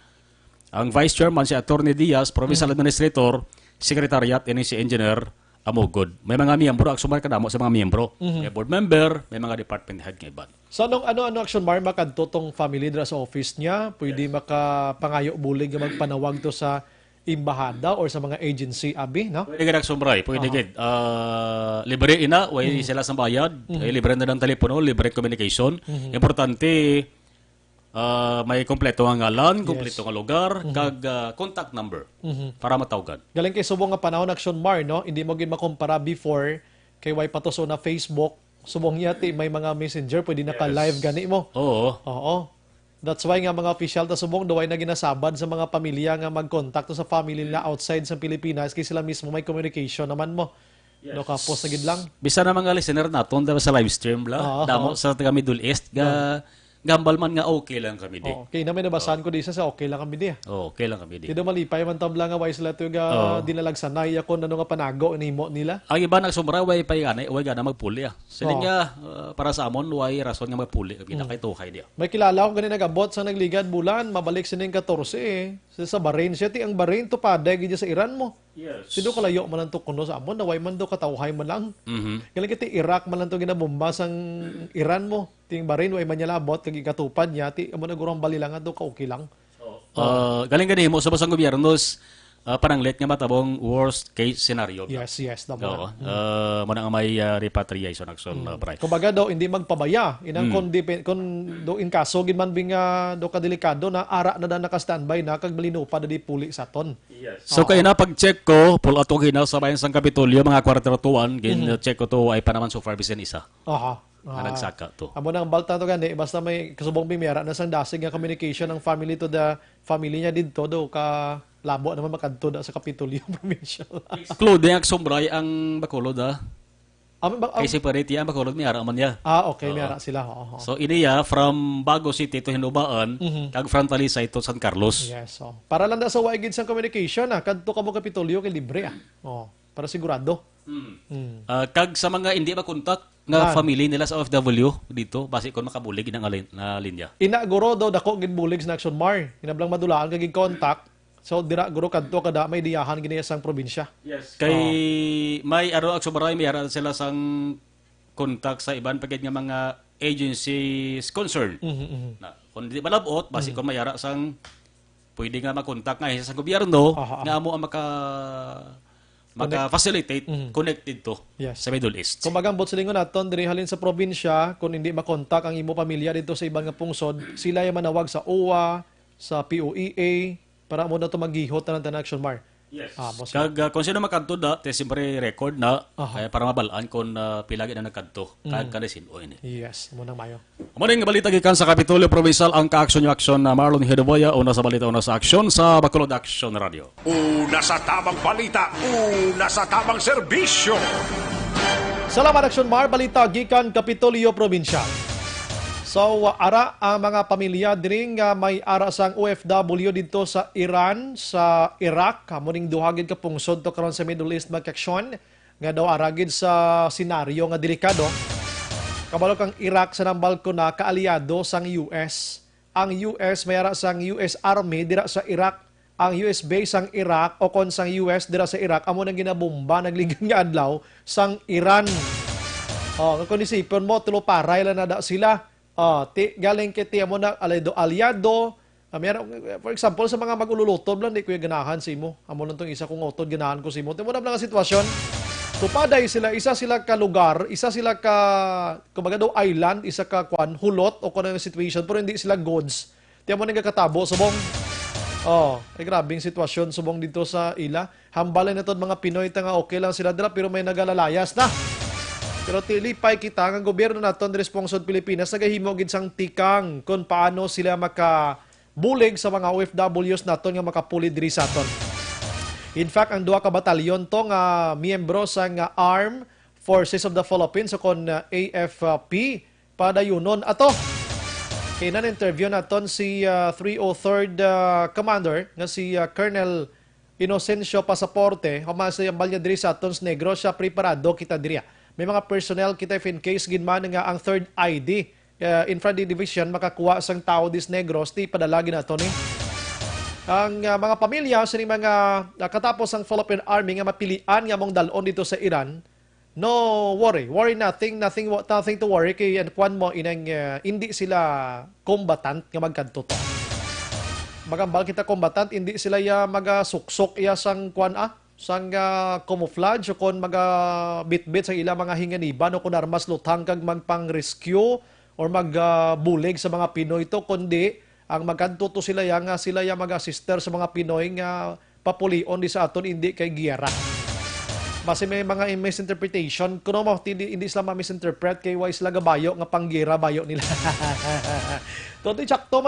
ang Vice Chairman si Attorney Diaz, Provincial Administrator, Secretariat, ini si Engineer Amogod. May mga miyembro, aksumar kadamo sa mga miyembro. May board member, may mga department head nga iban. So ano action mar makadto tong family dra sa office niya, pwede makapangayo bulig nga magpanawag to sa imbahada or sa mga agency abi, no? Pwede gid aksumray, pwede gid. Libre ina, way sila sa bayad, libre na ng telepono, libre communication. Importante may kompleto nga ngalan, kompleto nga lugar, kag contact number para matawagan. Galing kay subong nga panahon action mar, no? Hindi mo gid makumpara before kay way patuso na Facebook. Subong yati may mga messenger pwede naka-live gani mo. Oo. That's why nga mga official ta subong daway na ginasabad sa mga pamilya nga magkontakto sa family nila outside sa Pilipinas kay sila mismo may communication naman mo. No ka post na gid lang. Bisa na mga listener naton sa live stream la, damo sa taga Middle East gambal man nga okay lang kami di. Okay na may nabasahan ko di sa okay lang kami di. Okay lang kami di. Di malipay man tabla nga way sila to ga dinalagsanay ako nano nga panago nimo nila. Ang iba nagsumra way pay ganay way gana magpuli Sila nga para sa amon way rason nga magpuli kami na kay tuhay dia. May kilala ko gani nagabot sa nagligad bulan mabalik sining 14 sa Bahrain siya ti ang Bahrain to paday gid sa Iran mo. Yes. Sido kalayo man to kuno sa amon naway man do katawhay man lang. Galing kiti Iraq man lang to ginabomba sang Iran mo. Ting Bahrain way man niya labot kag ikatupad niya ti amo na gurang balilangan do ka okay lang. Galing gani mo sa basang gobyernos pananglit nga matabong worst case scenario. Yes, Oo. Muna nga may repatriation action Bray. Kumbaga daw hindi magpabaya inang kon do in kaso gid man bing do ka delikado na ara na naka-standby na kag malinupa na di puli sa ton. Yes. So kay na pag-check ko pull out ko ginaw sa bayan sang Kapitolyo mga kwartero tuwan gin check ko to ay pa naman so far bisan isa. Nagsaka to. Amo nang balta to gani basta may kasubong bimera na sang dasig nga communication ng family to the family niya didto do ka labo naman makadto na sa Kapitolyo Provincial. Including ang Sumbray ang Bacolod Kay Ah, separate yan, Bacolod, may ara man niya. okay, may ara sila. Oo. So, iniya, from Bago City to Hinubaan, kag from Talisay to San Carlos. Yes, para lang sa waigid sa communication, kadto ka mo Kapitolyo kay libre. Para sigurado. Kag sa mga hindi makontak nga family nila sa OFW dito, base kung makabulig ng na linya. Inaguro daw dako gid bulig sa Action Mar. Hinablang madulaan kag contact. So dira guro kadto kada may diyahan gini sang probinsya. Yes. Kay may aro ak Sumbray, may ara sila sang kontak sa iban pagid nga mga agencies concerned. Na kung di malabot, base kung may ara sang pwede nga makontak nga sa gobyerno nga amo ang maka-facilitate connected to sa Middle East. Kung magambot sa lingon naton diri halin sa probinsya, kung hindi makontak ang imo pamilya dito sa ibang nga pungsod, sila yung manawag sa OWA, sa POEA para mo na to maghihot na ng Action Mar. Yes. Kag kung sino makadto da, siyempre record na para mabalaan kung pilagi na nagkadto. Kag kanisin o ini. Yes, mo nang mayo. Amo nga balita gikan sa Kapitolyo Provincial ang ka-action na Marlon Hidoboya una sa balita una sa aksyon sa Bacolod Action Radio. Una sa tamang balita, una sa tamang serbisyo. Salamat Action Mar, balita gikan Kapitolyo Provincial. So, ara ang mga pamilya diring may ara sang OFW dito sa Iran, sa Iraq, kamuning duhagid ka pungsod to karon sa Middle East magkaksyon, nga daw aragid sa senaryo nga delikado. Kabalo kang Iraq sa nambal ko na kaalyado sang US. Ang US may ara sang US Army dira sa Iraq, ang US base sang Iraq o kon sang US dira sa Iraq amo nang ginabomba nagligang nga adlaw sang Iran. Kung isipon mo tulo paray lang na da sila. Galing kiti mo na aliado. For example, sa mga mag-ululutob lang, di ko yung ganahan si mo. Amo lang itong isa kong utod, ganahan ko si mo. Timo na lang ang sitwasyon. Tupaday sila, isa sila ka lugar, isa sila ka, kumbaga daw island, isa ka kwan, hulot o kung ano yung situation, pero hindi sila goods. Timo na nga katabo, subong. Grabing sitwasyon, subong dito sa ila. Hambalin na ito mga Pinoy, nga okay lang sila dila, pero may nagalalayas na. Pero tilipay kita ang gobyerno naton responsod Pilipinas nagahimog sang tikang kung paano sila makabulig sa mga OFWs naton nga makapuli diri sa aton. In fact, ang duha ka batalyon to nga miyembro sang Armed Forces of the Philippines o kon AFP padayunon ato. Kainan interview naton si 303rd Commander nga si Colonel Inocencio Pasaporte humasa yung balya diri sa aton sa Negros siya preparado kita diri. May mga personnel kita if in case ginman nga ang third ID Infra Division makakuha sang tao dis Negros ti padalagi na to ni. Ang mga pamilya sa mga katapos ang Philippine Army nga mapilian nga mong dalon dito sa Iran, no worry nothing to worry kay kwan mo inang hindi sila combatant nga magkadto to. Magambal kita combatant hindi sila ya magasuksok iya sang kwan sang camouflage o kon bitbit sa ilang mga hinganiban o kun armas lutang kag magpang-rescue or magbulig sa mga Pinoy to kundi ang magkanto sila yang mag-assister sa mga Pinoy nga papulion di sa aton hindi kay giyera. Basi may mga misinterpretation kuno mo hindi sila ma-misinterpret kay why sila gabayo nga panggera bayo nila. Totoy sakto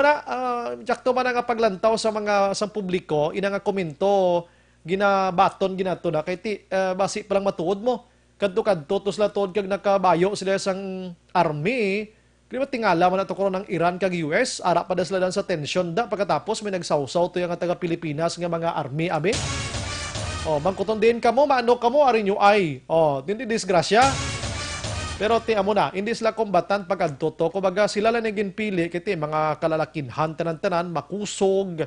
man na nga paglantaw sa mga sa publiko ina nga komento ginabaton ginato na kay basi palang matuod mo kadto to sila tuod kag nakabayo sila sang army kaya tingala man ato karon ng Iran kag US ara pa sila dan sa tension da pagkatapos may nagsawsaw to yung taga Pilipinas nga mga army abi mangkuton din kamo maano kamo ari nyo ay hindi disgrasya pero amo na hindi sila kombatan pagkadto to kumbaga sila lang ginpili kay mga kalalakinhan tanan-tanan makusog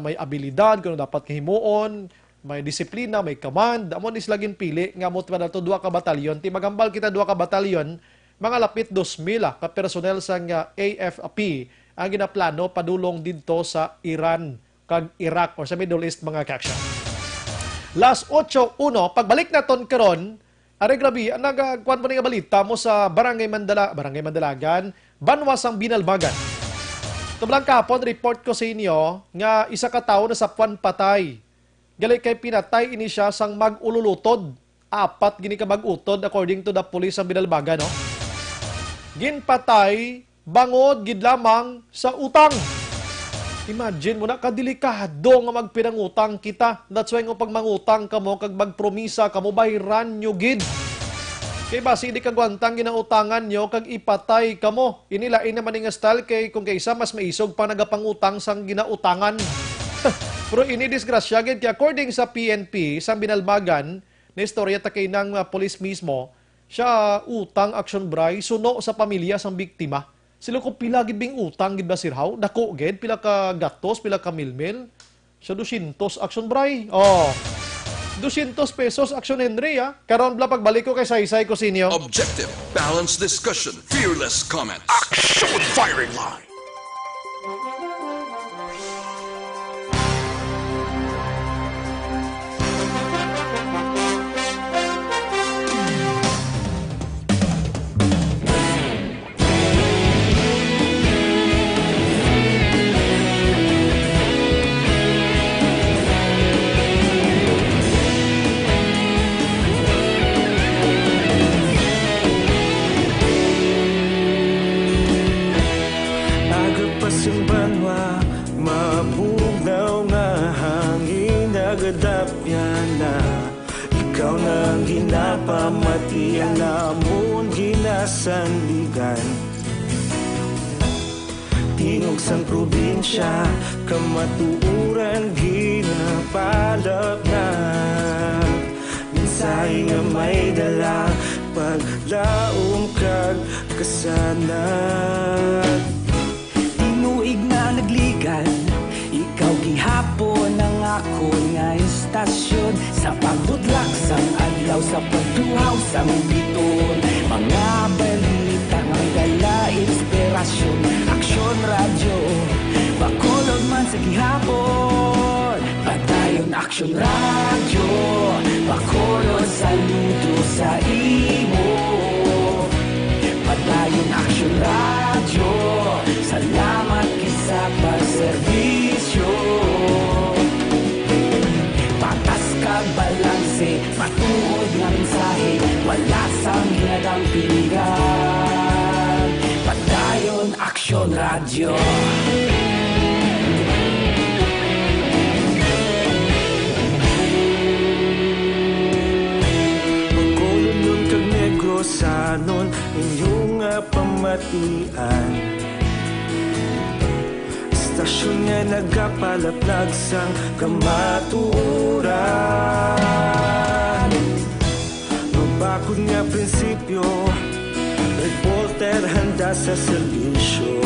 may abilidad, kung dapat kahimuon, may disiplina, may command. Amo ni sila ginpili nga mo pa nato duha ka batalyon. Ti magambal kita duha ka batalyon, mga lapit 2,000 ka personnel sang AFP ang ginaplano padulong didto sa Iran kag Iraq or sa Middle East mga kaksyon. Last 8:01 pagbalik naton karon, are grabe, nagkuan mo nga balita mo sa Barangay Mandalagan, Banwasang Binalbagan. Tumlang kapon, report ko sa inyo nga isa ka tawo na sapwan patay. Gali kay pinatay ini siya sang mag-ululutod. 4 gini ka mag-utod according to the police ang Binalbagan, no? Ginpatay, bangod, gid lamang sa utang. Imagine mo na, kadelikado nga magpinangutang kita. That's why nga pag mangutang ka mo, kag magpromisa ka mo, bayran nyo gid. Kay basi di kagwantang ginautangan nyo, kag ipatay ka mo. Inilain naman nga style kay kung kaysa mas maisog pa nagapangutang sang ginautangan. Pero inidisgrasya gid kay according sa PNP, sa binalbagan, na istorya takay ng polis mismo, siya utang action bray, suno sa pamilya sang biktima. Sila ko pila gid bing utang gid ba sirhaw? Dako gid pila ka gatos, pila ka milmil. Siya 200 action bray. Oh. 200 pesos action Henry ha. Karon bla pagbalik ko kay Saysay ko sinyo. Objective, balanced discussion, fearless comments. Action firing line. Banwa, mabugnaw nga hangin nagadapya na. Ikaw nang ginapamatian namon ginasandigan. Tingog sang probinsya, kamatuuran ginapalap na. Minsay nga may dala, paglaom kag kasanat. Tinuig na nagligan, ikaw gihapon ang ako nga istasyon. Sa pagbudlak sang adlaw, sa pagduhaw sang biton. Mga balita nga dala inspirasyon. Aksyon radyo, bakolod man sa gihapon. Padayon aksyon radyo, bakolod saludo sa imo. Padayon aksyon radyo, salamat kisa pagserbisyo. Patas kag balanse, matuod nga mensahe, wala sang hinadang piligan. Padayon aksyon radyo. Magkulunod kag negrosanon, inyong pamatian. Istasyon nga nagapalaplag sang kamatuoran. Mabakod nga prinsipyo, reporter handa sa serbisyo.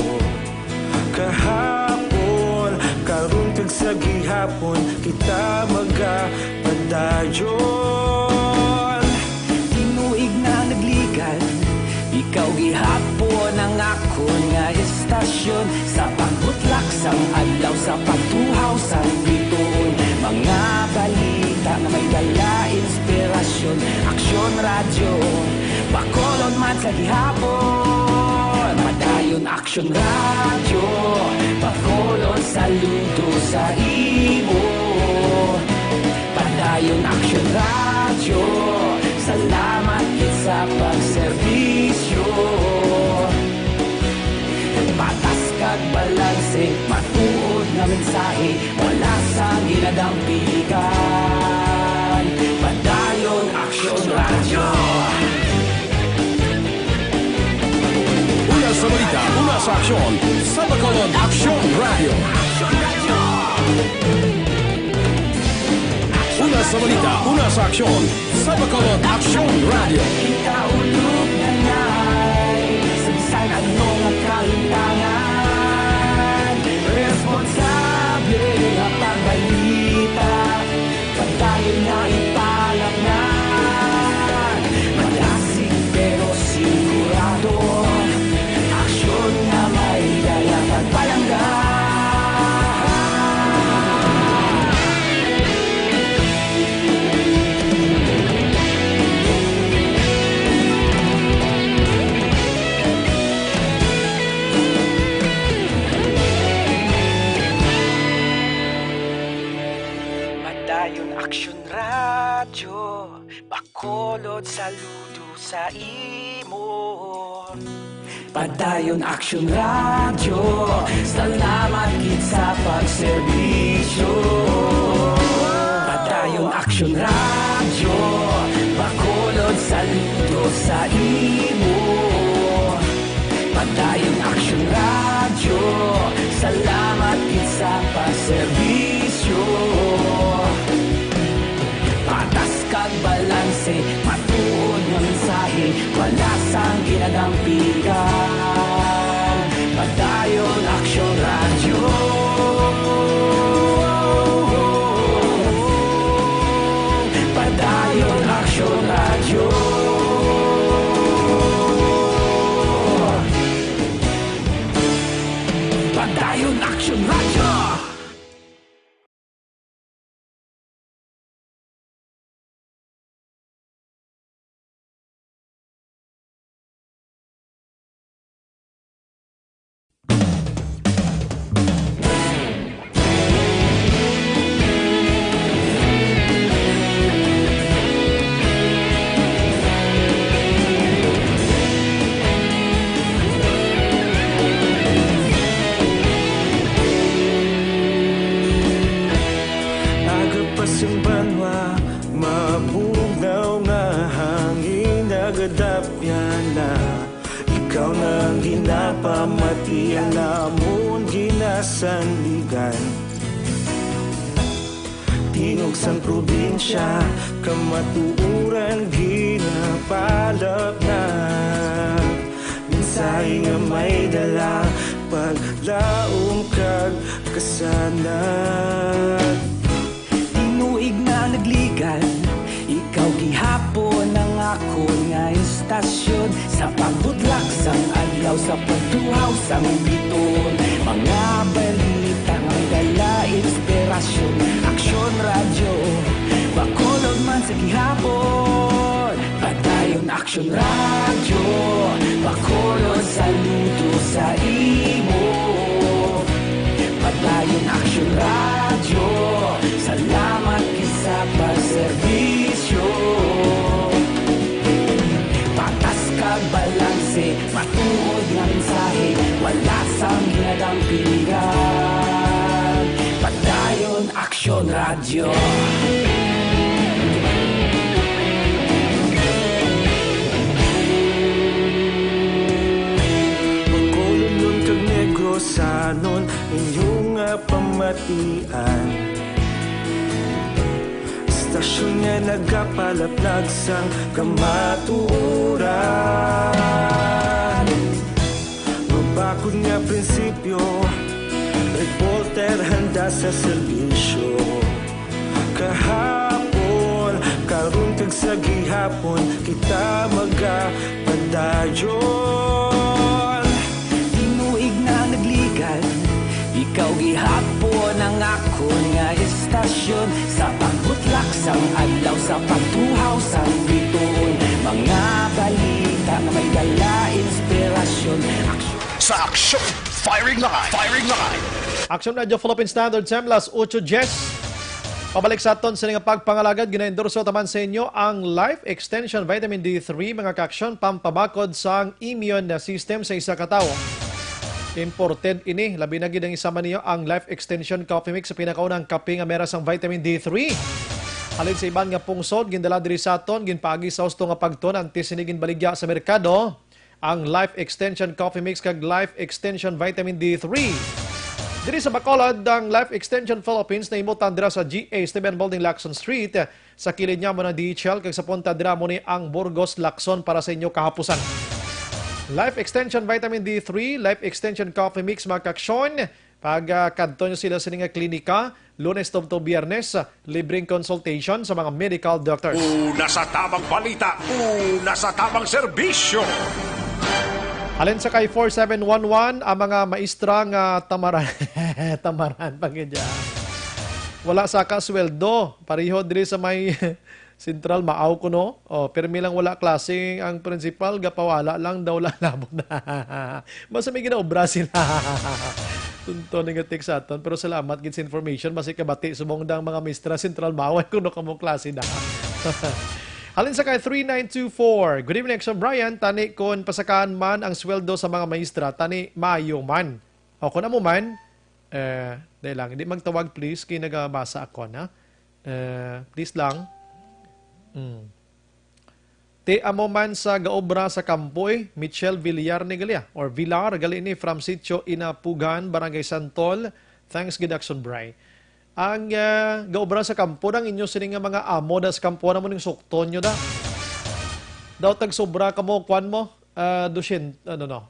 Kahapon, karon kag sa gihapon, kita magapadayon. Tinuig na nagligan, ikaw gihapon ang ako nga istasyon. Sa pagbutlak sang adlaw, sa pagtuhaw sang bituon. Mga balita na may dala inspirasyon. Aksyon radyo, bakolod man sa gihapon. Padayon aksyon radyo, bakolod saludo sa imo. Padayon aksyon radyo, salamat sa pagserbisyo. Patas kag balanse, matuod nga mensahe, wala sang hinadang piligan. Padayon aksyon radyo. Una sa balita, una sa aksyon, sa Bacolod Aksyon Radio. Una sa balita, una sa aksyon, sa Bacolod Aksyon Radio. Ikaulog na na'y sabisan ano nga kalintangan. Responsable nga pagbalita, pagdayon na ipalak na. Malasig pero sigurado, aksyon na may dala pagpalanggan. Padayon aksyon radyo, bakolod saludo sa imo. Padayon Action Radio, salamat gid sa pagserbisyo. Padayon Action Radio, bakulod saludo sa imo. Padayon Action Radio, salamat gid sa pagserbisyo. Patas kag balanse, matuod nga mensahe, wala sang ginadampigan. Padayon Action Radio. Padayon Action Radio. Padayon Action Radio. Agapasang banwa, mabugaw nga hangin nagadapyan na. Ikaw nang ginapamatian namon ginasandigan. Tingog sang probinsya, kamatuuran ginapalap na. Minsay nga may dala, paglaom kag kasanat. Tinuig na nagligan, ikaw gihapon ang ako nga istasyon. Sa pagbutlak sang adlaw, sa pagtuhaw sang biton. Mga balita nga dala inspirasyon. Action Radio, bakulog man sa gihapon. Padayon Action Radio, bakulog saludo sa imo. Padayon Action Radio, salamat sa pagserbisyo. Patas kag balanse, matuod nga mensahe, wala sang ginadampigan. Padayon Action Radio. Magkulunod kag Negrosanon, inyong nga pamatian. Stasyon nga nagapalaplag sang kamatuuran. Mabakod nga prinsipyo, reporter handa sa serbisyo. Kahapon, karon kag sa gihapon, kita magapadayon. Tinuig na nagligan, ikaw gihapon ang ako nga istasyon. Sa pagbutlak sang adlaw, sa pagtuhaw sang biton. Mga balita na may dala inspirasyon. Sa aksyon, firing line, firing line. Action Radio Philippine Standard Time, las 8:10. Pabalik sa aton sa nga pagpangalagad, gina-endorso taman sa inyo ang Life Extension Vitamin D3, mga ka-aksyon, pampabakod sa immune na system sa isa ka tawo. Imported ini, labi na gid ang isama niyo ang Life Extension Coffee Mix sa pinakaunang kape nga meras ang vitamin D3. Halin sa iban nga pungsod, gindala diri sa aton, ginpaagi sa husto nga pagton ang tisinigin baligya sa merkado, ang Life Extension Coffee Mix kag Life Extension Vitamin D3. Diri sa Bacolod, ang Life Extension Philippines na imutan dira sa GA Stephen Building, Lacson Street. Sa kilid niya mo ng DHL, kag sa punta dira mo ni ang Burgos, Lacson para sa inyo kahapusan. Life Extension Vitamin D3, Life Extension Coffee Mix, mga kaksyon. Pag kadto nyo sila sa nga klinika, Lunes to Biyernes, libreng consultation sa mga medical doctors. Una sa tamang balita, una sa tamang serbisyo. Alin sa kay 4711, ang mga maestrang tamaran. Tamaran, pagkadya. Wala sa kasweldo. Pareho diri sa may Central, maaw ko no. Permi lang wala klaseng ang principal, gapawala lang daw lalabot na. Basta may ginaobra sila. Tunto nga text aton. Pero salamat gid sa information. Basi kabati subong dang mga mistra Central, maaway ko no kamong klase na. Halin sa kay 3924. Good evening, Action Brian. Tani kon pasakaan man ang sweldo sa mga maestra, tani mayo man. O kung mo man, dahil lang, hindi magtawag please, kaya nagabasa ako na. Please lang. Te amo man sa gaobra sa Kampoy, Michelle Villar ni Galia, or Villar, gali ni from Sitio Inapugan, Barangay Santol. Thanks, good Action Brian. Ang gaobra sa kampo ng inyo sining nga mga amo da sa kampo na mo ning sukton nyo da. Daw tag sobra ka mo, kwan mo,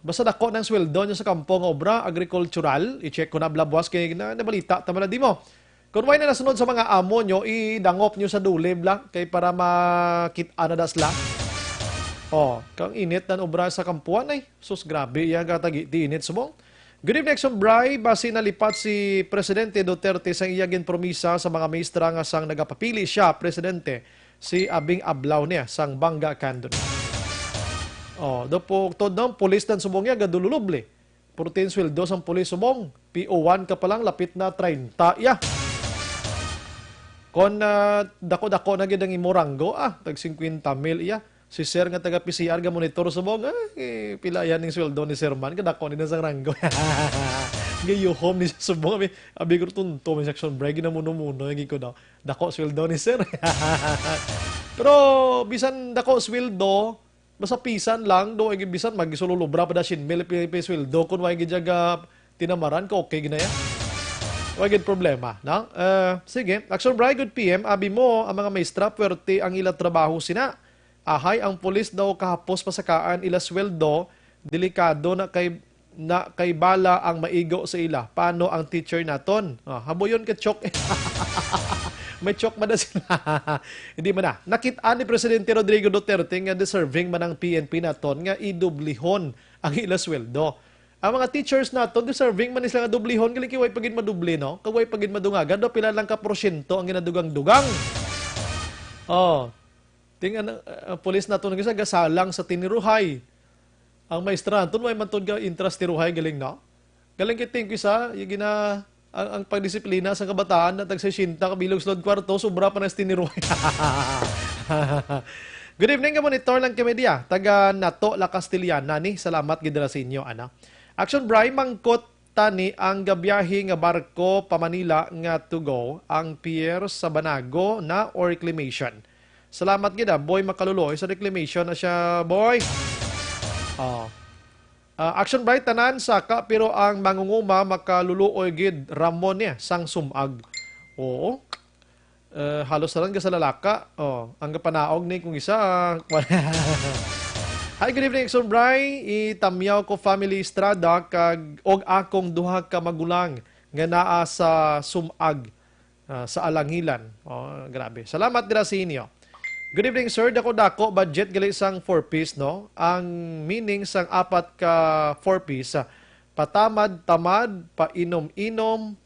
basta dako ng sweldo nyo sa kampo nga obra, agricultural, i-check ko na blabwas kay nabalita, tama na di mo. Kung may na nasunod sa mga amo nyo, idangop nyo sa dulib lang, kay para makita na dasla. Kang init na obra sa kampuan ay, sus grabe, yan katagi, di init sumong. Good evening, Action Bray. Basi nalipat si Presidente Duterte sa iyagin promisa sa mga maestra nga sang nagapapili siya, Presidente, si Abing Ablaw niya, sang Bangga Candon. Dopo todong pulis dan sumong niya, gadululubli. Purutin sweldo sang pulis sumong. PO1 ka palang, lapit na 30. Kon dako-dako na gid ang imoranggo, tag 50 mil iya. Si Sir nga taga PCR nga monitor sa mong, pila yan ng sweldo ni Sir Man, kadako ni na sang ranggo. Gayuhom ni sa mong, abi ko tunto, may section break, ginamuno-muno, yung ko daw, dako sweldo ni Sir. Pero, bisan dako sweldo, basta pisan lang, do, bisan magisululubra pa da sin mil, sweldo, kung may gidyaga tinamaran ko, okay ginaya. Wagid problema, no? Sige, Action Break, good PM, abi mo, ang mga maestra, puwerte ang ila trabaho sina. Ahay, ang pulis daw kahapos pasakaan ila sweldo, delikado na kay bala ang maigo sa ila. Paano ang teacher naton? Haboyon ka chok. May chok man na sila. Hindi man na. Nakitaan ni Presidente Rodrigo Duterte nga deserving man ang PNP naton nga idublihon ang ila sweldo. Ang mga teachers naton deserving man sila nga dublihon, gali kiway pagid madubli, no? Kaway pagid madungagan do pila lang ka porsyento ang ginadugang-dugang. Tingnan ang pulis naton nga gasalang sa tiniruhay. Ang maestra naton may mantod ga interest tiruhay galing na. Galing kiting isa yung ang pagdisiplina sa kabataan na tag 60 kabilog sulod kwarto sobra pa na sa tiniruhay. Good evening ka monitor lang media. Taga Nato La Castillana ni. Salamat gid sa inyo ana. Action Bray mangkot tani ang gabiyahe nga barko pa Manila nga to go ang pier sa Banago na or reclamation. Salamat gida, boy makaluloy sa reclamation na siya, boy. Action Bright tanan saka pero ang mangunguma makaluloy gid Ramon niya sang sumag. Oo. Halos na lang ka sa lalaka. Ang kapanaog ni kung isa. Hi, good evening, Action Bright. Itamyaw ko family Estrada kag og akong duha ka magulang nga naa sa sumag sa Alangilan. Grabe. Salamat dira sa inyo. Good evening, sir. Dako-dako, budget gali sang 4-piece, no? Ang meaning sang 4 ka 4-piece, patamad-tamad, painom-inom,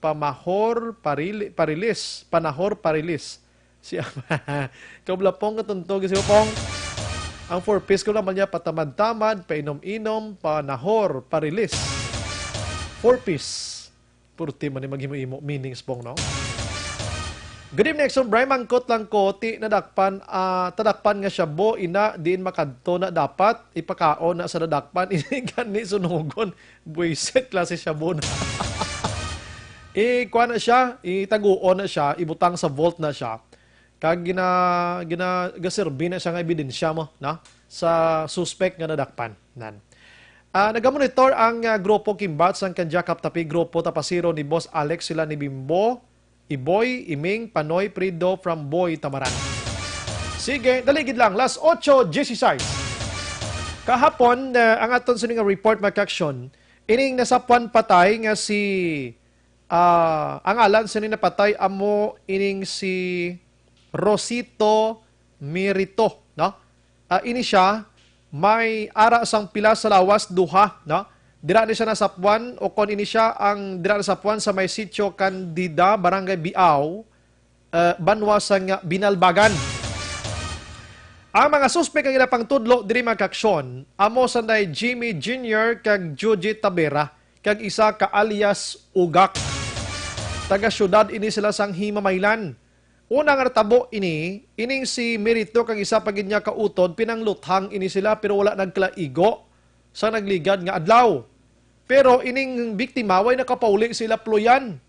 pamahor, parilis, panahor, parilis. Kablapong katuntog si Upong. Ang 4-piece ko naman niya, patamad-tamad, painom-inom, panahor, parilis. 4-piece. Purti man ni maghimo-imo meanings pong, no? Good evening, Exxon Bray. Mangkot lang ko, nadakpan, tadakpan nga siya bo, ina, diin makadto na dapat, ipakaon na sa nadakpan, gani sunugon, buisit, klase siya bo na. Kuha na siya, itaguon na siya, ibutang sa vault na siya, kag gaserbi na siya nga ebidensya mo, na, sa suspect nga nadakpan. Nagamonitor ang grupo Kimbat sang Kanjakap Tapi, grupo Tapasiro ni Boss Alex, sila ni Bimbo, Iboy, Iming, Panoy, Prido from Boy, Tamaran. Sige, daligid lang. Last 8:16. Kahapon, ang aton sa nga report mag-action, ining nasapuan patay nga si, ang alan sa napatay amo ining si Rosito Mirito. No? Ini siya, may ara sang pila sa lawas, duha, no? Dira ni siya nasapuan o kon ini siya ang dira nasapuan sa may sitio Candida, Barangay Biao, banwa sa Binalbagan. Ang mga suspek ang ilapang tudlo diri magkaksyon, amo sanday Jimmy Jr. kag Juji Tabera, kag isa ka alias Ugak. Taga syudad ini sila sang Himamaylan. Unang natabo ining si Merito kag isa pagid niya kautod, pinangluthang ini sila pero wala nagklaigo sa nagligad nga adlaw. Pero ining biktima way nakapauli sila puluyan.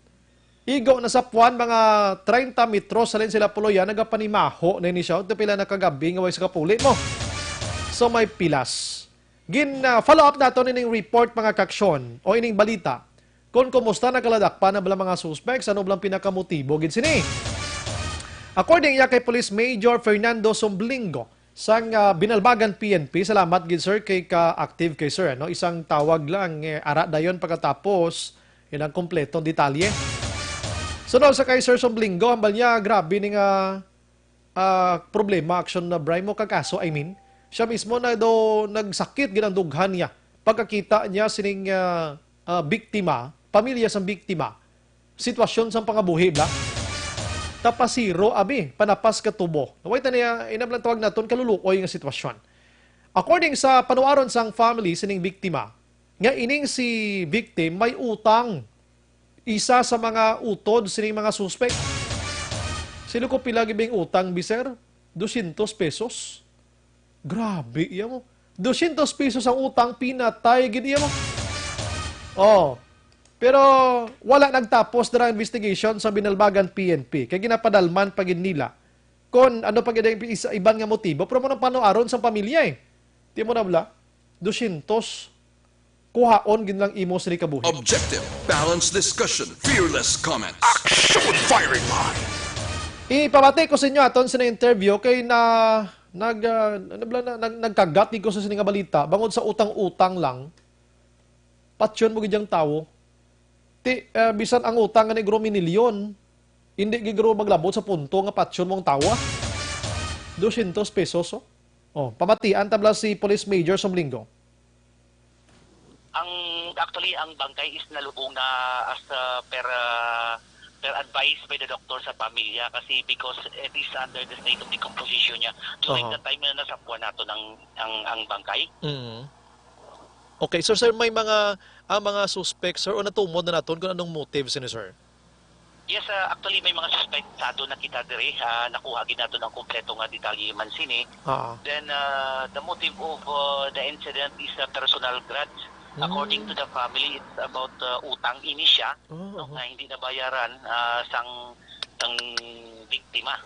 Igo na sa puwan mga 30 metros sa sila puluyan nagapanimaho na ini siya. Ito pila nakagabi nga way sa kapuli mo. So may pilas. Follow up nato ining report mga kaksyon o ining balita. Kung kumusta nakaladakpan na bala mga suspects, ano blang pinakamotibo gid sini. According kay Police Major Fernando Somblingo sang Binalbagan PNP, salamat gid sir kay ka-active kay sir, no? Isang tawag lang ara dayon pagkatapos ilang kompletong detalye. Sunod sa kay Sir Somblingo, ambal niya grabe ning problema action na Bray mo kakaso, I mean, siya mismo na do nagsakit ginang dughan niya pagkakita niya sining biktima, pamilya sang biktima, sitwasyon sang pangabuhi bla. Tapasiro abi panapas ka tubo. Naway taniya inablang tawag naton kalulukoy nga sitwasyon. According sa panuaron sang family sining biktima, nga ining si victim may utang. Isa sa mga utod sining mga suspect. Sino ko pila gibing utang biser? 200 pesos. Grabe iya mo. 200 pesos ang utang, pinatay gid iya mo. Oh. Pero wala nagtapos na investigation sa Binalbagan PNP. Kaya ginapadalman pagin nila. Kung ano pag iban nga motibo, pero mo nang panuaron sa pamilya eh. Di mo na bla? 200 kuhaon ginlang imo sa kabuhi. Objective, balanced discussion, fearless comments. Action firing line. Ipabati ko sa inyo aton sa interview kay nagkagat ko sa sininga balita bangod sa utang-utang lang. Patsyon mo gidyang tao. Bisan ang utang nga ni gro minilyon, hindi gigro maglabot sa punto nga patsyon mong tawa. 200 pesos. Oh, pamatian tabla si Police Major Somblingo. Actually ang bangkay is nalubong na as per advice by the doctor sa pamilya kasi because it is under the state of decomposition niya during the time na nasapuan nato ang bangkay. Okay, so sir, may mga suspects sir o natumod na naton kung anong motives ni sir? Yes, actually may mga suspektado na kita dire, nakuha gid nato ng kompleto nga detalye man sini. Then the motive of the incident is a personal grudge. According to the family, it's about utang ini siya na hindi nabayaran sang biktima.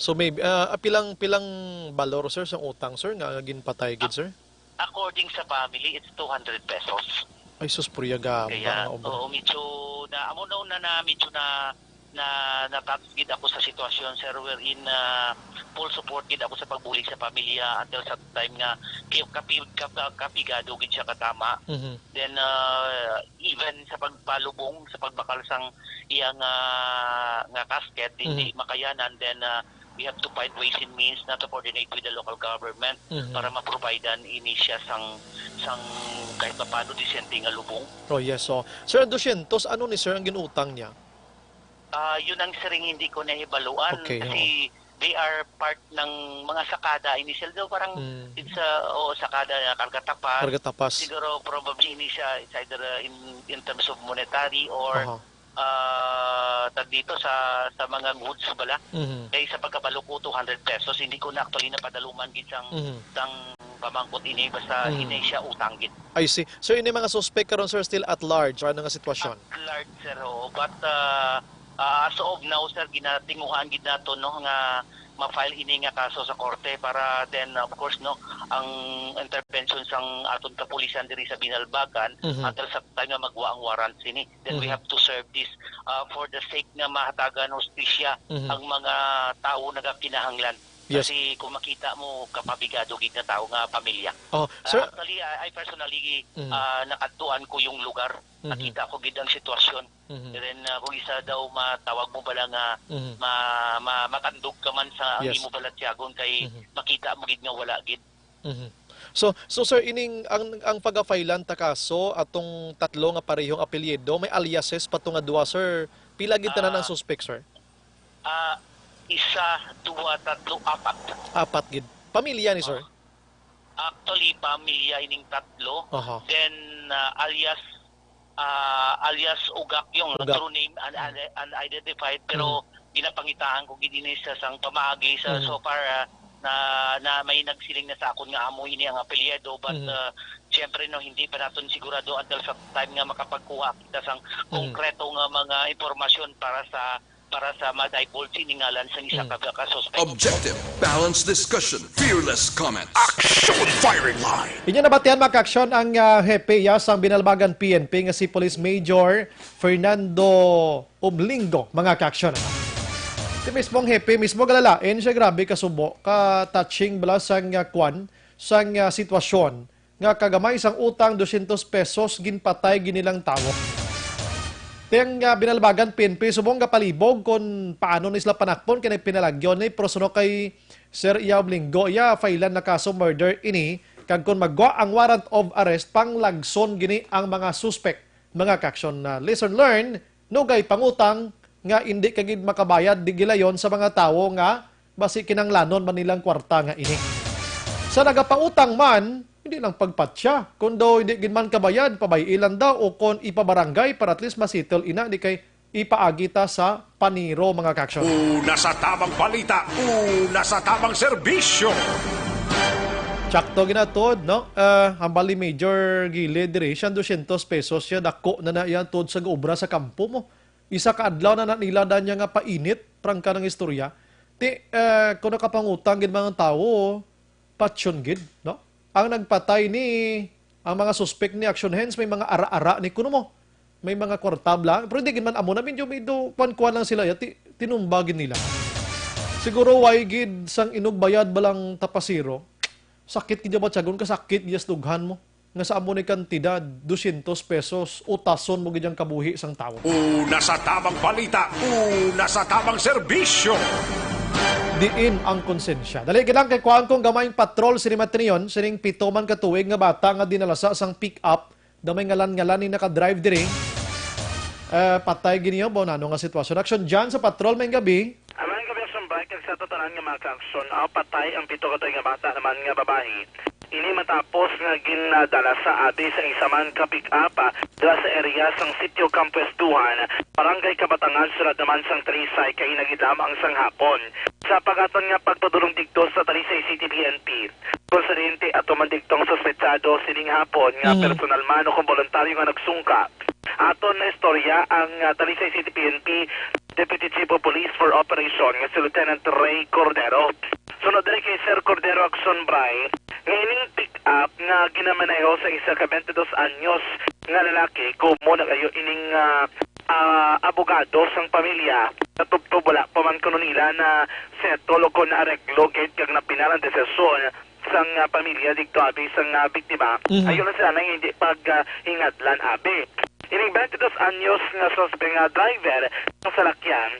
So maybe pilang balor sir sang utang sir nga ginpatay gid sir? According sa family, it's 200 pesos. Ay sus puriyaga. Kaya medyo na amo na medyo na natatgid ako sa sitwasyon sir wherein full support gid ako sa pagbulig sa pamilya until sa time nga kapigado gid siya katama. Then even sa pagpalubong sa pagbakal sang iyang nga casket hindi makayanan, then we have to find ways and means na to coordinate with the local government para ma-providean ini siya sang kahit pa paano disente nga lubong. Oh yes, so sir 200 ano ni sir ang ginutang niya? Yun ang siring hindi ko nahibaluan kasi they are part ng mga sakada initial daw parang it's sakada na kargatapas. Siguro probably ini siya it's either in terms of monetary or tag dito sa mga goods bala. Kaya sa pagkabalo ko 200 pesos hindi ko na actually napadaluman gid sang pamangkot ini basta hinay siya utang gid. I see. So ini mga suspect karon sir still at large ano nga sitwasyon? At large sir but as of now sir ginatinguhan gid nato no nga ma-file ini nga kaso sa korte para then of course no ang intervention sang aton kapulisan diri sa Binalbagan until sa time nga magwa ang warrant sini, then we have to serve this for the sake nga mahatagan hustisya ang mga tao nagakinahanglan. Kasi kung makita mo kapabigado gid na tao nga pamilya. Sir, actually I personally nakatuan ko yung lugar. Nakita ko gid ang sitwasyon. Then kung isa daw matawag mo bala nga makandog ka man sa ang imo bala tiyagon kay makita mo gid nga wala gid. So sir ining ang pagafailan ta kaso atong tatlo nga parehong apelyido may aliases pato nga duwa sir. Pila gid tanan ang suspect sir? Isa, dua, tatlo, apat. Apat gid. Pamilya ni sir? Actually, pamilya ining tatlo. Then alias Ugak yung true name unidentified pero ginapangitaan ko gidinis sa sang pamagi sa so far na may nagsiling na sa akon nga amo ini ang apelyido but siyempre no hindi pa naton sigurado until sa time nga makapagkuha kita sang konkreto nga mga impormasyon para sa ma-divulge ni ngalan sa isa ka suspect. Objective, balanced discussion, fearless comments. Action firing line. Inya nabatian maka-aksyon ang hepe sang binalbagan PNP nga si Police Major Fernando Oblingo mga ka-aksyon. Si mismong hepe, mismo galalain siya grabe kasubo, ka-touching bala sang kwan, sang sitwasyon nga kagamay isang utang 200 pesos ginpatay ginilang tawo. Tiyang binalbagan PNP, subong kapalibog kung paano nisla panakpon kaya pinalagyon ni prosuno kay Sir Iyaw Linggo. Iya, failan na kaso murder ini, kag kung magwa ang warrant of arrest, pang lagson gini ang mga suspect. Mga kaksyon na lesson learned, nugay pangutang nga hindi kagid makabayad di gilayon sa mga tao nga basi kinanglanon man nilang kwarta nga ini. Sa nagapautang man, hindi lang pagpatsya. Kung daw hindi ginman kabayad, pabayilan daw o kung ipabarangay para at least masittle ina, di kay ipaagita sa paniro mga kaksyon. Una sa tamang balita, una sa tamang serbisyo. Tsakto ginatod, no? Hambali Major Gile, diresyan 200 pesos siya, dako na yan tod sa obra sa kampo mo. Isa kaadlaw na nila niya nga painit, prangka ng istorya. Kung nakapangutang gid mga tao, patsyon gid, no? Ang nagpatay ni ang mga suspect ni Action Hands may mga ara-ara ni kuno mo. May mga kwartabla. Pero hindi man amo na medyo kuan lang sila yati tinumbagin nila. Siguro why gid sang inugbayad balang tapasiro. Sakit kid ba tiyagon ka sakit yes dughan mo. Nga sa amo ni kantidad 200 pesos utason mo gid ang kabuhi sang tawo. Una sa tamang balita, una sa tamang serbisyo. Diin ang konsensya. Dali kilang kay kuhaan kong gamayng patrol si Matrion, sining 7 man katuig nga bata nga dinalasa sang pick-up, damay ngalan-ngalan ni nakadrive diri. Patay giniyo bo nano nga sitwasyon. Action dyan sa patrol may gabi. Aman gabi sa bike sa totalan nga mga action, patay ang 7 katuig nga bata naman nga babae. Ini matapos nga ginadala sa abi sa isa man ka pick-up dala sa area sang Sitio Campos Duhan, Barangay Kabatangan, sulad naman sang Talisay kay nagidam ang sang hapon. Sa pagaton nga pagpadulong dikto sa Talisay City PNP, konsidente at tumandiktong suspetsado sining hapon nga personal man o kung voluntaryo nga nagsungka. Aton na istorya ang Talisay City PNP Deputy Chief of Police for Operation nga si Lieutenant Ray Cordero. Sunod rin kay Sir Cordero Akson Bray, ngayon pick-up nga ginamaneho sa isa ka 22 anyos nga lalaki, kumo na kayo ining abogado sang pamilya. Natubtob wala pa man kuno nila na setolo ko na areglo gate kag napinaran desisyon sang pamilya dito abi sang biktima. Ayon na sila nang hindi pag-hingadlan abi. Ining 22 anyos nga suspect nga driver ng salakyan,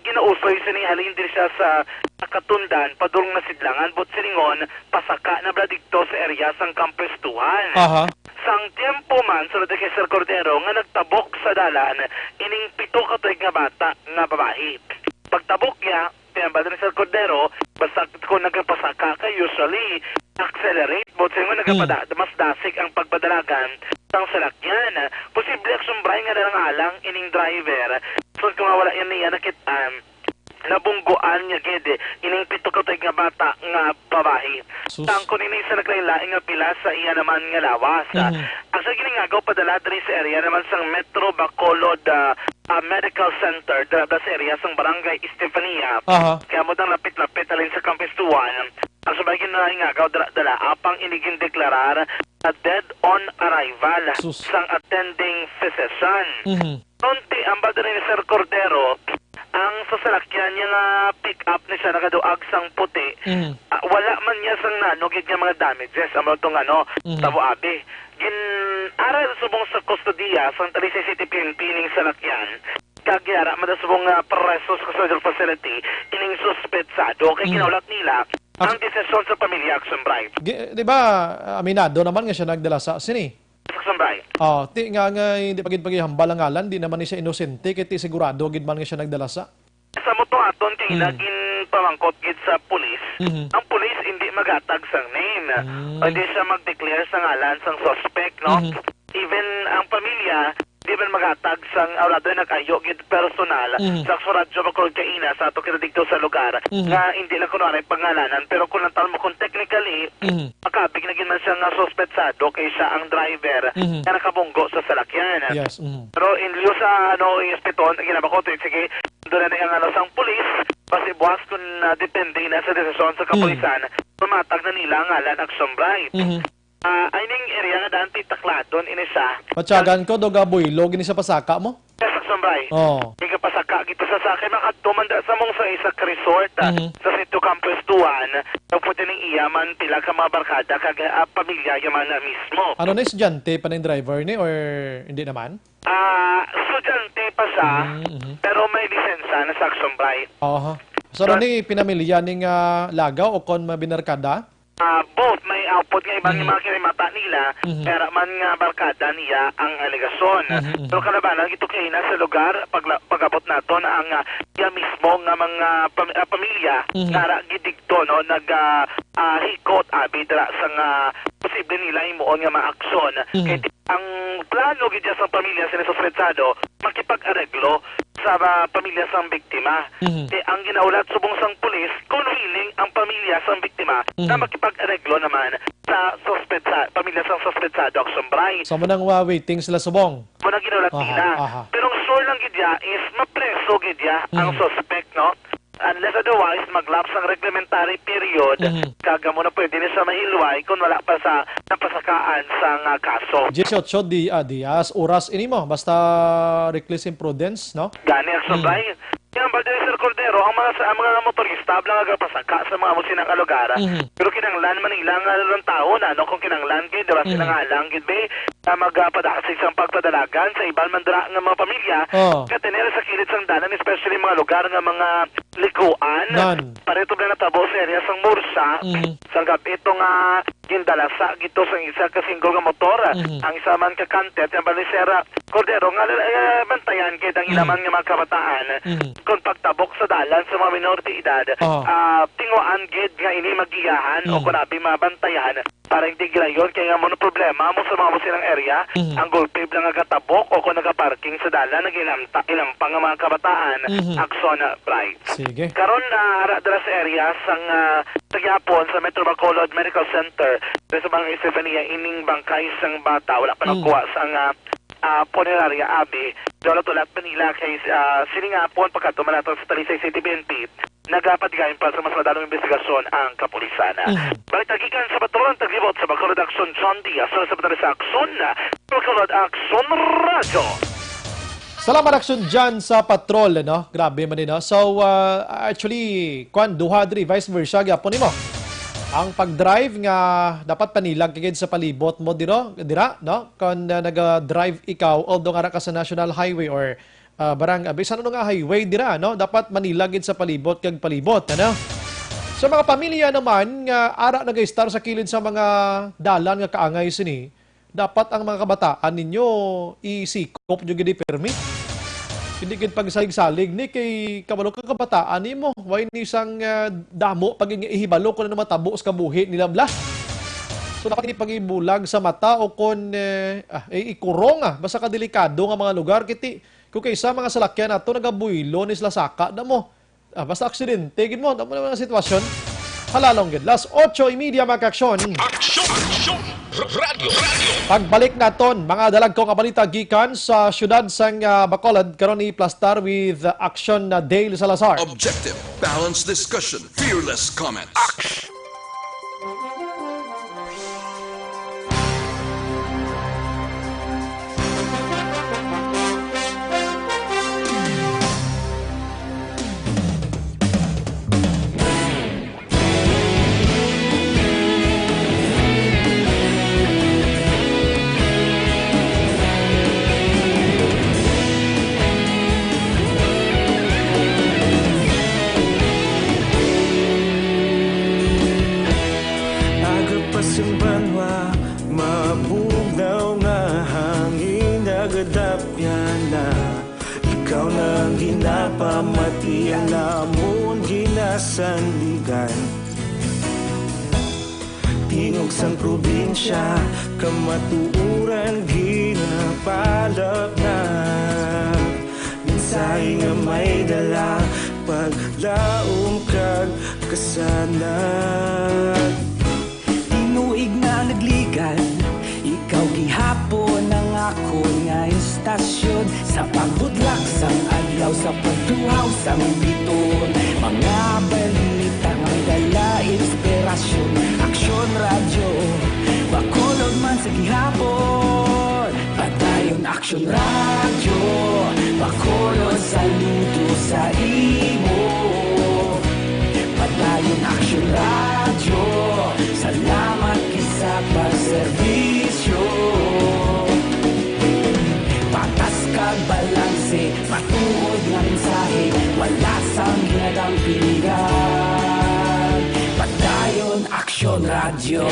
ginausoy sa halin din siya sa katundan, padulong na sidlangan, but siningon, pasaka na bla dito sa area sang Campos Duhan. Sang tiempo man, sunod kay Sir Cordero, nga nagtabok sa dalan, ining 7 katuig nga bata nga babae. Pagtabok niya, pinabada ni Sir Cordero, basta kung nagpasaka ka, usually, accelerate, but siningon mas dasig ang pagpadalagan sang salakyan. Posible aksumbray nga na ng alang ining driver. So kung wala yan niya nakitaan, nabungguan niya gede ining 7 katuig nga bata nga babae. Tangko nini sa naglaylaing nga pila sa iya naman nga lawas. Ang sa giningagaw padala diri sa area naman sang Metro Bacolod Medical Center dala sa area sang Barangay Estefania. Kaya mo dang lapit-lapit alin sa Campus Duan. Ang sabagin na ingagaw dala apang iniging deklarar na dead on arrival sang attending physician. Konti ang badari ni Sir Cordero, ang sasalakyan niya nga pick-up ni siya nakaduag sang puti, wala man niya sang nanogid niya mga damages, ang mga itong tabo abi. Aral subong sa kustodiya sang Talisay City PNP ning salakyan, kagyara madasubong preso sa custodial facility ining suspetsado kay kinaulat nila ang desisyon sa pamilya Action Bright. Di ba, aminado naman nga siya nagdala sa sini? Action Bright. Ti nga hindi pagid-hambal ang ngalan, di naman siya inosente, kaya ti sigurado gid man nga siya nagdala sa. Sa moto aton, kaya naging pamangkot gid sa pulis, ang pulis hindi magatag sang name. Hindi siya mag-declare sa ngalan sang suspect, no? Even ang pamilya, di ba magatag sang aulado nag-ayo gid personal sa radyo Bacolod kaina sa ato kinadikto sa lugar nga hindi lang kunwari pangalanan pero kung natal mo kung technically makabig na gid man siya nga suspetsado kay siya ang driver nga nakabunggo sa salakyan. Yes. Pero in lieu sa inspekton ginaba ko sige doon na ang sang pulis kasi buwas kung depende na sa desisyon sa kapulisan pumatag na nila ang ngalan action bright. Ayning area nga daan titakladon ini siya. Matyagan ko, doga builo, gini sa pasaka mo? Yes, Aksambray. Oo. Ika pasaka, gito sa sakay, makatumanda sa mong sa isa resort sa Sitio Campus Tuan, na pwede ning iyaman pila ka mga barkada, kag pamilya yaman na mismo. Ano na estudyante pa ng driver ni or hindi naman? Estudyante pa siya, pero may lisensya na sa Aksambray. Aha. So, ano ni pinamilya ning lagaw o kon mabinarkada? Both may output nga ibang mga kinimata nila pero man nga barkada niya ang alegasyon. Pero kalabanan ito kayo na sa lugar pag-abot nato na ang niya mismo nga mga pamilya nga gidigto no hikot abi dira sa nga posible nila imuon nga maaksyon. Kaya ang plano gid sa pamilya sa suspetsado makipag-areglo sa pamilya sang biktima. Ang ginaulat subong sang pulis kung willing ang pamilya sang biktima na makipag-areglo naman sa pamilya sang suspetsado action bright. So, manang waiting sila subong? Muna ginaulat nila. Pero ang sure lang gidya is mapreso gidya ang suspect, no? Unless otherwise, mag-lapse ang reglementary period, kaga mo na pwede na siya mahilway kung wala pa sa napasakaan sa kaso. 18 días, oras ini mo, basta reckless imprudence, no? Gani ang sabay. Yung Balde Sir Cordero, ang mga motorista lang agapasaka sa mga musinang lugar. Pero kinanglan man ilang lang tao na, no? Kung kinanglan kayo, diba sinangalang gid be, magpadakasig sa pagpadalagan sa ibang mandra ng mga pamilya. Katenera sa kilid sang dalan, especially mga lugar ng mga likuan. Pareto na natabo sa area sang Mursa. Sanggap itong gindalasa gito sa isa ka single nga motor. Ang isa man ka kantet, yung Balde Sir Cordero, nga bantayan kayo ang ilaman ng mga kabataan. Kung pagtabok sa dalan sa mga minor de edad, tinguan gid nga ini magiyahan o kunabi mabantayan para hindi gilayon kaya nga mo na problema mo sa mga musilang area, ang gulpib lang nagatabok o kung nagaparking sa dalan nag-ilampang ang mga kabataan, akson bright. Sige. Karon dala sa area sang Tagyapon sa Metro Bacolod Medical Center sa mga Estefania ining bangkay sang bata wala pa nakuha sang Puneraria Abi, dola-tulat Manila kay siningapon pagkatumanato sa Talisay City 20, nagapatigayin pa sa mas madalong investigasyon ang kapulisan. Balitagikan sa patrol ang taglibot sa Bacolod Action John Diaz sa Battery sa Action, Bacolod Action Radio. Salamat action dyan sa patrol, no? Grabe man din, no? So, actually, duha diri, vice versa, gyapon nimo. Ang pag-drive nga dapat panilag kagid sa palibot mo dira no kon nag-drive ikaw although nga ka sa national highway or barang bisan ano nga highway dira no dapat manilag gid sa palibot kag palibot ano. Sa mga pamilya naman nga ara nag-star sa kilid sa mga dalan nga kaangay sini dapat ang mga kabataan ninyo isikop jud gid permit. Hindi gid pagsalig-salig ni kay kabalo ka kabataan nimo. Way ni sang damo pag ihibalo ko na matabo sa kabuhi nila bla. So dapat hindi pagibulag sa mata o kon ikurong basta ka delikado nga mga lugar kiti. Kung kaysa mga salakyan nato nagabuilo ni sila saka na mo. Basta aksidente gid mo damo na sitwasyon. Halalong gid. Last 8:30 mag-aksyon. Aksyon! Radio! Pagbalik naton, mga dalag ko nga balita gikan sa syudad sang Bacolod karon ni Plastar with Action Dale Salazar. Objective, balanced discussion, fearless comments. Ikaw nang ginapamati ang namon ginasandigan. tingog sang probinsya, kamatuuran ginapalap na. Minsay nga may dala, paglaom kag kasanag. Tinuig na nagligan, ikaw gihapon ang ako nga istasyon. Sa pagbutlak sang adlaw, sa pagtuhaw sang biton, mga balita nga may dala inspirasyon. Aksyon radyo, bakulog man sa gihapon. Padayon aksyon radyo, bakulog saludo sa imo. Padayon aksyon radyo, salamat kisa pagserbisyo. Patas kag balanse, matuod nga mensahe, wala sang ginadang piligan. Padayon aksyon radyo.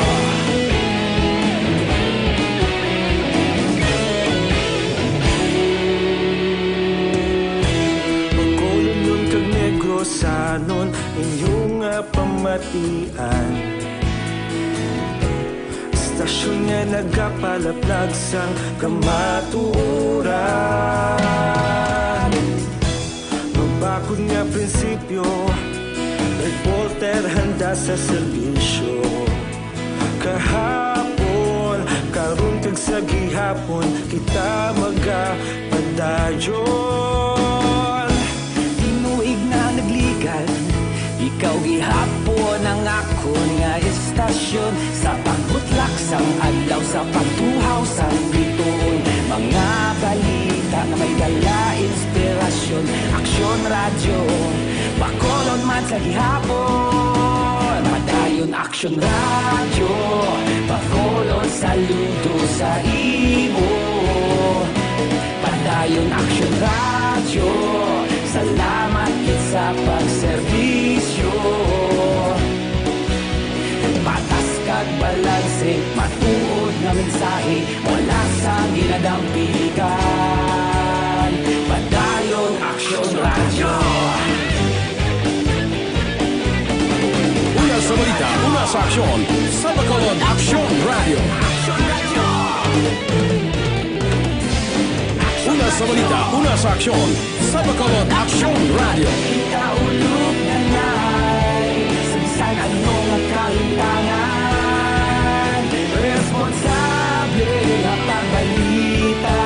Pagkulunod kag Negrosanon, inyong nga pamatian. Istasyon nga nagapalaplag sang kamatuoran. Magbakod nga prinsipyo, reporter handa sa serbisyo. Kahapon, karon kag sa gihapon, kita magapadayon. Tinuig na nagligan, ikaw gihapon ang ako nga istasyon. Sa pagbutlak sang adlaw, sa pagtuhaw sang biton, mga balita nga may dala inspirasyon. Aksyon radyo, bakolon man sa gihapon. Padayon aksyon radyo, bakolon saludo sa imo. Padayon aksyon radyo, salamat sa pagserbisyo. Patas kag balanse, matuod nga mensahe, wala sa ginadampigan. Padayon aksyon radyo. Una sa balita, una sa aksyon, sa Bacolod Aksyon Radio. Una sa balita, una sa aksyon, sa Bacolod Aksyon Radio. Ikaulog na na'y sabisan ano nga kaintangan. Responsable na pagbalita,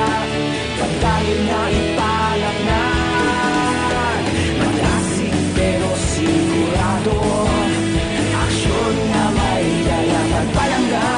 pagdayon na ipalaknan. Malasig pero sigurado, aksyon na may dalang at palanggan.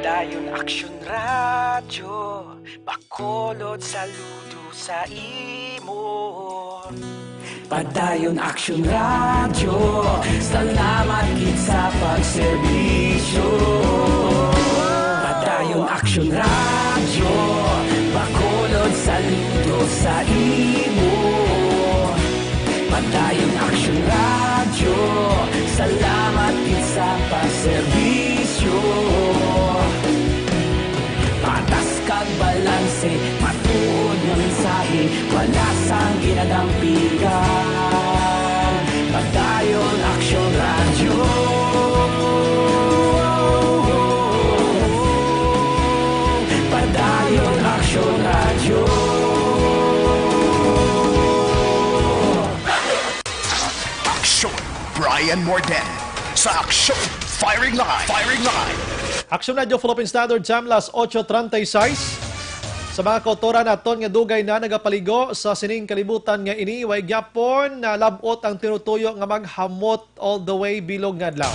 Padayon aksyon radyo, bakolod saludo sa imo. Padayon aksyon radyo, salamat gid sa pagserbisyo. Padayon aksyon radyo, bakolod saludo sa imo. Padayon aksyon radyo, salamat gid sa pagserbisyo. Patas kag balanse, matuod nga mensahe, wala sang ginadampigan. Padayon aksyon radyo. Padayon aksyon radyo. Aksyon Brian Morden sa Aksyon Firing Line. Firing Line. Aksyon Radio Philippine Standard Time, las 8:36. Sa mga kautoran naton nga dugay na nagapaligo sa sining kalibutan nga ini, way gyapon na labot ang tinutuyo nga maghamot all the way bilog nga adlaw.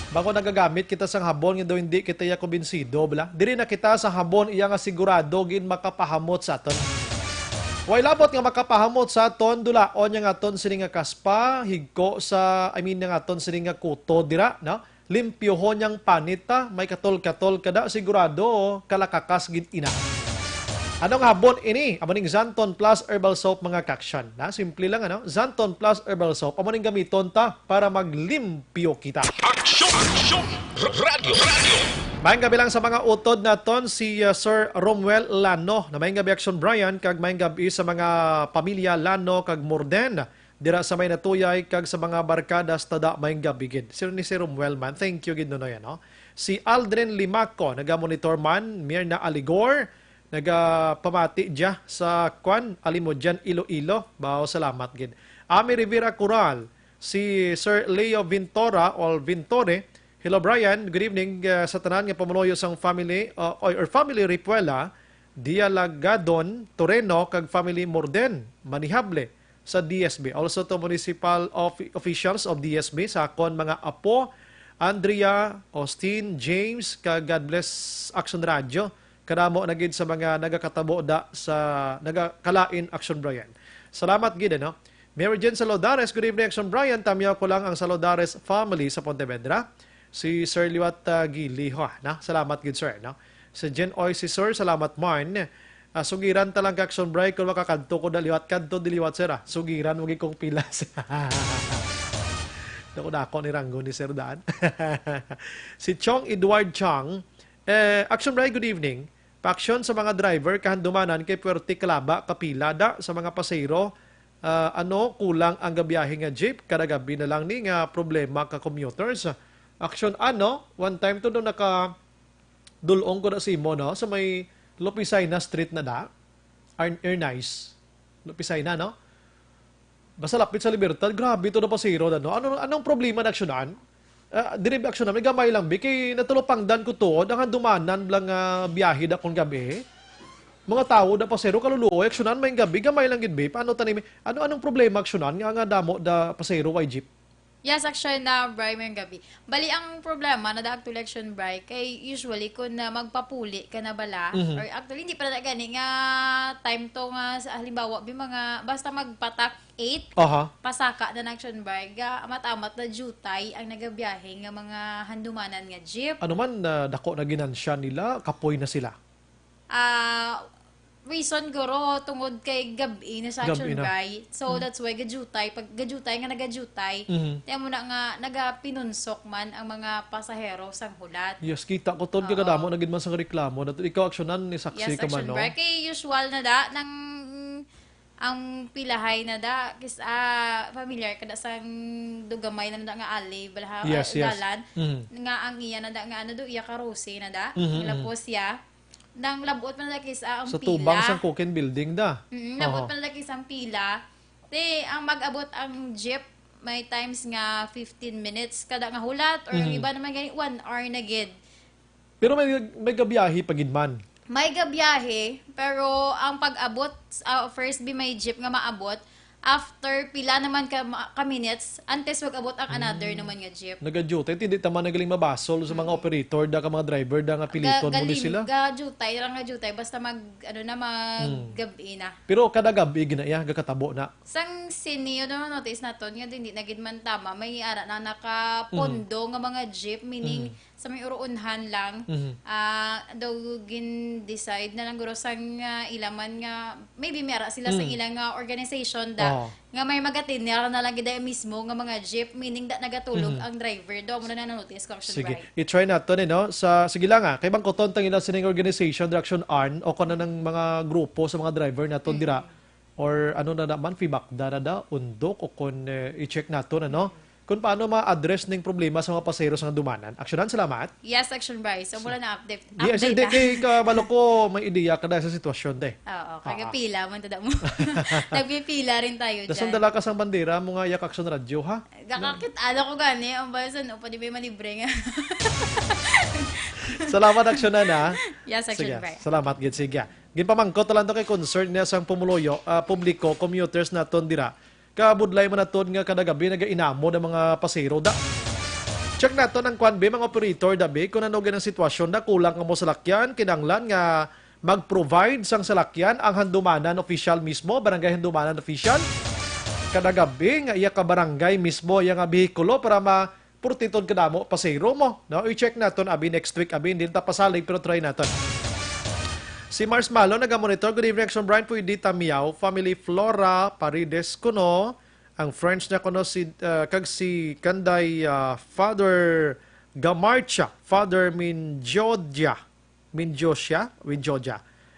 Bago nagagamit kita sang habon nga daw hindi kita ya kumbinsido, bala. Diri na kita sa habon iya nga sigurado gin makapahamot sa aton. Way labot nga makapahamot sa aton, dulaon nga aton sining nga kaspa, higko sa nga aton sining nga kuto dira, no? Limpyohon niyang panita, may katol-katol kada sigurado kalakakas gid ina. Anong habon ini? Amaning Zanton Plus Herbal Soap mga kaksyon. Na, simple lang ano? Zanton Plus Herbal Soap. Amaning gamiton ta para maglimpyo kita. Aksyon! Radio! Mayang gabi lang sa mga utod naton si Sir Romuel Lano. Na mayang gabi Action Brian kag mayang gabi sa mga pamilya Lano kag Morden. Dira sa may natuyay kag sa mga barkada tada mayang gabi gid. Sir ni si Romuel man. Thank you gid no yan, no? Si Aldrin Limaco, naga-monitor man, Mirna Aligor, naga-pamati dya sa Kwan, Alimodyan, Iloilo. Bao, salamat gid. Ami Rivera Coral, si Sir Leo Vintora or Vintore. Hello Brian, good evening sa tanan nga pamuloyo sang family or family Ripuela, Dialagadon, Toreno kag family Morden, Manihable sa DSB. Also to municipal officials of DSB sa kon mga apo, Andrea, Austin, James, kag God Bless Action Radio. Kadamo na gid sa mga nagakatabo da sa nagakalain Action Brian. Salamat gid no. Mary Jane Salodares, good evening Action Brian. Tamyaw ko lang ang Salodares family sa Pontevedra. Si Sir Liwat Giliho, na? Salamat gid sir, no? Si Jen Oy, si Sir, salamat man. Sugiran talang Action Brian kung makakadto ko daliwat kadto diliwat sir. Sugiran wagi kong pilas. Dako na ako ni Rango ni Sir Daan. Si Chong Edward Chang, Action Brian, good evening. Paaksyon sa mga driver kahandumanan kay Puerto Calaba, Kapilada sa mga pasayro. Kulang ang gabiyahe nga jeep kada gabi na lang ni nga problema ka commuters. Action one time to doon dulong ko na si Mo no sa may Lopisay na street na da. Nice. Lopisay na no. Basta lapit sa Libertad, grabe to na pasiro da no. Anong problema na aksyonan? Dirib aksyonan, may gamay lang bi kay natulopangdan ko to, ang dumanan lang biyahe da kung gabi. Mga tao da pasero kaluluoy aksyonan may gabi gamay lang gid bi. Paano tanim? Anong problema aksyonan nga damo da pasero way jeep? Yes, actually na Bri may gabi. Bali ang problema na da actual election Bri kay usually kung magpapuli ka na bala or actually hindi pa na gani nga time to nga sa halimbawa bi mga basta magpatak 8 pasaka na action Bri ga amat-amat na jutay ang nagabiyahe nga mga handumanan nga jeep. Ano man dako na ginansya nila, kapoy na sila. Reason guro tungod kay gabi na sa action Bri. So that's why gajutay pag gajutay nga nagajutay tiyan mo na nga nagapinunsok man ang mga pasahero sang hulat. Yes, kita ko ton kadamo na gid man sa reklamo nato ikaw aksyonan ni saksi ka man no. Yes, kay usual na da nang ang pilahay na da kis familiar kada sang dugamay na da nga alley balaha dalan nga ang iya na da nga ano do iya karose na da ilapos ya nang labot pa nalakis ang sa pila. Sa tubang sang Coken Building da. Labot pa nalakis ang pila. Ang mag-abot ang jeep may times nga 15 minutes kada nga hulat or yung iba naman gani 1 hour na gid. Pero may gabiyahe pagidman. May gabiyahe pero ang pag-abot first may jeep nga maabot after pila naman ka minutes antes wag-abot ang another naman nga jeep. Naga-duty hindi taman nagaling mabasol sa mga operator da ka mga driver da nga piliton mo sila. Ga-jutay lang nga jutay basta gabi na. Pero kada gabi ginaya gakatabo na. Sang senior na notice naton nga hindi na gid man tama may ara na nakapondo nga mga jeep meaning sa may uruunhan lang daw gin decide na lang guro sang ilaman nga maybe may ara sila sa ilang organization nga may magatin na lang gid mismo nga mga jeep meaning da nagatulog ang driver do mo na notice ko action. Sige, i-try nato no sa sige lang kay bang koton tang ila sining organization direction arn o kana ng mga grupo sa mga driver naton dira or ano na naman feedback da undok o kon i-check nato no kung paano ma-address ng problema sa mga pasahero sa dumanan. Aksyonan, salamat. Yes, Action Bryce. So, mula na update. Yes, hindi kay kabalo ko may ideya ka dahil sa sitwasyon de. Oo, kagapila man tada mo. Nagpipila rin tayo dyan. Dasang dala ka sang bandera mo nga yak Action Radio, ha? Kakakit, ko gani. Ang bayasan, pwede ba malibre nga. Salamat, Aksyonan, ha? Yes, Action Bryce. Salamat, gid sige. Ginpamangkot talang to kay concern niya sang pumuloyo, publiko, commuters na dira. Kabudlay man naton nga kada gabi nagainamo ng mga pasero da. Check nato ng kwanbe mga operator dabi kung ano ganang sitwasyon da kulang nga mo salakyan kinanglan nga mag-provide sang salakyan ang handumanan official mismo, barangay handumanan official. Kada gabi nga iya ka barangay mismo iya nga behikulo para purtiton kadamo pasero mo. No, i-check naton abi next week abi din ta pasalig pero try naton. Si Mars Malo, nagamonitor. Good evening, Action Brian. Pwede Tamiao, Family Flora, Parides kuno. Ang friends niya kuno si, kag si Kanday Father Gamarcha, Father Minjoja,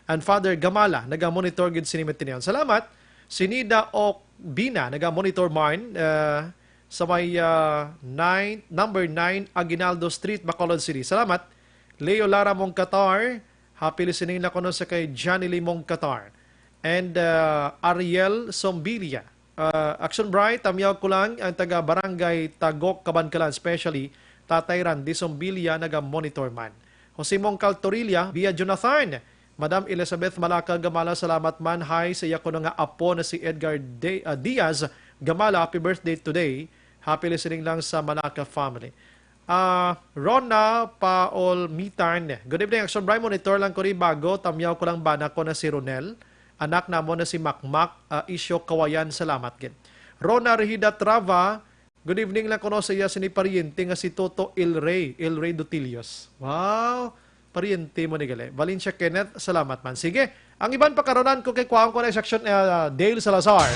and Father Gamala, nagamonitor gid sinimit niyon. Salamat. Sinida Okbina, nagamonitor mine sa may number 9 Aguinaldo Street, Bacolod City. Salamat. Leo Lara Mong Qatar, happy listening na kuno sa kay Johnny Limong Qatar. And Ariel Sombilia. Action Bright, tamyaw ko lang ang taga Barangay Tagok, Kabankalan, especially Tatay Randy Sombilia, naga-monitor man. Jose Mong Caltorilla, via Jonathan. Madam Elizabeth Malaka Gamala, salamat man. Hi, sa iya ko na nga apo na si Edgar Diaz Gamala, happy birthday today. Happy listening lang sa Malaka family. Rona Paol Mitan. Good evening, Action Brian. Monitor lang ko rin bago. Tamyaw ko lang bana ko na si Ronel. Anak na mo na si Makmak. Isyo Kawayan. Salamat gin. Rona Regida Trava. Good evening lang ko no sa iya sinipariente nga si Toto Ilray Dutilios. Wow. Pariente mo ni gali. Valencia Kenneth. Salamat man. Sige. Ang iban pakaronan ko kay Kuwang ko na section Dale Salazar.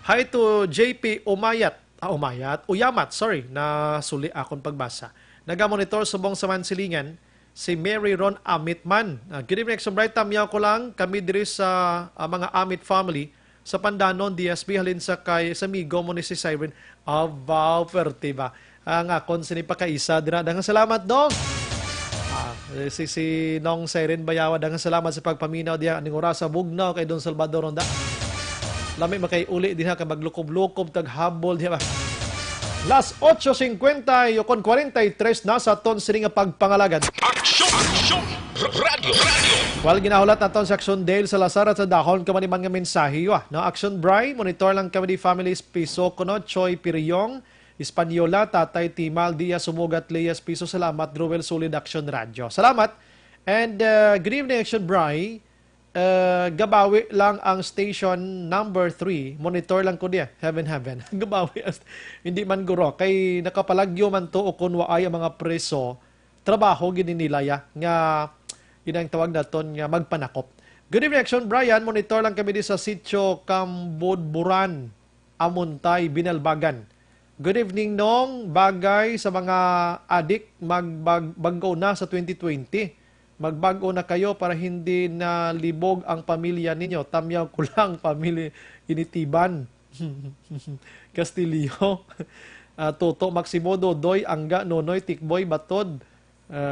Hi to JP Uyamat, na suli akong pagbasa. Nagamonitor subong sa Mansilingan, si Mary Ron Amitman. Good evening, Action Bright. Tamyaw ko lang, kami diri sa mga Amit family, sa Pandanon, DSB, halin sa migo mo ni si Siren. Wow, pertiba. Ang akon sinipakaisa, dinadang salamat, dong. Si Nong Siren Bayawa, dangan salamat sa pagpaminaw diya, aning oras sa Bugnaw, kay Don Salvador Ronda. Lami makay uli din ha, kay maglukob-lukob, taghabol, di ba? Las 8:50, yukon 43 na sa ton sining pagpangalagad. Aksyon! Radio! While ginahulat naton sa Action Dale Salazar at sa dahon kami man nga mensahe no? Action Bry, monitor lang kami di families piso kuno, Choi Piriyong, Espanyola, Tatay Timal, Diaz Sumugat, Leyes Piso, salamat, Ruel Solid Action Radio. Salamat. And good evening, Action Bry. Gabawi lang ang station number 3. Monitor lang ko diya. Heaven. Gabawi. Hindi man guro. Kay nakapalagyo man to o kunwa ay ang mga preso. Trabaho gininilaya. Nga, yun ang tawag naton nga magpanakop. Good evening, Action Brian. Monitor lang kami di sa sitio Kambudburan, Amuntay, Binalbagan. Good evening, Nong. Bagay sa mga adik. Magbago na sa 2020. Magbago na kayo para hindi na libog ang pamilya ninyo. Tamyaw ko lang, pamilya initiban. Castillo. Toto Maximodo, Doy, Angga, Nonoy, Tikboy, Batod.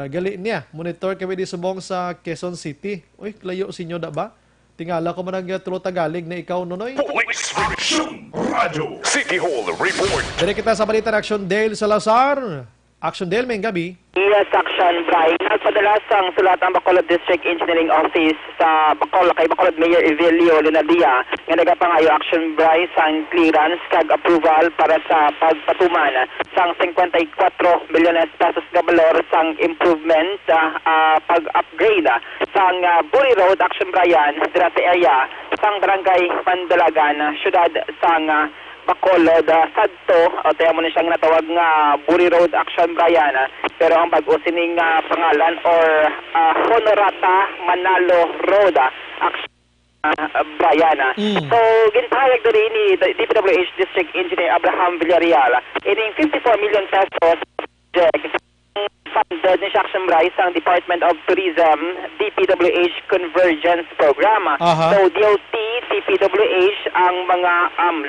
Gali niya. Monitor kami di subong sa Quezon City. Uy, klayo sinyo da ba? Tingala ko man tulo Tagalig na ikaw, Nonoy. Police Action Radio City Hall Report. Dari kita sa balita ng Action Dale Salazar. Action Dale, may gabi. Yes, Action Brian. Nagpadala sang sulatang Bacolod District Engineering Office sa Bacolod kay Bacolod Mayor Evelio Lenadia nga nagapangayo Action Brian sang clearance kag approval para sa pagpatuman sang 54 milyones pesos nga balor sang improvement pag-upgrade sang Buri Road Action Brian dira sa area sang Barangay Mandalagan, syudad sang Bacolod, sadto, o tayo mo na siyang natawag nga Buri Road Action Brian, pero ang bago sining pangalan or Honorata Manalo Road Action Brian. So, ginpahayag doon ni DPWH District Engineer Abraham Villarreal, ining 54 million pesos project funded ni Action Brian sa Department of Tourism DPWH Convergence Program. So, DOT, DPWH ang mga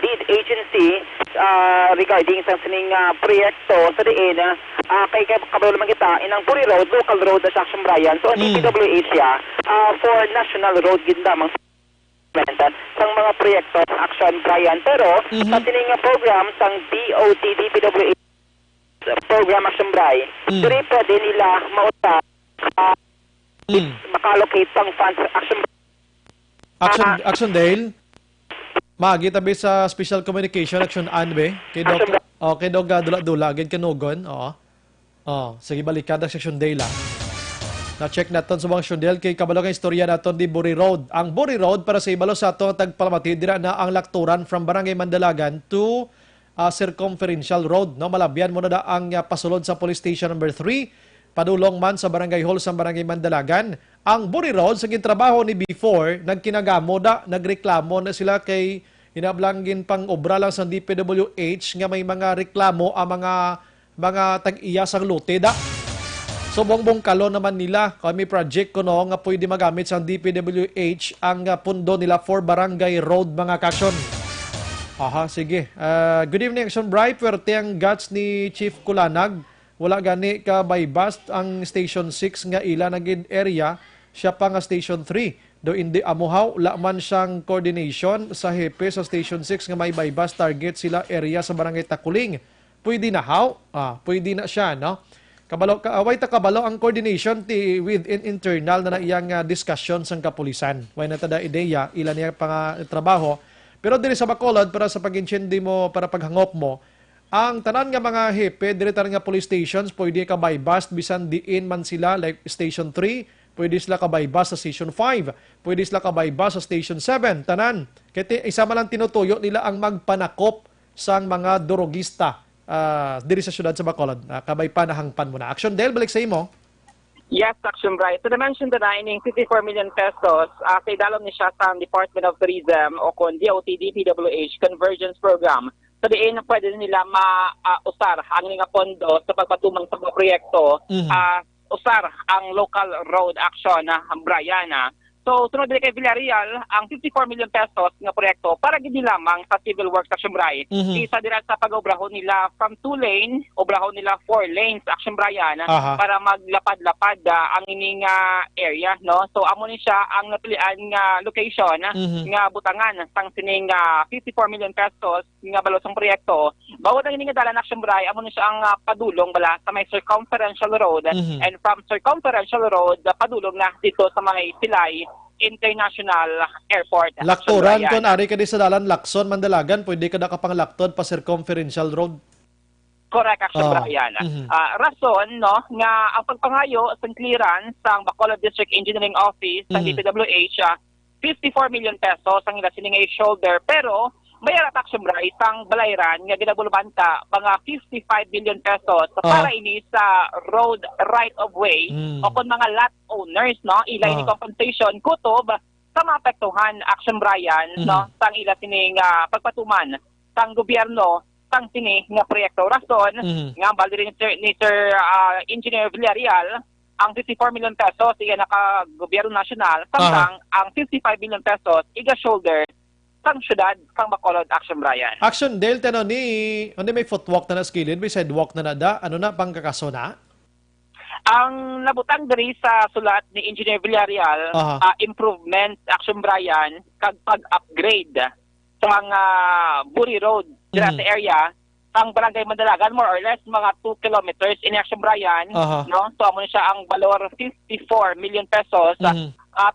lead agency regarding sa sining proyekto sa diin kay kabalo man kita inang Buri Road, local road na sa Action Brian. So, ang DPWH for national road gindamang sang mga proyekto Action Brian. Pero, sa sining program sang DOT, DPWH program Action Brian, diri pwede nila mauta makalocate pang funds Action Dale. Magi tabi sa special communication Action Anbe kay dog dula-dula gid kanugon. Sige balikan sa Action Dale na-check naton sa mga Action Dale kay kabalo kay istorya naton di Buri Road. Ang Buri Road para sa ibalo sa ato tagpalamati dira na ang lakturan from Barangay Mandalagan to Circumferential Road, no? Malabyan mo na ang pasulod sa Police Station number 3 padulong man sa barangay hall sa barangay Mandalagan. Ang Buri Road sa gintrabaho ni before, nagkinagamo da, nagreklamo na sila kay inablangin pang obra lang sa DPWH nga may mga reklamo ang mga tag-iya sang lote da. So bongbong kalo naman nila, kami project ko no nga pwede magamit sa DPWH ang pundo nila for barangay road mga kaksyon. Aha, sige. Good evening, Action Bright. Pwerte ang guts ni Chief Kulanag. Wala gani ka by bus ang Station 6 nga ila naging area. Siya pa nga Station 3. Do hindi amuhaw, laman siyang coordination sa hepe sa Station 6 nga may by bus target sila area sa barangay Takuling. Pwede na haw? Pwede na siya, no? Kabalo, away ta kabalo ang coordination within internal na iyang discussion sang kapulisan. Way na tada ideya, ilan niya pang trabaho. Pero diri sa Bacolod, para sa pag-intindi mo, para paghangop mo, ang tanan nga mga hepe, diri tanan nga police stations, pwede ka by bus, bisan diin man sila, like Station 3, pwede sila ka by bus sa Station 5, pwede sila ka by bus sa Station 7, tanan. Kaya isa man lang tinutuyo nila ang magpanakop sang mga dorogista diri sa syudad sa Bacolod. Kabay pa nahangpan mo na. Action Del, balik sa imo. Yes, Action Bright. So, na-mention na ining 54 million pesos kay dalom ni siya sa Department of Tourism o kung DOT DPWH Convergence Program. So, diin na pwede nila mausar ang nga pondo sa pagpatumang sa mga proyekto. Usar ang local road action na Brian. So, sunod din kay Villarreal, ang 54 million pesos nga proyekto para gindi lamang sa Civil Works Action Bright. Isa din sa pag-obrahon nila from 2 lane, obrahon nila 4 lanes Action Brian para maglapad-lapad ang ining area, no? So, amo ni siya ang napilian nga location nga butangan sang sining 54 million pesos nga balosong proyekto. Bawat ang ining dalan Action Bright, amo ni siya ang padulong bala sa may circumferential road and from circumferential road padulong na dito sa may Silay International Airport. Lakturan kon ari ka di sa dalan Lacson Mandalagan, pwede ka na kapang laktod pa circumferential road. Correct, Action Brian. Rason no nga ang pagpangayo sa clearance sa Bacolod District Engineering Office sa DPWH 54 million pesos ang ila sining shoulder, pero mayroon Action Bright ang balayran nga ginabulubanta mga 55 million pesos para ini sa road right of way o kung mga lot owners, no, ilay ni compensation kutob sa maapektuhan Action Brian, no, sang ila sining pagpatuman sang gobyerno sang sini nga proyekto. Rason nga bali rin ni Sir Engineer Villarreal ang 54 million pesos iga naka gobyerno nasyonal, samtang ang 55 million pesos iga shoulder sang syudad kang Bacolod Action Brian. Action Del tano ni may footwalk na skilled, may sidewalk na nada, ano na pang kakaso na? Ang nabutang diri sa sulat ni Engineer Villarreal, improvement Action Brian kag pag-upgrade sang Buri Road dira sa area ang barangay Mandalagan, more or less mga 2 kilometers in Action Brian, no? So amo ni siya ang valor 54 million pesos.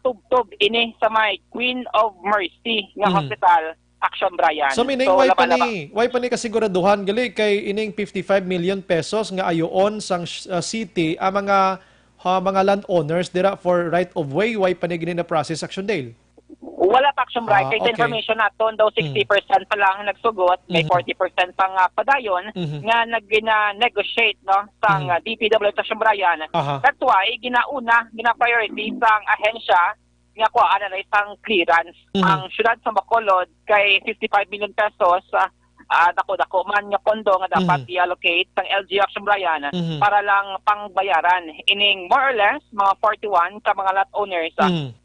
Tubtob ini sa may Queen of Mercy nga hospital Action Brian. So meaning why pa ni kasiguraduhan gali kay ining 55 million pesos nga ayoon sang city ang mga landowners dira for right of way, why pa ni gini na process Action Dale? Wala pa Action Bright. Kaya information naton daw 60% pa lang nagsugot, may 40% pang padayon nga nag-negotiate no sang DPWH Action Brian. That's why gina-priority sang ahensya nga kuhaan na isang clearance ang syudad sa Bacolod kay 55 million pesos dako-dako man nga pondo nga dapat i-allocate sang LG Action Brian para lang pangbayaran ining more or less mga 41 ka mga lot owners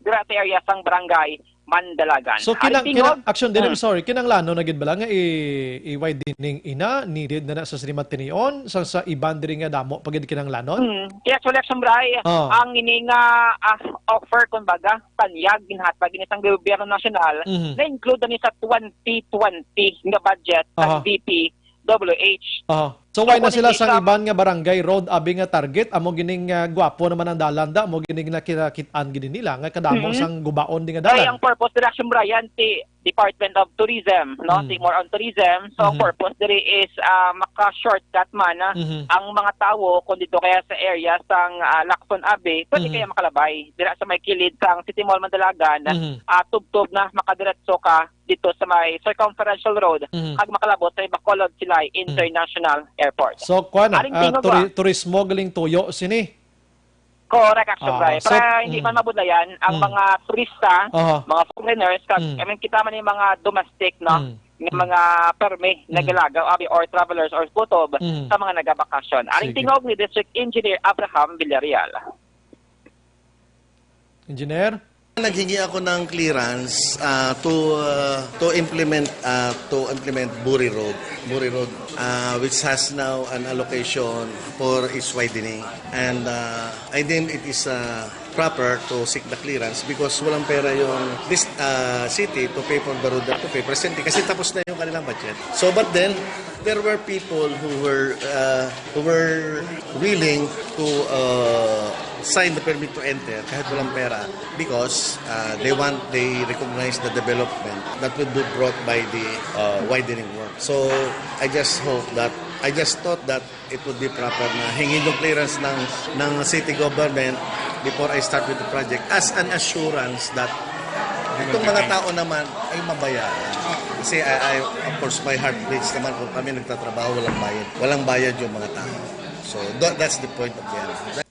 dira sa area sang barangay Mandalagan. So kinang Action Del, sorry, kinang lano na gid bala nga i-wide dining ina needed na sa Srimat Tinion sa iban diri nga damo pagid kinang lanon? Actually Action Brian, ang ini nga offer kumbaga panyag ginhatag ini sang gobyerno nasyonal na include ni sa 2020 nga budget ng DPWH. So why na sila sang iban nga barangay road abi nga target amo gining gwapo naman ang dalanda mo gining nakita-kitaan gid nila nga kadamong sang gubaon di nga dalan. Ay ang purpose diri Action Brian ti Department of Tourism, no? Ti more on tourism. So ang purpose diri is maka-shortcut man ang mga tawo kung dito kaya sa area sang Lacson Abbey, pwede kaya makalabay dira sa may kilid sang City Mall Mandalagan, tubtob na makadiretso ka dito sa may circumferential road kag makalabot sa Bacolod Silay International Airport. So kuan turismo galing tuyo sini Correct, Action Bray. so, Para hindi man mabudlayan, ang mga turista, mga foreigners, I mean, kita man yung mga domestic, no? Ng mga perme, nagalagaw, or travelers, or kutob, sa mga nagabakasyon. Aring Sige. tingog ni District Engineer Abraham Villarreal. Engineer? Naghingi ako ng clearance to implement Buri Road, which has now an allocation for its widening, and I deem it is proper to seek the clearance because walang pera yung this city to pay for the road to pay presently kasi tapos na yung kanilang budget. So but then there were people who were willing to sign the permit to enter kahit walang pera because they recognize the development that would be brought by the widening work. So I just thought that it would be proper na hingin yung clearance ng city government before I start with the project as an assurance that itong mga tao naman ay mabayaran. Kasi of course my heart bleeds naman kung kami nagtatrabaho walang bayad yung mga tao. So that's the point of the answer.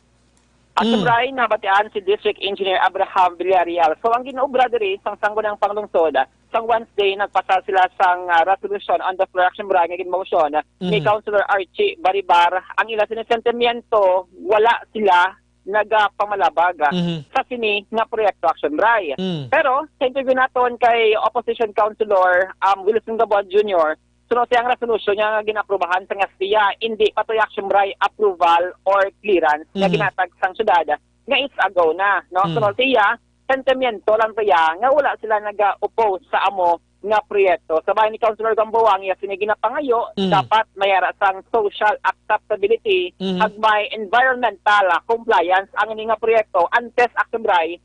At Brian, nabatian si District Engineer Abraham Villarreal. So ang ginuobra diri sang Sangguniang Panglungsod, sang Wednesday nagpasa sila sang resolution on the Action Brian nga motion ni Councilor Archie Baribar. Ang ila sinesentimiento, wala sila nagapamalabaga sa sini nga proyekto Action Brian. Pero sa interview naton kay Opposition Councilor Wilson Gabon Jr., sunod siyang resolution niya nga ginaprubahan sa Ngastia, hindi pa to Action Bray approval or clearance nga ginatag sang syudad nga it's ago na. No? Sunod siya, sentimiento lang siya nga wala sila nag-oppose sa amo nga proyekto. Sabay ni Councilor Gamboang, iya sinigi na pangayo, dapat mayara sang social acceptability ag may environmental compliance ang ini nga proyekto antes Action Bray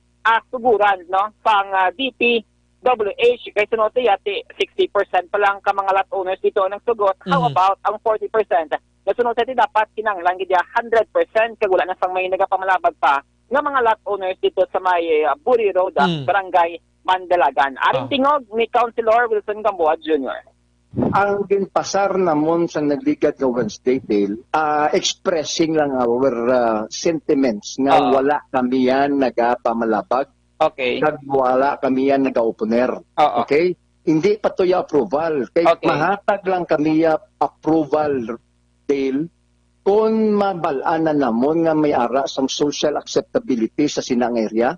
suguran no pang DPWH kay sunod siya 60% pa lang ka mga lot owners dito ng sugot. How about ang 40%? Nasunod siya dapat kinanglan gid 100% kag wala na sang may nagapamalabag pa nga mga lot owners dito sa may Buri Road, Barangay Mandalagan. Aring tingog ni Councilor Wilson Gamboa Jr. Ang ginpasar namon sa nagligad nga Wednesday Dale, expressing lang our sentiments nga wala kami yan nagapamalabag. Okay. Wala kami yan nag-oponer. Okay? Hindi pa to yung approval. Kaya mahatag lang kami yung approval deal kung mabalaan na namon nga may ara sa social acceptability sa sinang area.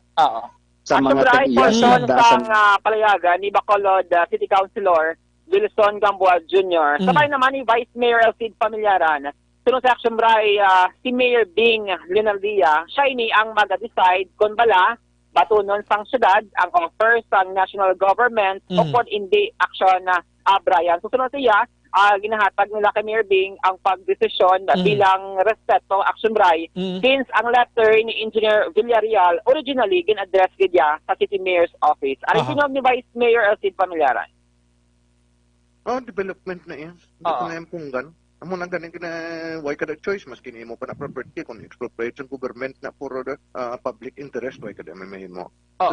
Sa mga portion sang palayagan ni Bacolod City Councilor Wilson Gamboa Jr. Sabay naman ni Vice Mayor Elcid Familiaran. Sunod sa Action Bray, si Mayor Bing Linaldia, siya ini ang mag-decide kung bala batunon sang syudad ang offer sang national government o kung hindi action na Brian. Susunod siya, ginahatag nila kay Mayor Bing ang pagdesisyon bilang respeto Action Bray since ang letter ni Engineer Villarreal originally gin-address gidya sa City Mayor's Office. Ano sinog ni Vice Mayor Elcid Familiaran? Development na yan. Hindi ko na yung punggan. Amo nang ganing why kada choice mas kini mo pa na property kung expropriation government na for public interest why kada may mo.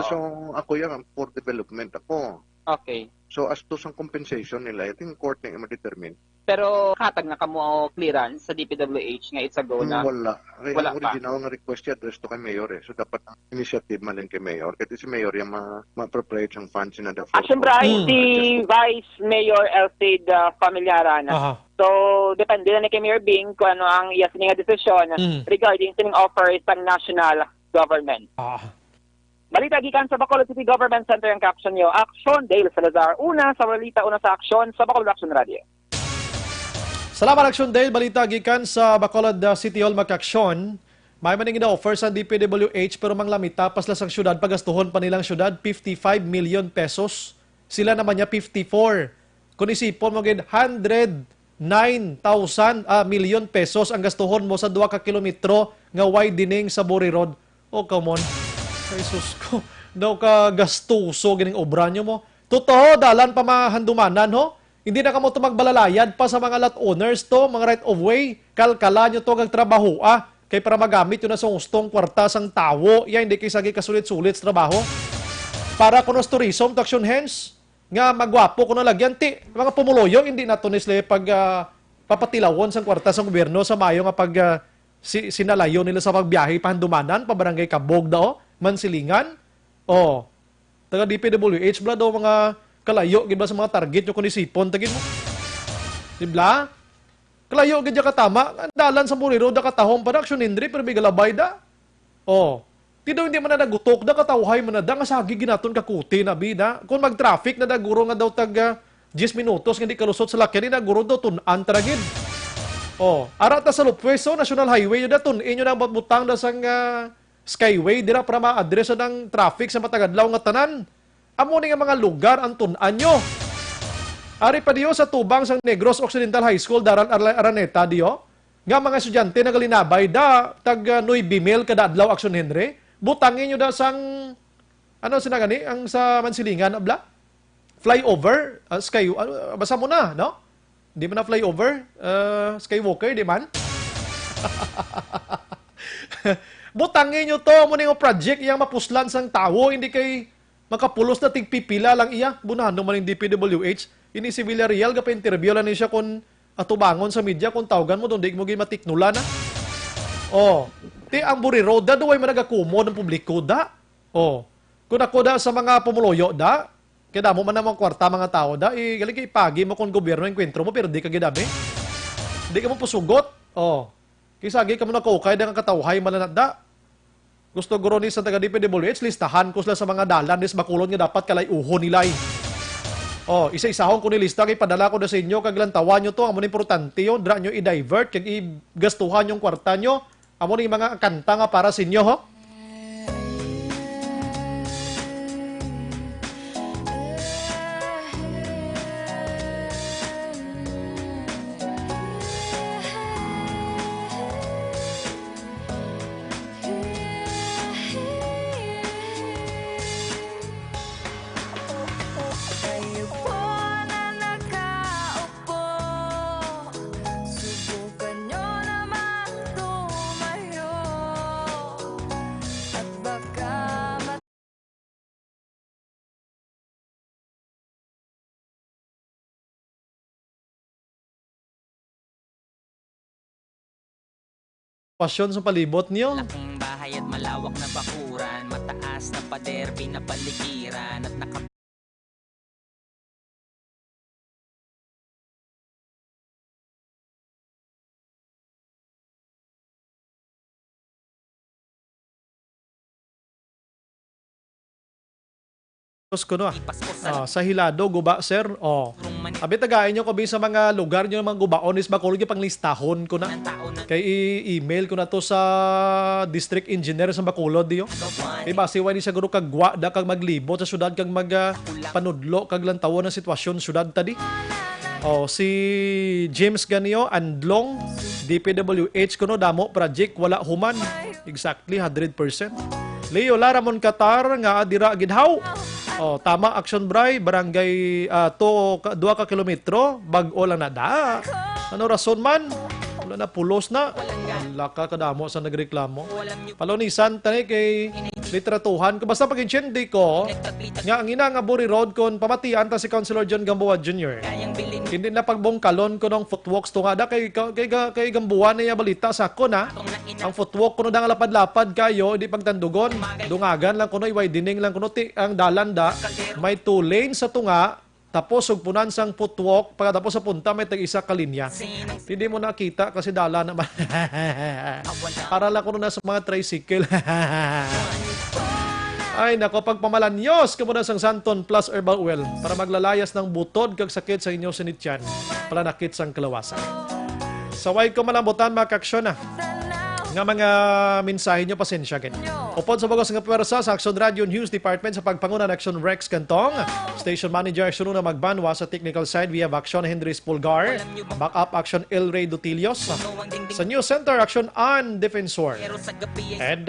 So ako yan for development ako. Okay. So as to sang compensation nila, I think court na ma-determine. Pero katag na kamo clearance sa DPWH nga it's a go na. Wala. Wala ang original nga request niya address to kay Mayor So dapat ang initiative man kay Mayor. Kasi si Mayor yung ma-appropriate yung funds na the Action Bray, si Vice Mayor Elcid Familiaran. So, depende na ni kay Mayor Bing kung ano ang iya sininga desisyon regarding sining offer sa national government. Balita gikan sa Bacolod City Government Center ang caption nyo, Action Dale Salazar. Una sa balita, una sa aksyon sa Bacolod Action Radio. Salamat Action Dale. Balita gikan sa Bacolod City Hall Makaksyon. May maning offer sa DPWH pero manglamit tapas lang sang syudad pagastuhon pa nilang syudad 55 million pesos. Sila naman niya 54. Kung isipon mo gid 109,000 million pesos ang gastuhon mo sa 2 ka kilometro nga widening sa Buri Road. Oh, come on. Jesus ko. Daw ka gastuso gining obra nyo mo. Totoo, dalan pa mahandumanan, ho? Hindi na ka mo magbalayad pa sa mga lot owners to, mga right of way. Kalkala nyo to gagtrabaho, kay para magamit yun na sa ustong kwarta sang tawo. Yan, hindi kayo sagi kasulit-sulit sa trabaho. Para kunos tourism, to action hands, nga magwapo kuno lagyan ti. Mga pumuloyo, hindi na to nisle pag papatilawon sang kwarta sang gobyerno sa mayo nga pag sinalayo nila sa pagbiyahe pahandumanan, pabarangay Kabog daw, Mansilingan. O, taga DPWH, bla daw mga kalayo, gibla sa mga target nyo kung isipon, tagin mo. Dibla? Kalayo, gidya katama, ang dalan sa Buriro, da katahong production indri, pero may galabay da. O, tidaw hindi man na nagutok, da katawhay man na da, nga sagi ginaton kakuti na bida. Kung mag-traffic na da, guro nga daw taga 10 minutos, hindi kalusot sa lakyan, na guro daw tunan taragin. O, arata sa Lupweso, National Highway, yun da tunin nyo na butang da sang Skyway, dira para ma-address ng traffic sa matagadlaw nga tanan. Amo ni nga mga lugar ang tunan nyo. Ari pa diyo sa tubang sang Negros Occidental High School, Daran Araneta diyo, nga mga estudyante na galinabay da, tag 9 mil kada adlaw aksyon Henry, butangin nyo da sang, ano sinagani, ang sa Mansilingan, abla? Flyover, basa mo na, no? Di man na flyover, Skywalker, di man? Butangin nyo to, muna yung project iyang mapuslan sang tao, hindi kay makapulos na tigpipila lang iya. Bunahan naman yung DPWH. Ini si Villarreal, interview lang niya kung atubangon sa media, kung tawagan mo doon, di mo matiknula na. Oh, ti ang Buriro, da duway managakumo ng publiko da. Oh, kung ako da sa mga pumuloyo da, kaya mo man namang kwarta mga tao da, galing kay ipagi mo kung gobyerno yung kwentro mo, pero di ka gidami. Di ka mo pusugot. Oh, kisagi ka mo na kaukay da nga katawhay malanat da. Gusto guro ni sa taga DPWH, listahan ko sila sa mga dalan des Bacolod nga dapat kalay uho nilay. Oh, isa-isahon ko ni lista kay padala ko na sa inyo kag lantawan nyo to, amo ni importante yo, dra nyo i-divert kag i-gastuhan yung kwarta nyo. Amo ni mga kanta nga para sa inyo, ho. Pasyon sa palibot niyo. Laking bahay at malawak na bakuran, mataas na pader, pinapaligiran at kuno sa Hilado, guba, sir. Oh. Abi tagain nyo kabi sa mga lugar nyo ng mga gubaon is Bacolod yung panglistahon ko na. Kay i-email ko na to sa district engineer sa Bacolod diyo. Kay base wani sa guro kagwa da kag maglibot sa syudad kag panudlo kag lantawon ng sitwasyon syudad tadi. Oh, si James Ganio Andlong, DPWH kuno damo project wala human. Exactly 100%. Leo Laramon Qatar nga adira gidhaw. Oh, tama action bray barangay 2 ka kilometro bag-o lang na da. Ano rason man? Wala na pulos na. Laka kadamo sa nagreklamo. Palonisan tani kay literatuhan ko basta pag-intindi ko nga ang ina nga Buriro kon pamatian ta si Councilor John Gamboa Jr. Hindi na pagbongkalon ko ng footwalks to nga da kay Gamboa niya balita sa ko na ang footwalk kuno da nga lapad-lapad kayo di pagtandugon dungagan lang kuno i-widening lang kuno ti ang dalan da may 2 lanes sa tunga tapos sugpunan sang footwalk pagkatapos sa punta may tag-isa ka linya. Hindi mo nakita kasi dala naman. Para lang kuno na sa mga tricycle. Ay nako, pagpamalanyos ka muna sang Santon Plus Herbal Oil para maglalayas ng butod kag sakit sa inyo sinityan pananakit sang kalawasan. Saway ko malambutan mga kaksyon na nga mga mensahe nyo, pasensya gani. Upod sa bagos nga pwersa sa Action Radio News Department sa pagpanguna ng Action Rex Cantong, Station Manager Action na magbanwa sa technical side via Action Henry Pulgar, Backup Action El Rey Dutilios, sa News Center Action Ann Defensor, and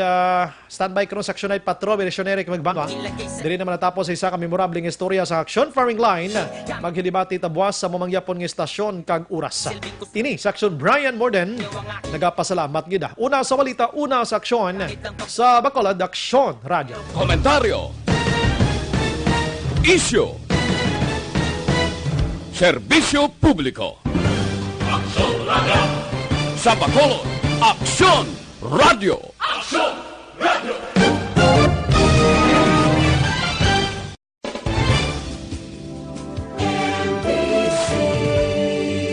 standby ko sa Action Night Patrol, Beresyon Eric magbanwa. Dili naman natapos sa isa ka memorableng istorya sa Action Farming Line, maghilibati tabuas sa mamangyapon ng estasyon kag oras. Tini sa Action Brian Morden, nagapasalamat gida. Una sa balita, una sa aksyon sa Bacolod Action Radio. Komentaryo, isyu, serbisyo publiko. Sa Bacolod, Aksyon Radio